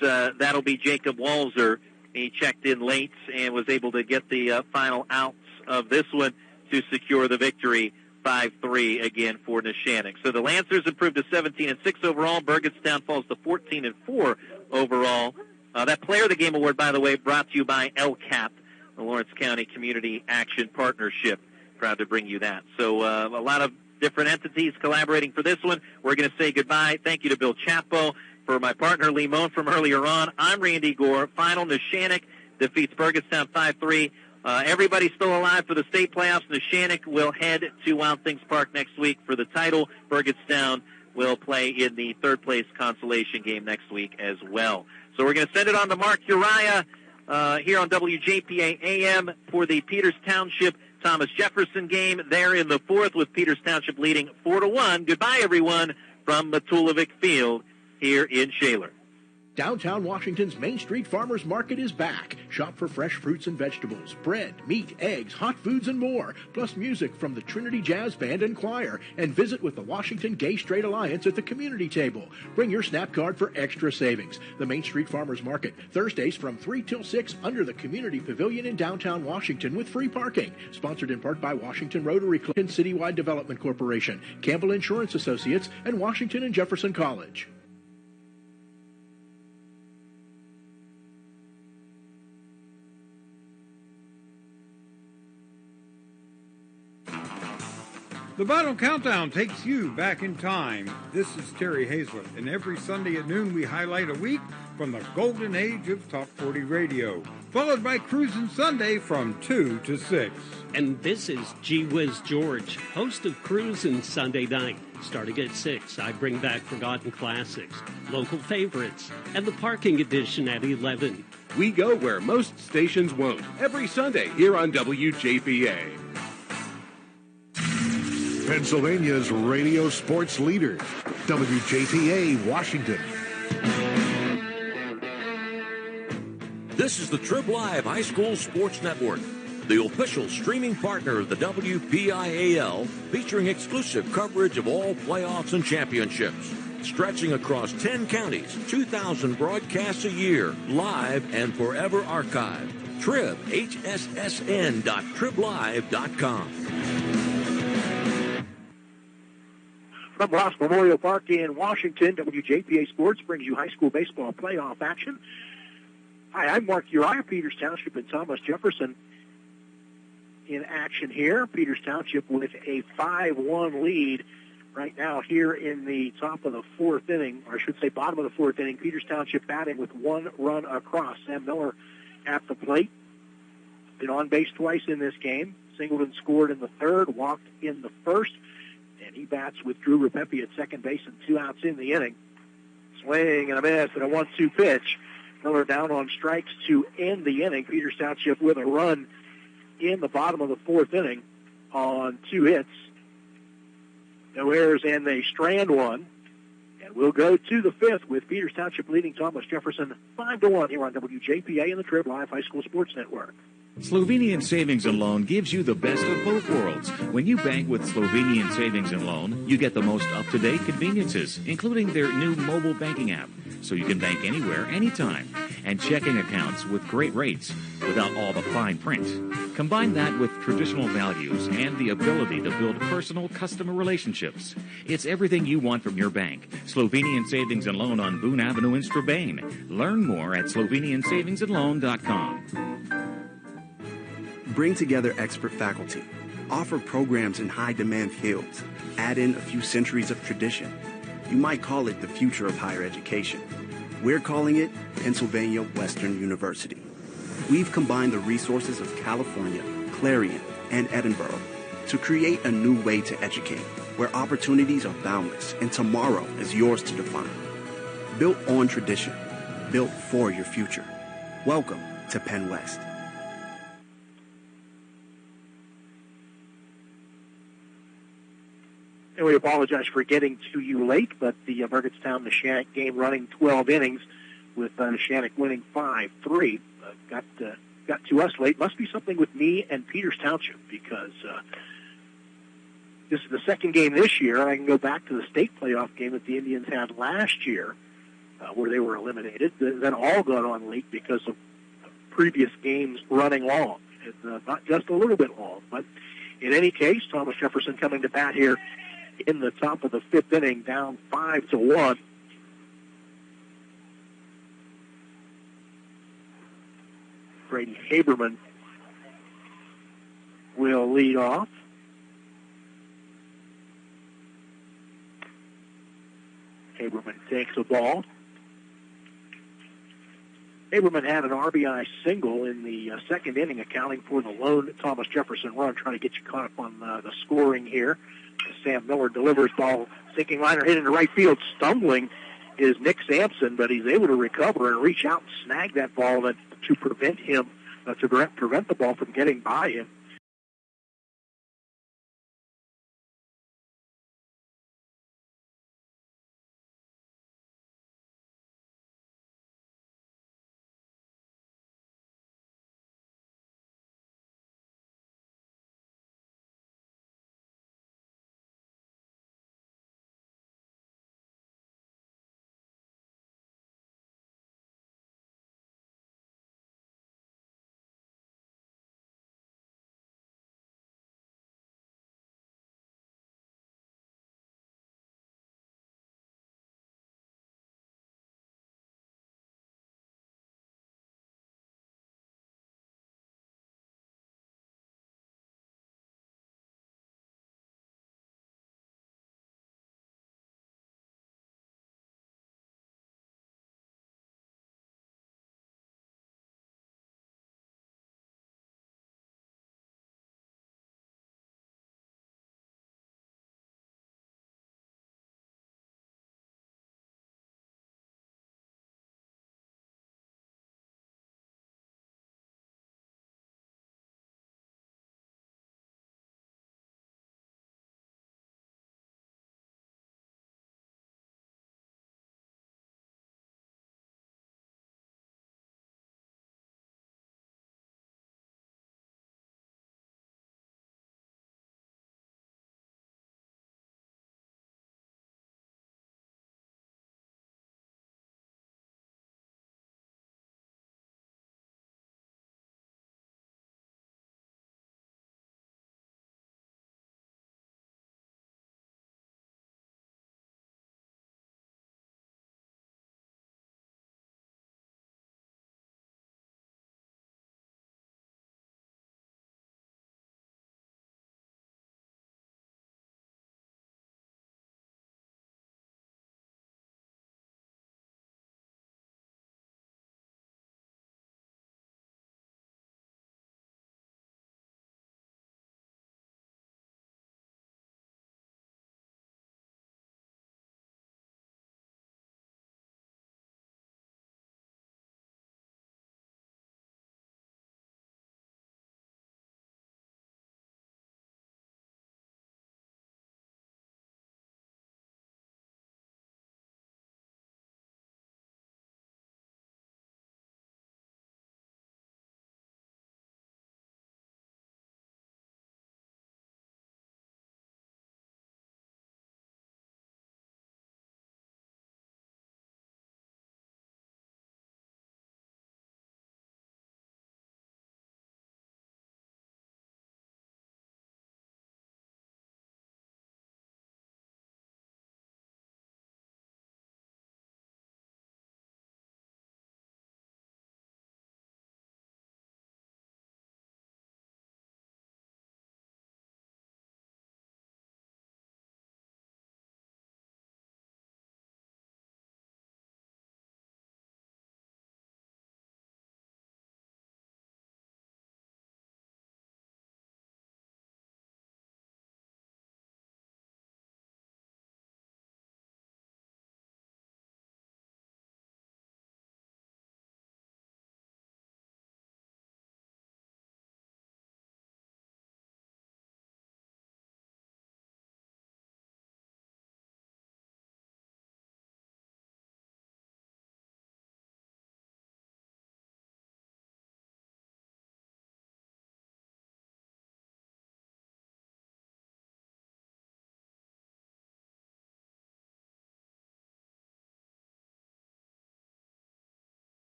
That'll be Jacob Walzer. He checked in late and was able to get the final outs of this one to secure the victory, 5-3 again for Neshannock. So the Lancers improved to 17-6 overall. Burgettstown falls to 14-4 overall. That Player of the Game award, by the way, brought to you by LCAP, the Lawrence County Community Action Partnership. Proud to bring you that. So a lot of different entities collaborating for this one. We're going to say goodbye. Thank you to Bill Chapo. For my partner, Lee Moan, from earlier on, I'm Randy Gore. Final, Neshannock defeats Burgettstown 5-3. Everybody's still alive for the state playoffs. Neshannock will head to Wild Things Park next week for the title. Burgettstown will play in the third-place consolation game next week as well. So we're going to send it on to Mark Uriah here on WJPA AM for the Peters Township Thomas Jefferson game there in the fourth, with Peters Township leading 4-1. Goodbye, everyone, from Matulovic Field here in Shaler. Downtown Washington's Main Street Farmers Market is back. Shop for fresh fruits and vegetables, bread, meat, eggs, hot foods, and more. Plus music from the Trinity Jazz Band and Choir. And visit with the Washington Gay Straight Alliance at the community table. Bring your SNAP card for extra savings. The Main Street Farmers Market, Thursdays from 3 till 6 under the Community Pavilion in downtown Washington with free parking. Sponsored in part by Washington Rotary Club and Citywide Development Corporation, Campbell Insurance Associates, and Washington and Jefferson College. The Bottle Countdown takes you back in time. This is Terry Hazlett, and every Sunday at noon we highlight a week from the golden age of Top 40 radio, followed by Cruisin' Sunday from 2 to 6. And this is Gee Whiz George, host of Cruisin' Sunday night. Starting at 6, I bring back forgotten classics, local favorites, and the parking edition at 11. We go where most stations won't. Every Sunday here on WJPA. Pennsylvania's radio sports leader, WJPA Washington. This is the TribLive High School Sports Network, the official streaming partner of the WPIAL, featuring exclusive coverage of all playoffs and championships. Stretching across 10 counties, 2,000 broadcasts a year, live and forever archived. Trib, hssn.triblive.com. From Ross Memorial Park in Washington, WJPA Sports brings you high school baseball playoff action. Hi, I'm Mark Uriah. Peters Township and Thomas Jefferson in action here. Peters Township with a 5-1 lead right now here in the top of the fourth inning, or I should say bottom of the fourth inning. Peters Township batting with 1 run across. Sam Miller at the plate. Been on base twice in this game. Singleton scored in the third, walked in the first. And he bats with Drew Repepe at second base and 2 outs in the inning. Swing and a miss and a 1-2 pitch. Miller down on strikes to end the inning. Peters Township with a run in the bottom of the fourth inning on 2 hits. No errors, and they strand one. And we'll go to the fifth with Peters Township leading Thomas Jefferson 5-1 here on WJPA and the TribLive High School Sports Network. Slovenian Savings and Loan gives you the best of both worlds. When you bank with Slovenian Savings and Loan, you get the most up-to-date conveniences, including their new mobile banking app, so you can bank anywhere, anytime, and checking accounts with great rates without all the fine print. Combine that with traditional values and the ability to build personal customer relationships. It's everything you want from your bank. Slovenian Savings and Loan on Boone Avenue in Strabane. Learn more at sloveniansavingsandloan.com. Bring together expert faculty. Offer programs in high-demand fields. Add in a few centuries of tradition. You might call it the future of higher education. We're calling it Pennsylvania Western University. We've combined the resources of California, Clarion, and Edinburgh to create a new way to educate, where opportunities are boundless and tomorrow is yours to define. Built on tradition, built for your future. Welcome to Penn West. And we apologize for getting to you late, but the Burgettstown Neshannock game running 12 innings with Neshannock winning 5-3 got to us late. Must be something with me and Peters Township, because this is the second game this year. I can go back to the state playoff game that the Indians had last year, where they were eliminated. That all got on late because of previous games running long. It's not just a little bit long, but in any case, Thomas Jefferson coming to bat here in the top of the fifth inning, down 5-1. Brady Haberman will lead off. Haberman takes the ball. Haberman had an RBI single in the second inning, accounting for the lone Thomas Jefferson run. Trying to get you caught up on the scoring here. Sam Miller delivers ball, sinking liner hit into right field. Stumbling is Nick Sampson, but he's able to recover and reach out and snag that ball to prevent him, to prevent the ball from getting by him.